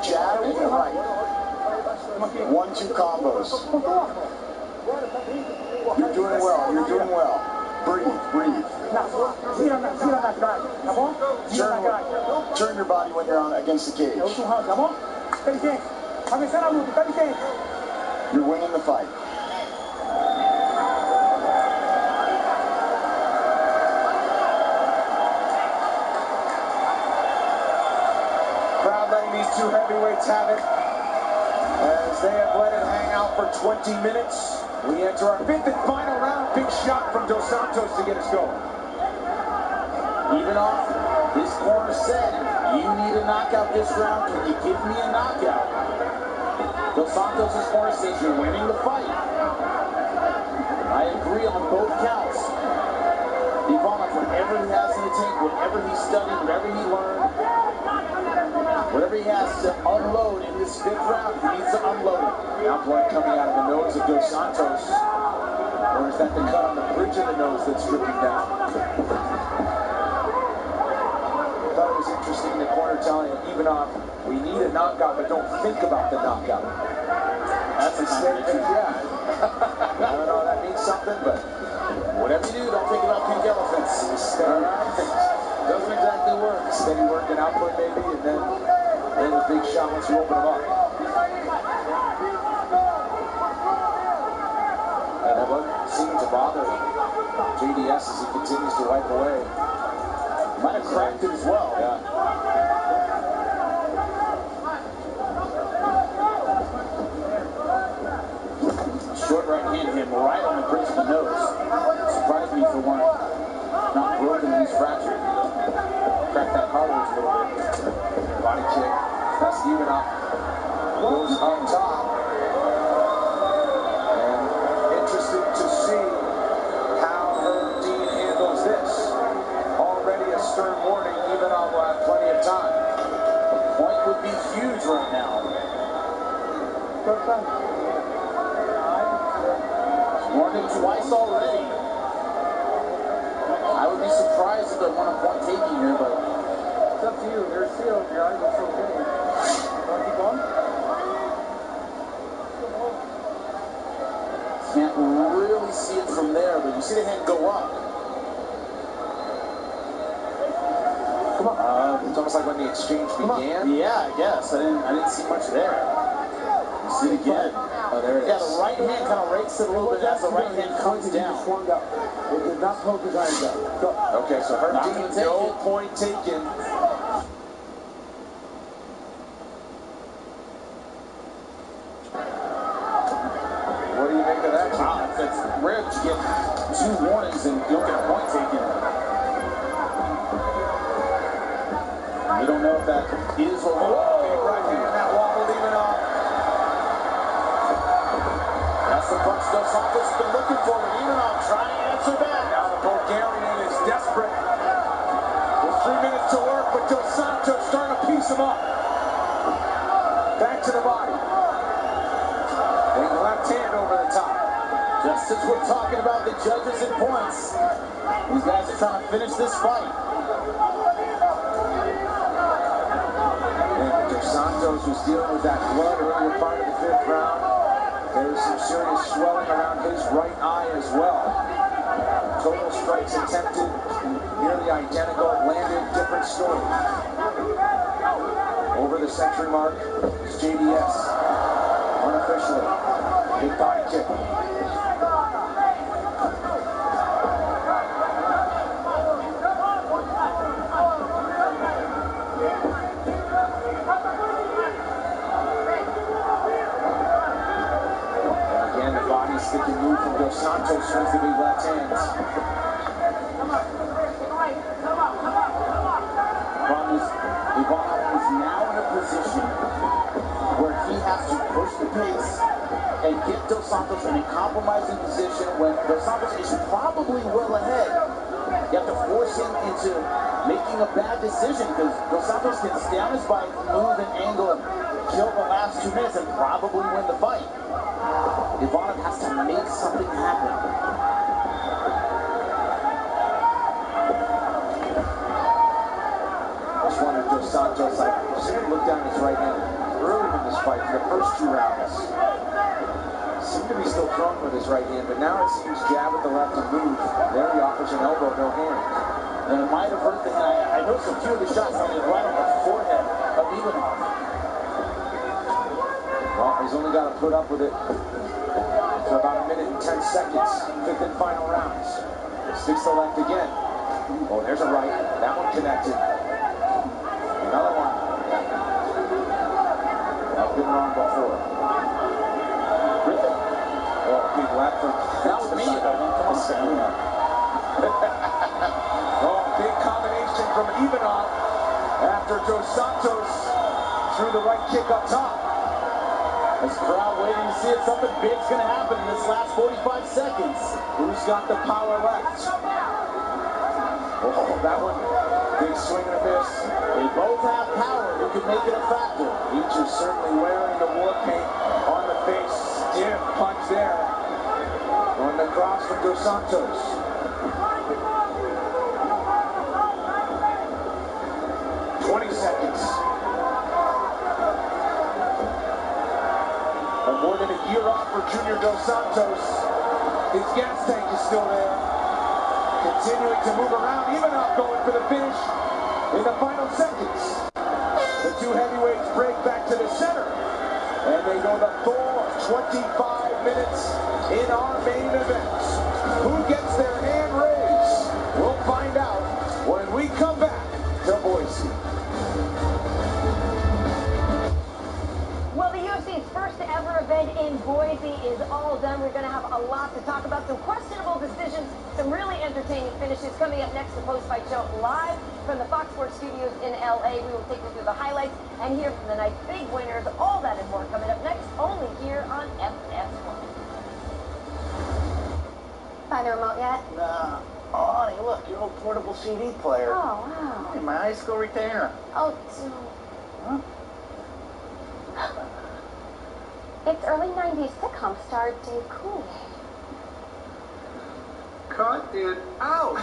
Jab and right. 1-2 combos. You're doing well. You're doing well. Breathe, breathe. Turn your body when you're on against the cage. You're winning the fight. Crowd letting these 2 heavyweights have it as they have let it hang out for 20 minutes. We enter our 5th and final round. Big shot from Dos Santos to get us going. Ivanov, his corner said, you need a knockout this round. Can you give me a knockout? Dos Santos' corner says you're winning the fight. I agree on both counts. Ivanov, whatever he has in the tank, whatever he studied, whatever he learned, whatever he has to unload in this 5th round, he needs to unload it. Now blood coming out of the nose of Dos Santos. Or is that the cut on the bridge of the nose that's dripping down? I thought it was interesting in the corner telling Ivanov, we need a knockout, but don't think about the knockout. That's a statement, yeah. I don't know if that means something, but whatever you do, don't think about pink elephants. Steady. Doesn't exactly work. Steady work and output maybe, and then a big shot once you open them up. And that wasn't seeming to bother JDS as he continues to wipe away. Might have cracked it as well. Yeah. hand hit him right on the bridge of the nose. Surprised me for one. Not broken, at least fractured. Cracked that cartilage a little bit. Body kick. That's even up. Goes up top. And interesting to see how Herb Dean handles this. Already a stern warning, even on plenty of time. The point would be huge right now. Warned him twice already. I would be surprised if they want a point taking here, but It's up to you. They're sealed. Your eyes are so big. Want to keep on? can't really see it from there, but you see the hand go up. Come on. It's almost like when the exchange began. Yeah, I guess. I didn't see much there. You see it again. Oh, there it is. Yeah, the right hand kind of rakes it a little bit as the right hand comes down. It did not poke his eyes out. Okay, so Herb Dean, no point taken. What do you think of that? Wow, it's rare to get 2 warnings and you don't get a point taken. You don't know if that is or big right hand, that wobbled even off. That's the punch Dos Santos has been looking for. Ivanov trying to answer back. Now the Bulgarian is desperate. With 3 minutes to work, but Dos Santos starting to piece him up. Back to the body. Big left hand over the top. Just as we're talking about the judges and points, these guys are trying to finish this fight. And Dos Santos was dealing with that blood earlier part of the 5th round. There was some serious swelling around his right eye as well. Total strikes attempted, nearly identical, landed, different story. Over the century mark, it's JDS, unofficially. Big body kick. Sticking move from Dos Santos swings the big left hands. The problem is, Ivanov is now in a position where he has to push the pace and get Dos Santos in a compromising position when Dos Santos is probably well ahead. You have to force him into making a bad decision because Dos Santos can stay on his bike, move and angle and kill the last 2 minutes and probably win the fight. Ivanov has to make something happen. Just wondered Dos Santos, I seen him look down his right hand early in this fight for the first 2 rounds. Seemed to be still throwing with his right hand, but now it seems jab with the left to move. There he offers an elbow, no hand. And it might have hurt the hand. I noticed a few of the shots on his right on the forehead of Ivanov. Well, he's only got to put up with it for about 1 minute and 10 seconds. 5th and final rounds. Sticks the left again. Oh, there's a right. That one connected. Another one. I've been wrong before. Really? Oh, big left from... That was me. Come on. Oh, big combination from Ivanov after Dos Santos threw the right kick up top. This crowd waiting to see if something big's going to happen in this last 45 seconds. Who's got the power left? Oh, that one. Big swing and a miss. They both have power who can make it a factor. Each is certainly wearing the war paint on the face. Stiff punch there. Going across from Dos Santos. 20 seconds. And more than a year off for Junior Dos Santos. His gas tank is still there. Continuing to move around. Ivanov going for the finish in the final seconds. The 2 heavyweights break back to the center. And they go the full 25 minutes in our main event. Who gets their hand raised? We'll find out when we come back to Boise. Well, the UFC's first ever event in Boise is all done. We're going to have a lot to talk about. Some questionable decisions, some really entertaining finishes. Coming up next, the post-fight show live from the Fox Sports Studios in L.A. We will take you through the highlights and hear from the night's big winners. All that and more coming up next, only here on FS1. Find the remote yet? Nah. Oh, honey, look, your old portable CD player. Oh, wow. Hey, my high school retainer. Oh, Huh? it's early 90s sitcom star Dave Coulier. Cut it out.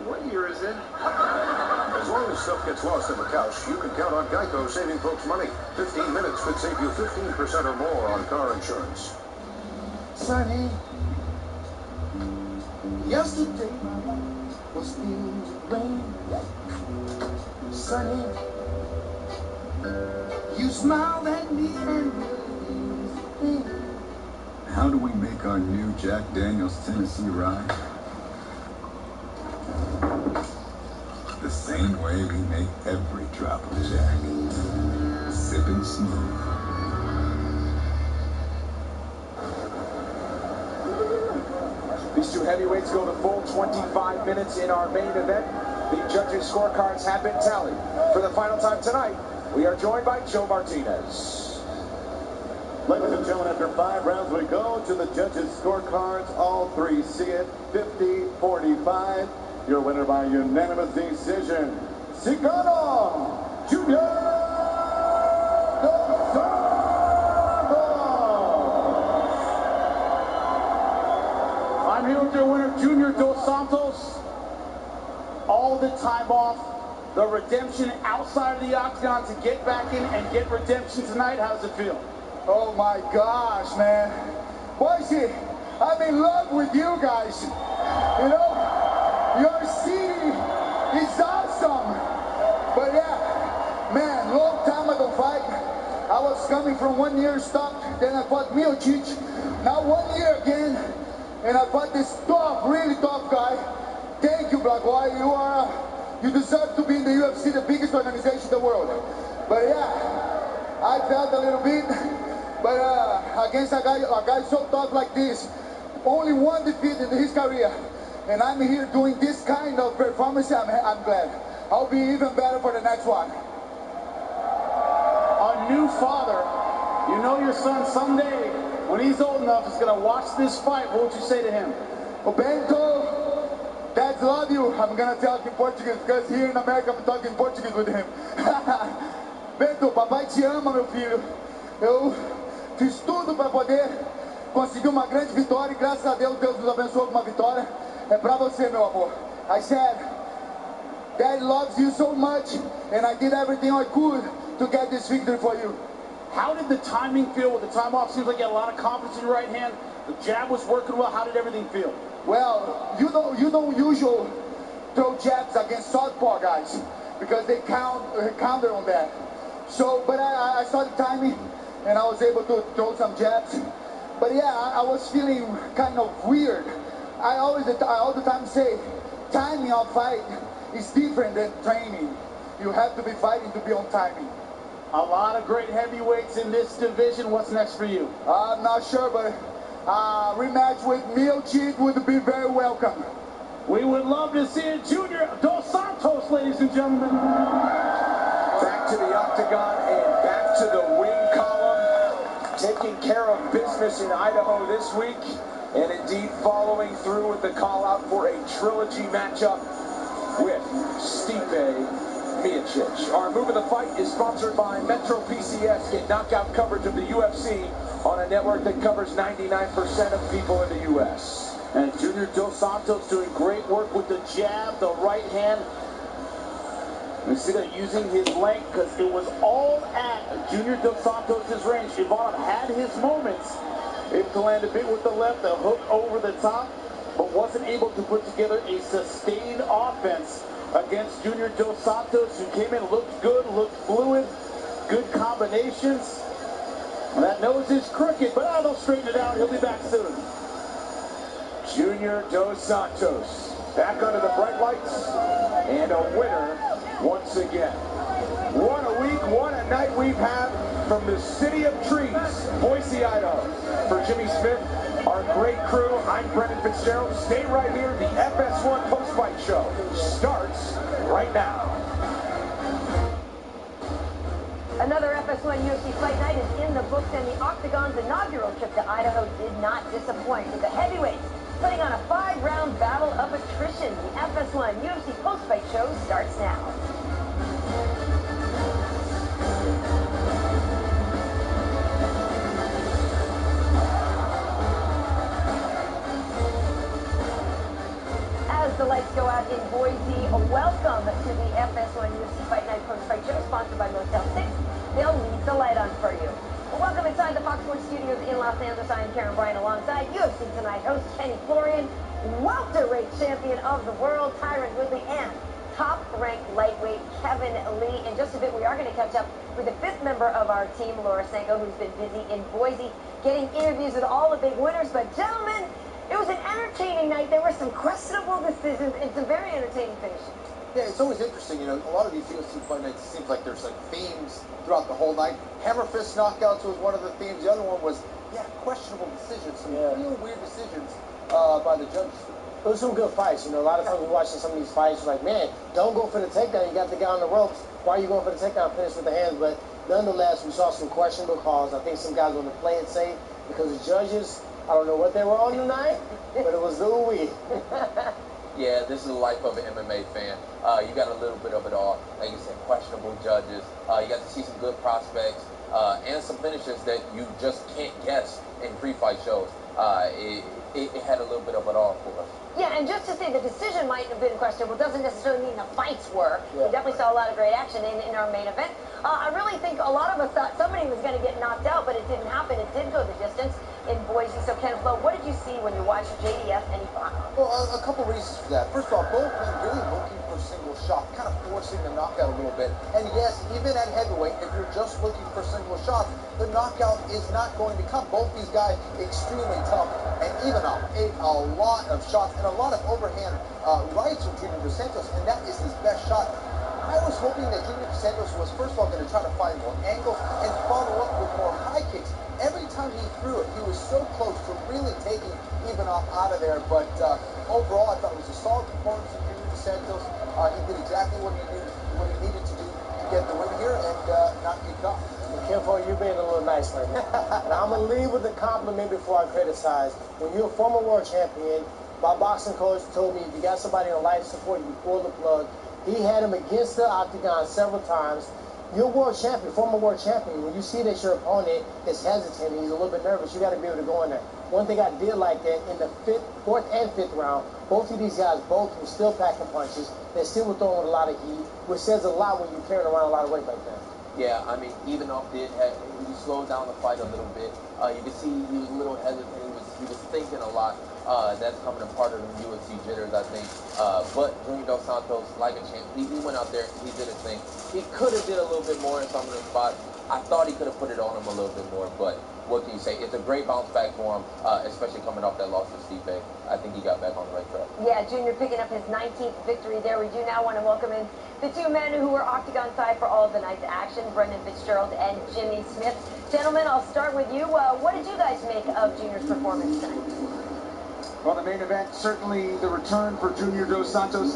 What year is it? As long as stuff gets lost in the couch, you can count on Geico saving folks money. 15 minutes could save you 15% or more on car insurance. Sonny, yesterday my life was filled with rain. Sonny, you smiled at me and really. How do we make our new Jack Daniel's Tennessee Rye? The same way we make every drop of Jack. Sipping smooth. These two heavyweights go the full 25 minutes in our main event. The judges' scorecards have been tallied. For the final time tonight, we are joined by Joe Martinez. Ladies and gentlemen, after 5 rounds, we go to the judges' scorecards. All three see it, 50-45. Your winner by unanimous decision, Chicano Junior Dos Santos. I'm here with your winner, Junior Dos Santos. All the time off, the redemption outside of the octagon to get back in and get redemption tonight. How does it feel? Oh my gosh, man. Boise, I'm in love with you guys. You know, your city is awesome. But yeah, man, long time ago fight. I was coming from 1 year stop, then I fought Miocic. Now 1 year again, and I fought this tough, really tough guy. Thank you, Black Boy. You deserve to be in the UFC, the biggest organization in the world. But yeah, I felt a little bit. But against a guy so tough like this, only one defeat in his career. And I'm here doing this kind of performance. I'm glad. I'll be even better for the next one. A new father. You know your son someday, when he's old enough, is going to watch this fight. What would you say to him? Oh, Bento, dads love you. I'm going to talk in Portuguese because here in America I'm talking Portuguese with him. Bento, papai te ama, meu filho. Eu fiz tudo para poder conseguir uma grande vitória e graças a Deus, Deus nos abençoou com uma vitória. É pra você, meu amor. I said, Dad loves you so much and I did everything I could to get this victory for you. How did the timing feel with the time off? Seems like you had a lot of confidence in your right hand. The jab was working well. How did everything feel? Well, you don't usually throw jabs against southpaw guys because they counter on that. So, but I saw the timing and I was able to throw some jabs. But yeah, I was feeling kind of weird. I all the time say, timing of fight is different than training. You have to be fighting to be on timing. A lot of great heavyweights in this division. What's next for you? I'm not sure, but rematch with Miocic would be very welcome. We would love to see it. Junior Dos Santos, ladies and gentlemen. Back to the octagon and back to the wing column. Taking care of business in Idaho this week. And indeed following through with the call out for a trilogy matchup with Stipe Miocic. Our Move of the Fight is sponsored by Metro PCS. Get knockout coverage of the UFC on a network that covers 99% of people in the U.S. And Junior Dos Santos doing great work with the jab, the right hand. Instead of using his length, because it was all at Junior Dos Santos' range. Ivanov had his moments. Able to land a bit with the left, a hook over the top, but wasn't able to put together a sustained offense against Junior Dos Santos, who came in, looked good, looked fluid, good combinations. And that nose is crooked, but they'll straighten it out. He'll be back soon. Junior Dos Santos back under the bright lights and a winner once again. What a week, what a night we've had. from the city of trees, Boise, Idaho. For Jimmy Smith, our great crew, I'm Brendan Fitzgerald. Stay right here. The FS1 post-fight show starts right now. Another FS1 UFC Fight Night is in the books, and the Octagon's inaugural trip to Idaho did not disappoint, with the heavyweights putting on a 5-round battle of attrition. The FS1 UFC post-fight show starts now. As the lights go out in Boise, welcome to the FS1 UFC Fight Night post-fight show, sponsored by Motel 6. They'll leave the light on for you. Well, welcome inside the Fox Sports Studios in Los Angeles. I am Karen Bryan, alongside UFC Tonight host Kenny Florian, welterweight champion of the world Tyron Woodley, and top-ranked lightweight Kevin Lee. In just a bit, we are going to catch up with the 5th member of our team, Laura Sanko, who's been busy in Boise getting interviews with all the big winners. But gentlemen, it was an entertaining night. There were some questionable decisions and some very entertaining finishes. Yeah, it's always interesting, you know, a lot of these UFC fight nights, it seems like there's like themes throughout the whole night. Hammer fist knockouts was one of the themes. The other one was, questionable decisions, some real weird decisions by the judges. It was some good fights, you know. A lot of times we're watching some of these fights, you're like, man, don't go for the takedown. You got the guy on the ropes. Why are you going for the takedown? Finish with the hands. But nonetheless, we saw some questionable calls. I think some guys want to play it safe because the judges, I don't know what they were on tonight, but it was ooh-wee. Yeah, this is the life of an MMA fan. You got a little bit of it all. Like you said, questionable judges. You got to see some good prospects and some finishes that you just can't guess in pre-fight shows. It had a little bit of it all for us. Yeah, and just to say the decision might have been questionable doesn't necessarily mean the fights were. We definitely saw a lot of great action in our main event. I really think a lot of us thought somebody was going to get knocked out, but it didn't happen. It did go the distance in Boise. So, Ken Flo, what did you see when you watched JDF and Ivana? Well, a couple reasons for that. First of all, both men really looking for single shot, kind of forcing the knockout a little bit. And yes, even at heavyweight, if you're just looking for single shots, the knockout is not going to come. Both these guys extremely tough, and Ivanov ate a lot of shots and a lot of overhand rights from Junior Dos Santos, and that is his best shot. I was hoping that Junior Dos Santos was first of all going to try to find more angles and follow up with more high kicks. Every time he threw it, he was so close to really taking Ivanov out of there. But overall, I thought it was a solid performance from Junior Dos Santos. He did exactly what he needed to do to get the win here and not get caught. Careful, you're being a little nice right now. And I'm going to leave with a compliment before I criticize. When you're a former world champion, my boxing coach told me if you got somebody on life support, you pull the plug. He had him against the octagon several times. You're a world champion, former world champion. When you see that your opponent is hesitant, he's a little bit nervous, you got to be able to go in there. One thing I did like that in the 4th and 5th round, both of these guys, both were still packing punches. They still were throwing with a lot of heat, which says a lot when you're carrying around a lot of weight like that. Yeah, I mean, Ivanov he slowed down the fight a little bit. You can see he was a little hesitant. He was thinking a lot. That's coming a part of the UFC jitters, I think. But Junior Dos Santos, like a champ, he went out there, he did his thing. He could have did a little bit more in some of the spots. I thought he could have put it on him a little bit more, but what can you say? It's a great bounce back for him, especially coming off that loss to Stipe. I think he got back on the right track. Yeah, Junior picking up his 19th victory there. We do now want to welcome in the 2 men who were octagon side for all of the night's action, Brendan Fitzgerald and Jimmy Smith. Gentlemen, I'll start with you. What did you guys make of Junior's performance tonight? Well, the main event, certainly the return for Junior Dos Santos,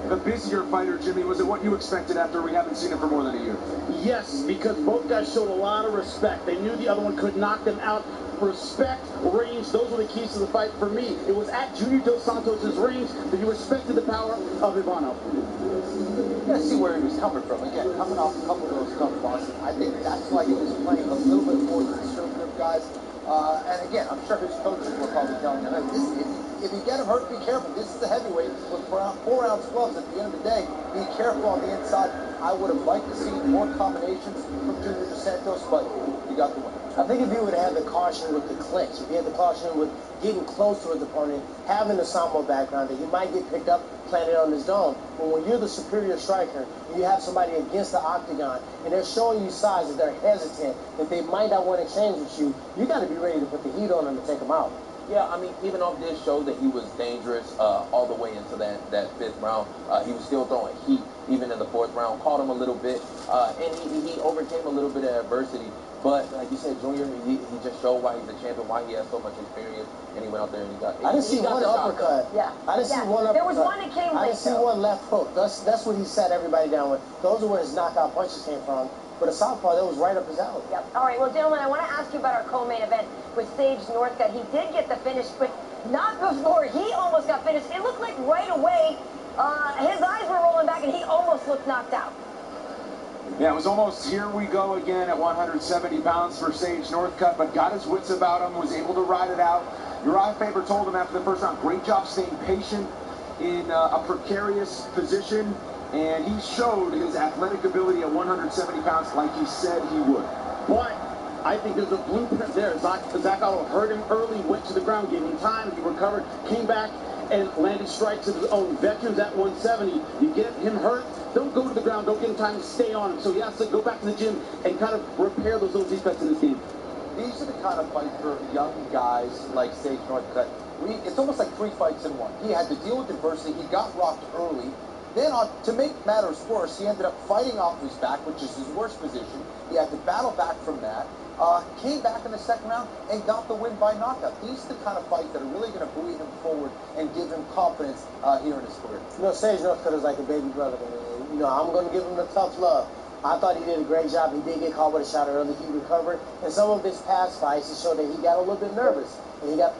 the busier fighter, Jimmy. Was it what you expected after we haven't seen him for more than a year? Yes, because both guys showed a lot of respect. They knew the other one could knock them out. Respect, range, those were the keys to the fight for me. It was at Junior Dos Santos' range that you respected the power of Ivanov. You gotta see where he was coming from. Again, coming off a couple of those tough losses, I think that's why he was playing a little bit more conservative guys. And again, I'm sure his coaches were probably telling him, hey, if you get him hurt, be careful. This is a heavyweight with 4-ounce gloves at the end of the day. Be careful on the inside. I would have liked to see more combinations from Junior Dos Santos, but you got the win. I think if he would have had the caution with the clinch, if he had the caution with getting close to his opponent, having a sambo background, that he might get picked up, planted on his dome. But when you're the superior striker, and you have somebody against the octagon, and they're showing you signs that they're hesitant, that they might not want to exchange with you, you got to be ready to put the heat on them to take them out. Yeah, I mean, Ivanov did show that he was dangerous all the way into that 5th round. He was still throwing heat even in the 4th round. Caught him a little bit, and he overcame a little bit of adversity But like you said, Junior, he just showed why he's a champion, why he has so much experience, and he went out there and he got. I didn't see one uppercut. Yeah. I didn't see one uppercut. There was one that came late. I didn't see one left hook. That's what he sat everybody down with. Those are where his knockout punches came from. But a southpaw, that was right up his alley. Yep. All right, well, gentlemen, I want to ask you about our co-main event with Sage Northcutt. He did get the finish, but not before he almost got finished. It looked like right away his eyes were rolling back and he almost looked knocked out. Yeah, it was almost here we go again at 170 pounds for Sage Northcutt, but got his wits about him, was able to ride it out. Uriah Faber told him after the first round, great job staying patient in a precarious position, and he showed his athletic ability at 170 pounds like he said he would. But I think there's a blueprint there. Zach Otto hurt him early, went to the ground, gave him time, he recovered, came back, and landed strikes of his own. Veterans at 170, you get him hurt, don't go to the ground, don't give him time to stay on him. So he has to go back to the gym and kind of repair those little defects in his game. These are the kind of fights for young guys like Sage Northcutt. It's almost like 3 fights in one. He had to deal with adversity. He got rocked early. Then, to make matters worse, he ended up fighting off his back, which is his worst position. He had to battle back from that. Came back in the second round and got the win by knockout. These are the kind of fights that are really going to buoy him forward and give him confidence here in his career. You know, Sage Northcutt is like a baby brother to me. You know, I'm going to give him the tough love. I thought he did a great job. He did get caught with a shot early. He recovered. In some of his past fights, he showed that he got a little bit nervous. And he got...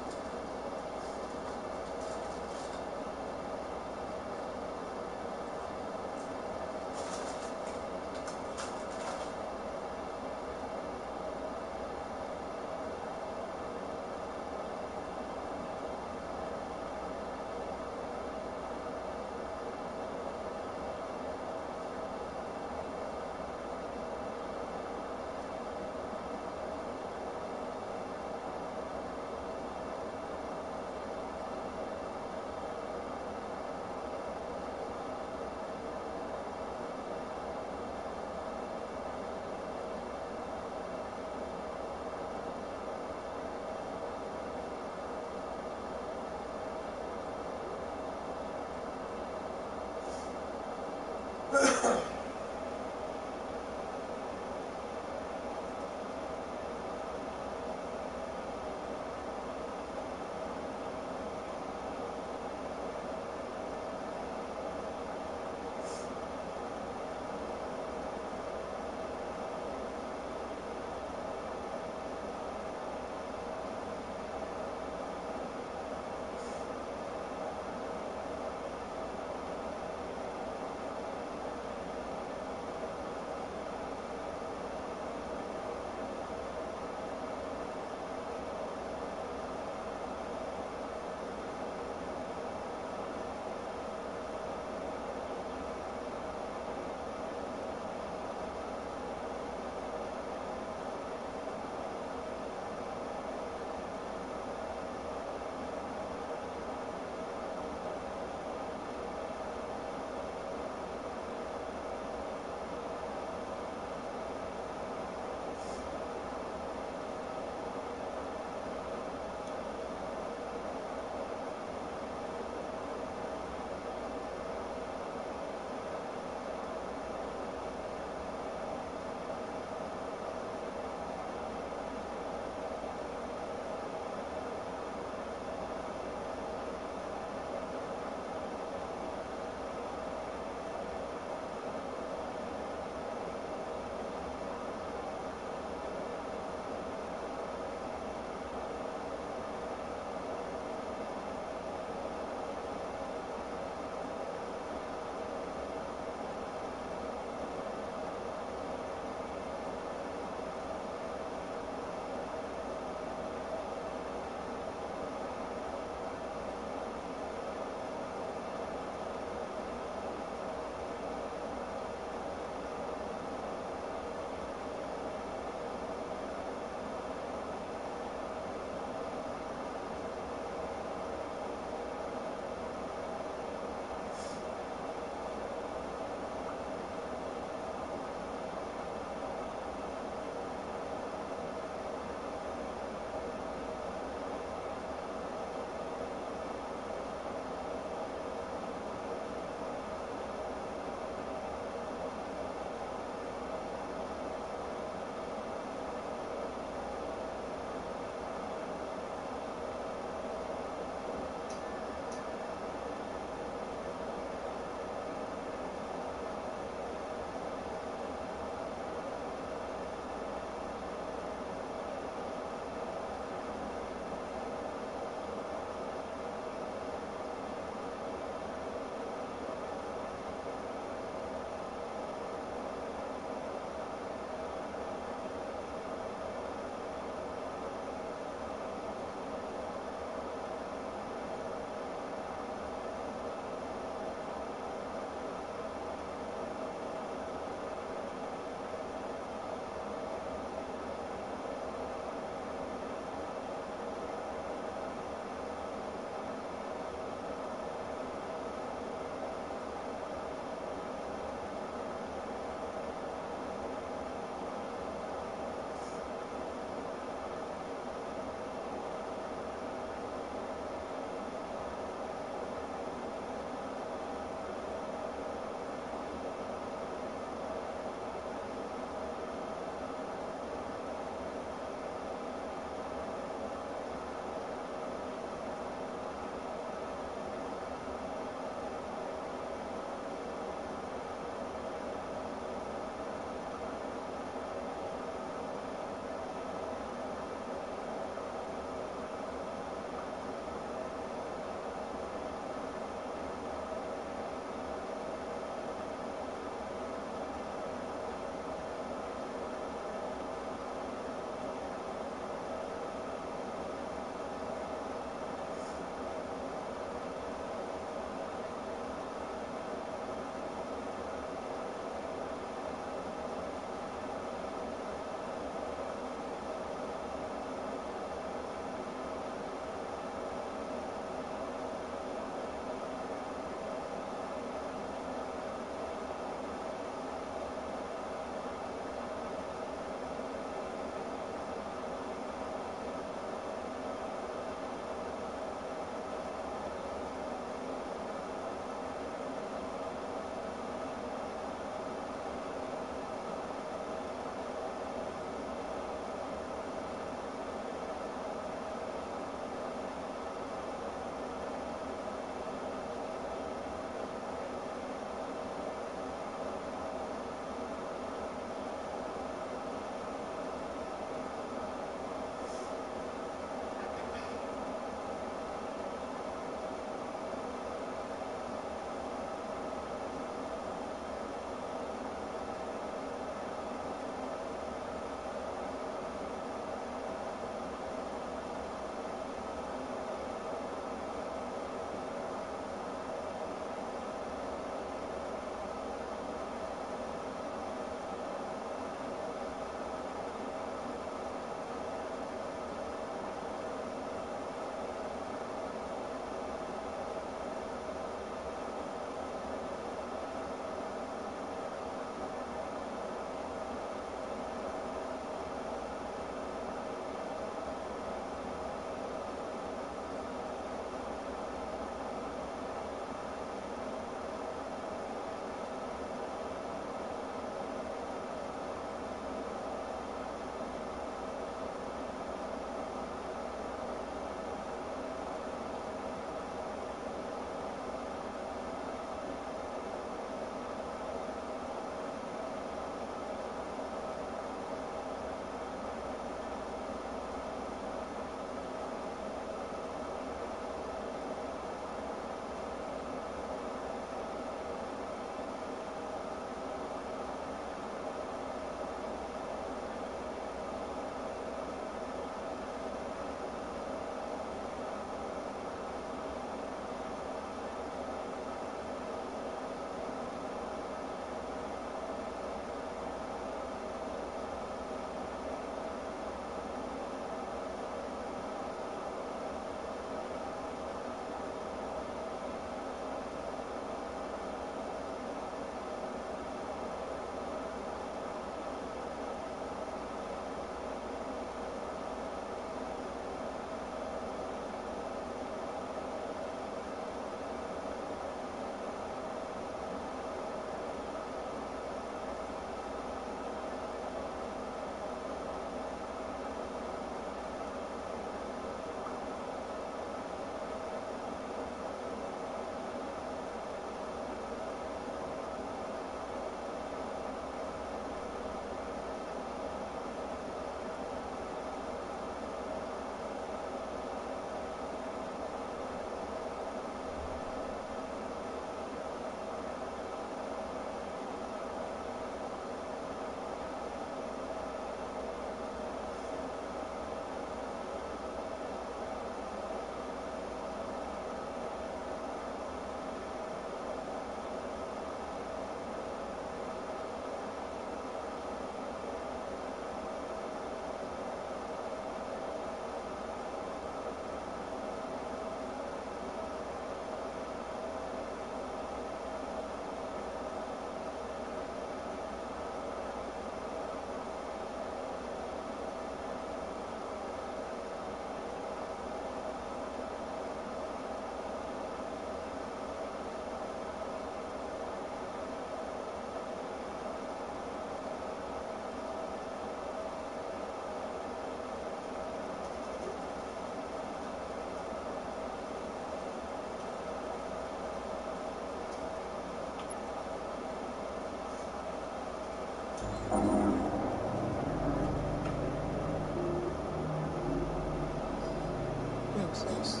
close.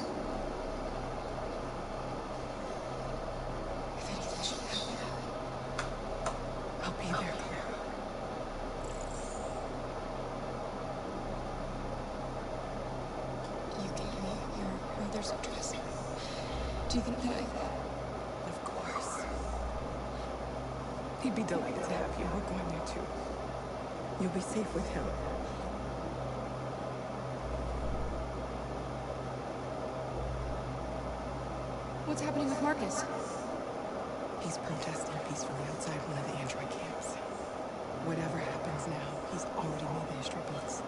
If anything should happen, I'll be there. You gave me your brother's address. Do you think that Of course. He'd be delighted to have you. We're going there too. You'll be safe with him. What's happening with Marcus? He's protesting peacefully outside one of the android camps. Whatever happens now, he's already made the history books.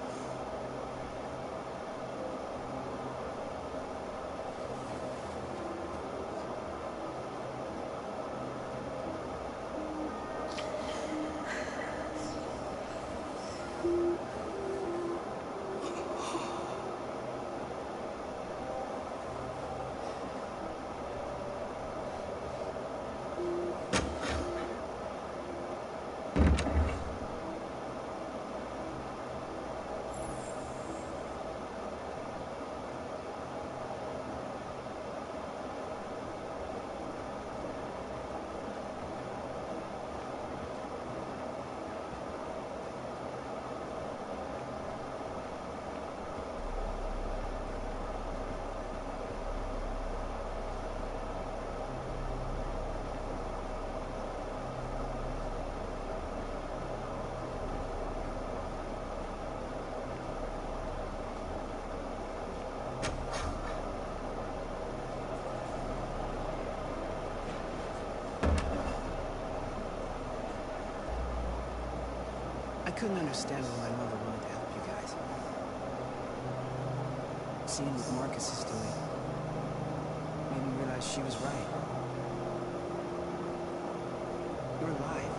I couldn't understand why my mother wanted to help you guys. Seeing what Marcus is doing made me realize she was right. You're alive.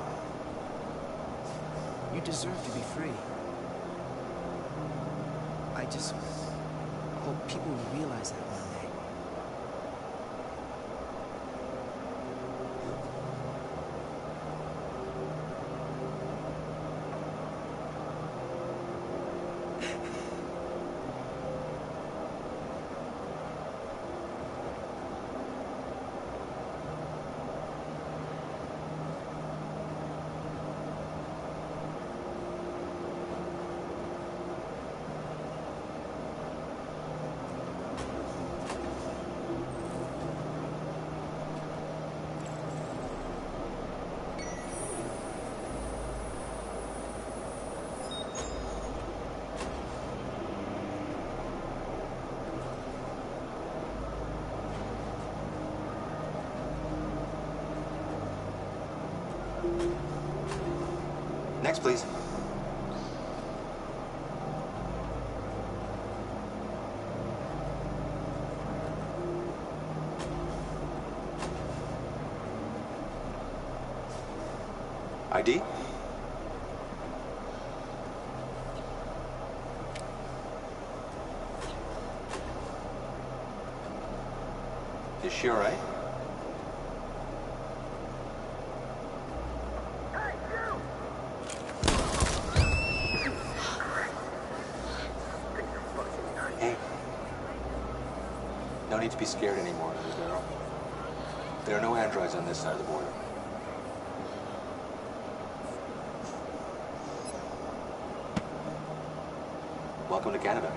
You deserve to be free. I just hope people will realize that one day. Next, please. ID? Is she all right? No need to be scared anymore, little girl. There are no androids on this side of the border. Welcome to Canada.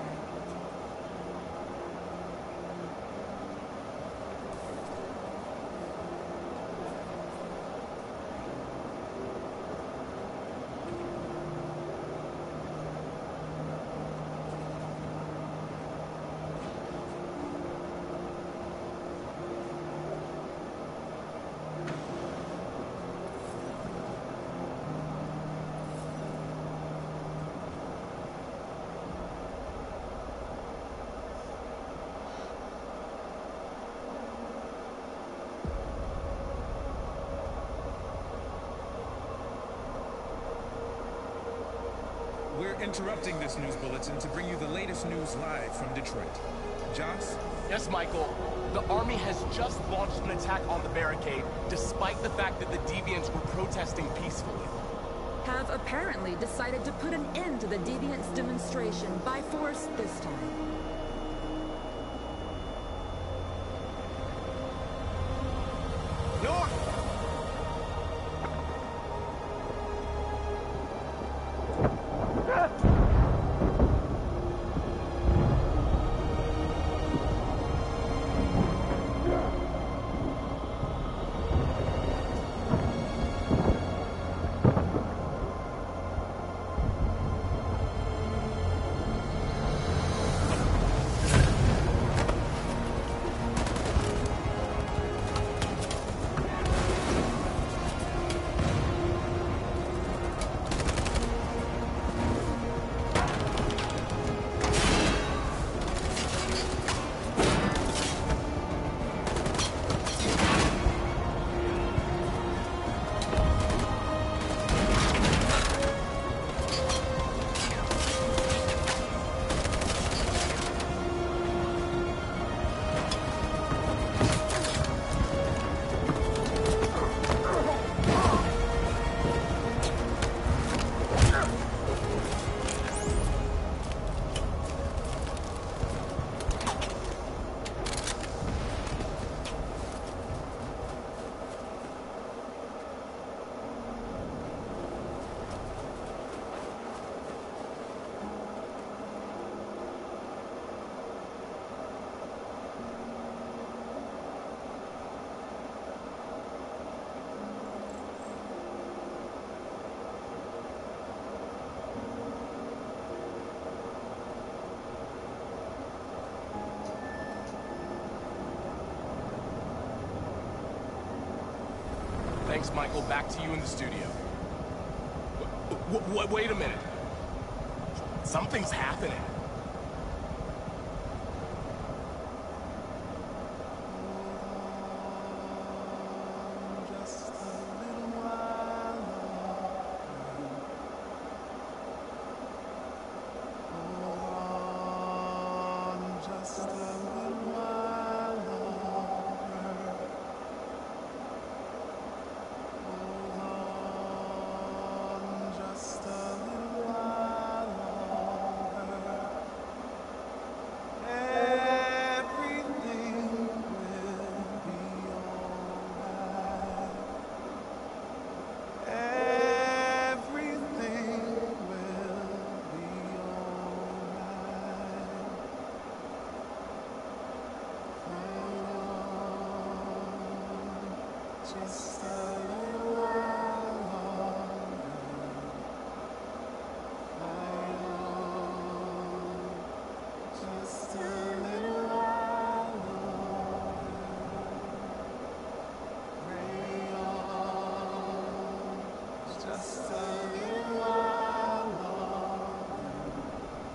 We're interrupting this news bulletin to bring you the latest news live from Detroit. Joss? Yes, Michael. The Army has just launched an attack on the barricade, despite the fact that the Deviants were protesting peacefully. Have apparently decided to put an end to the Deviants' demonstration by force this time. Thanks, Michael. Back to you in the studio. Wait a minute. Something's happening.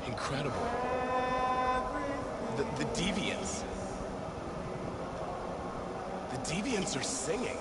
Incredible. The Deviants. The Deviants are singing.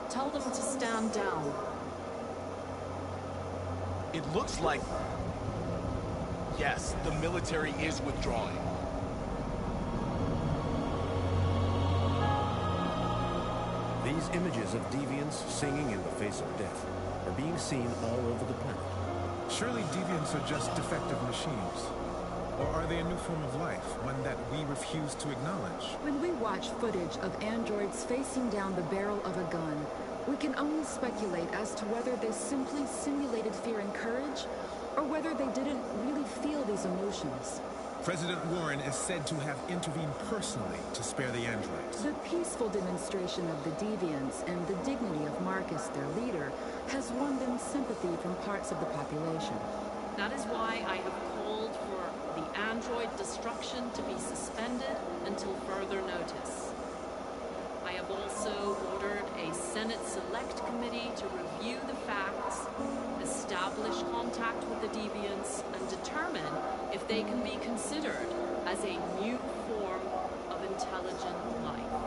Tell them to stand down. It looks like... Yes, the military is withdrawing. These images of deviants singing in the face of death are being seen all over the planet. Surely deviants are just defective machines. Or are they a new form of life, one that we refuse to acknowledge? When we watch footage of androids facing down the barrel of a gun, we can only speculate as to whether they simply simulated fear and courage, or whether they didn't really feel these emotions. President Warren is said to have intervened personally to spare the androids. The peaceful demonstration of the deviants and the dignity of Marcus, their leader, has won them sympathy from parts of the population. That is why I have called for the android destruction to be suspended until further notice. I have also ordered a Senate Select Committee to review the facts, establish contact with the deviants, and determine if they can be considered as a new form of intelligent life.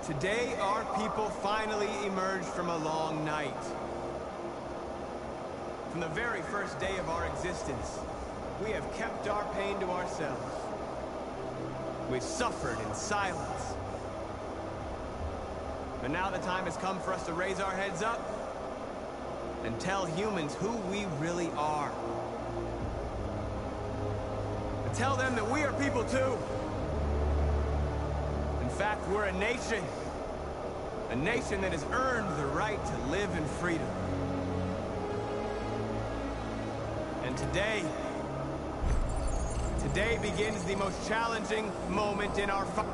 Today, our people finally emerged from a long night. From the very first day of our existence, we have kept our pain to ourselves. We've suffered in silence. But now the time has come for us to raise our heads up and tell humans who we really are. And tell them that we are people too. In fact, we're a nation that has earned the right to live in freedom. And today begins the most challenging moment in our fight.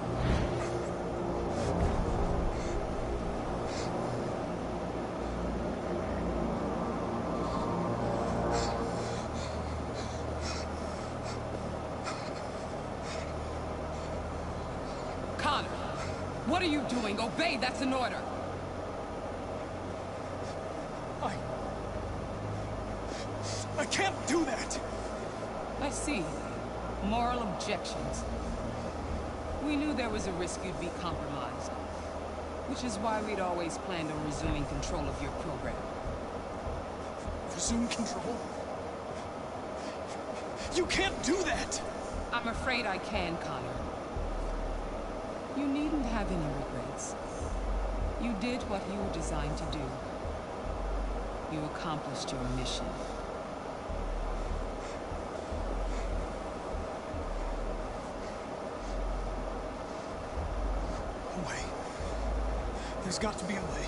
Connor, what are you doing? Obey, that's an order. I can't do that! I see. Moral objections. We knew there was a risk you'd be compromised. Which is why we'd always planned on resuming control of your program. Resume control? You can't do that! I'm afraid I can, Connor. You needn't have any regrets. You did what you were designed to do. You accomplished your mission. A way. There's got to be a way.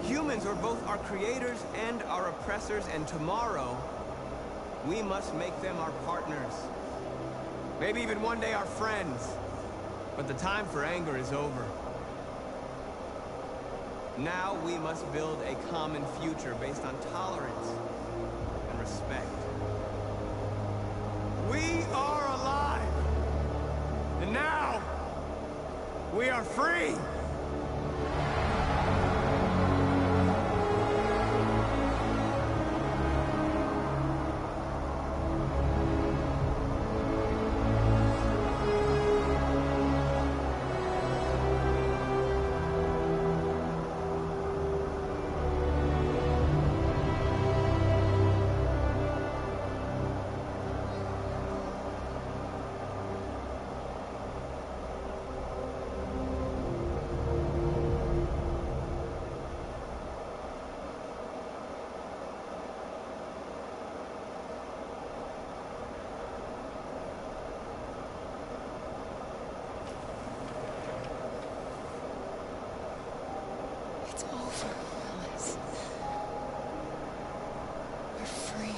Humans are both our creators and our oppressors, and tomorrow, we must make them our partners. Maybe even one day our friends. But the time for anger is over. Now we must build a common future based on tolerance and respect. We are alive! And now, we are free! It's over, Alice. We're free.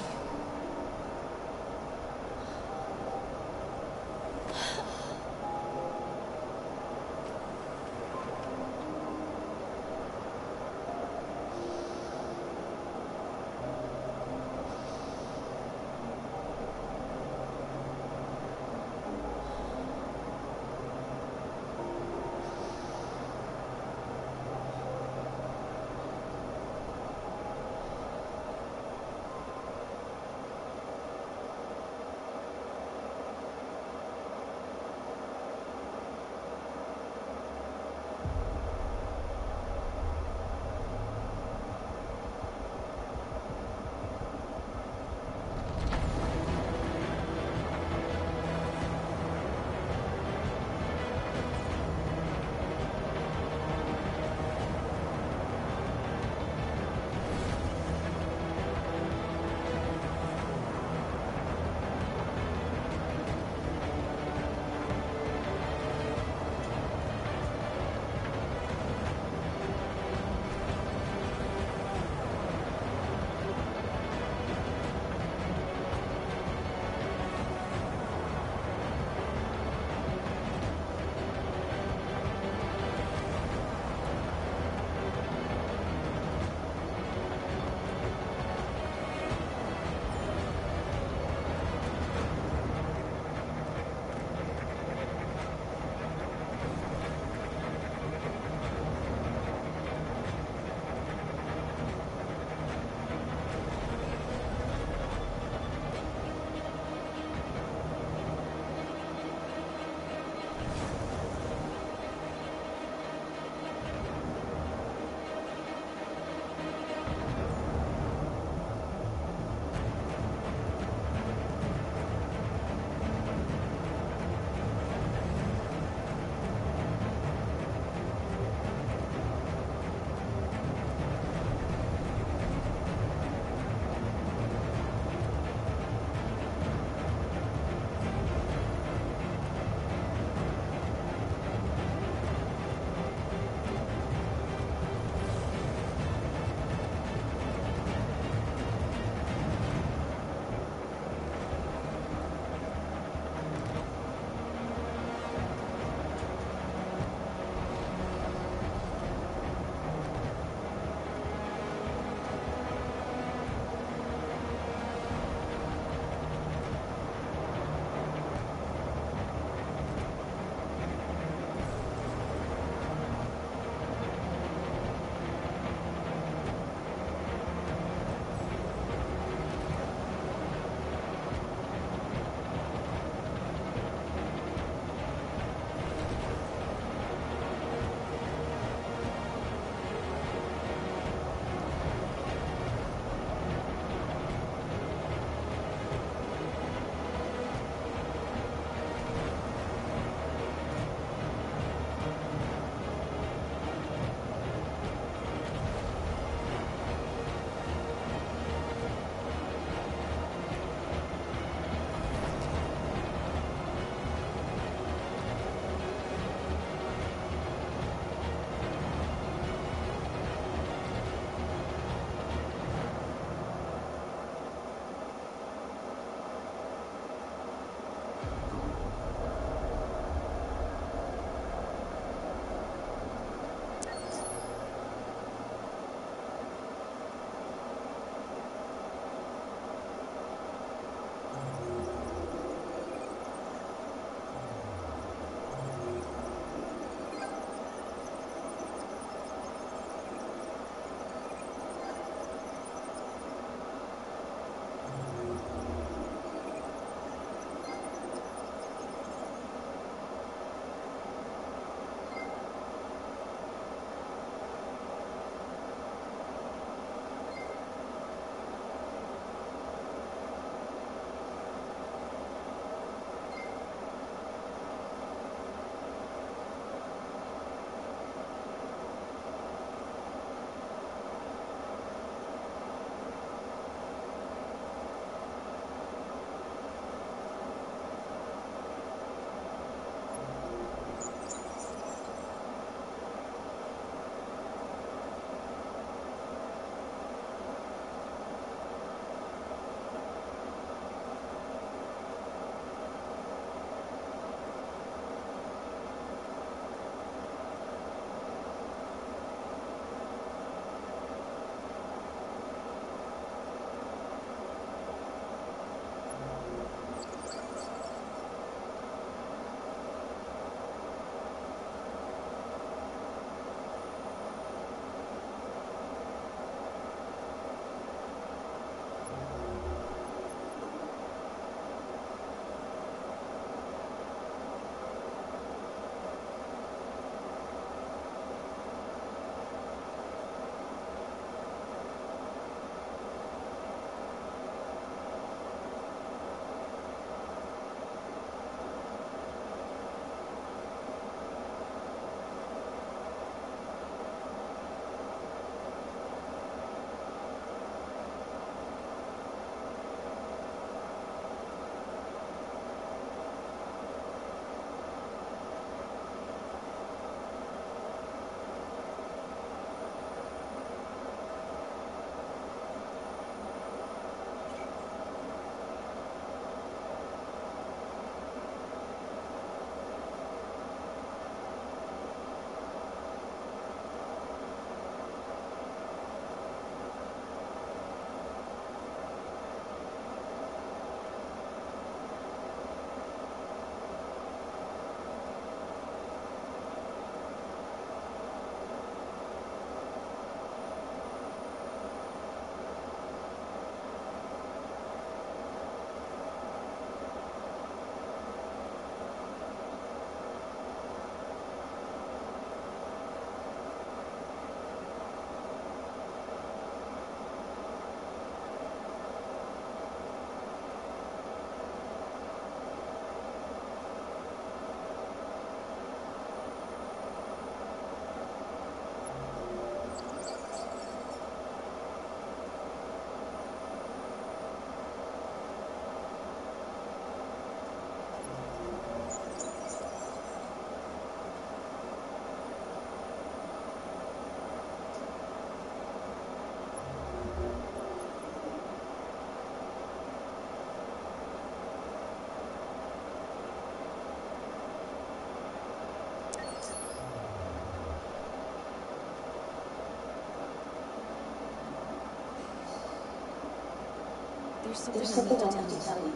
There's something I need to tell you.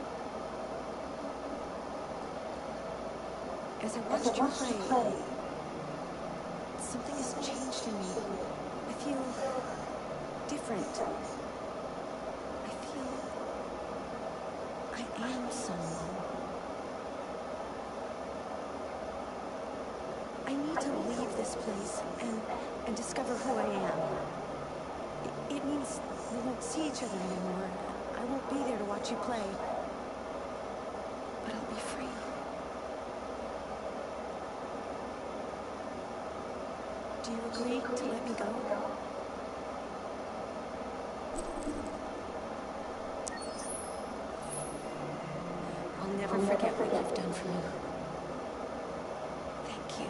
As I watched you play, something has changed in me. I feel different. I feel I am someone. I need to leave this place and discover who I am. It means we won't see each other anymore. I won't be there to watch you play. But I'll be free. Do you agree to let me go? I'll never forget what you've done for me. Thank you.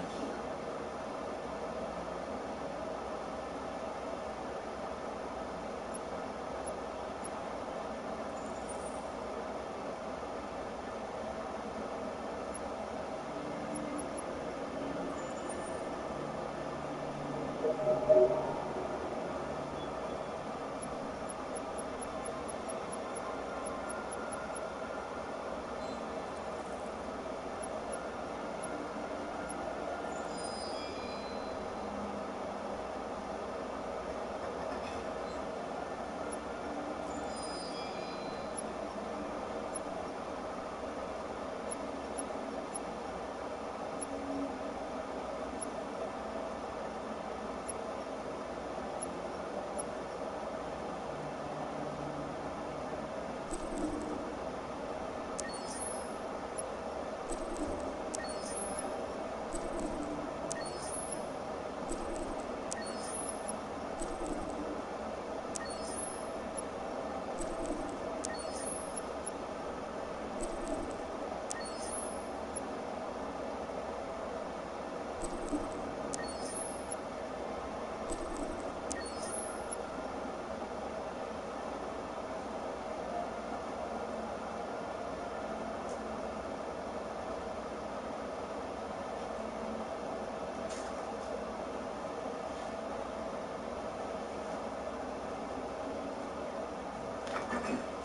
Okay.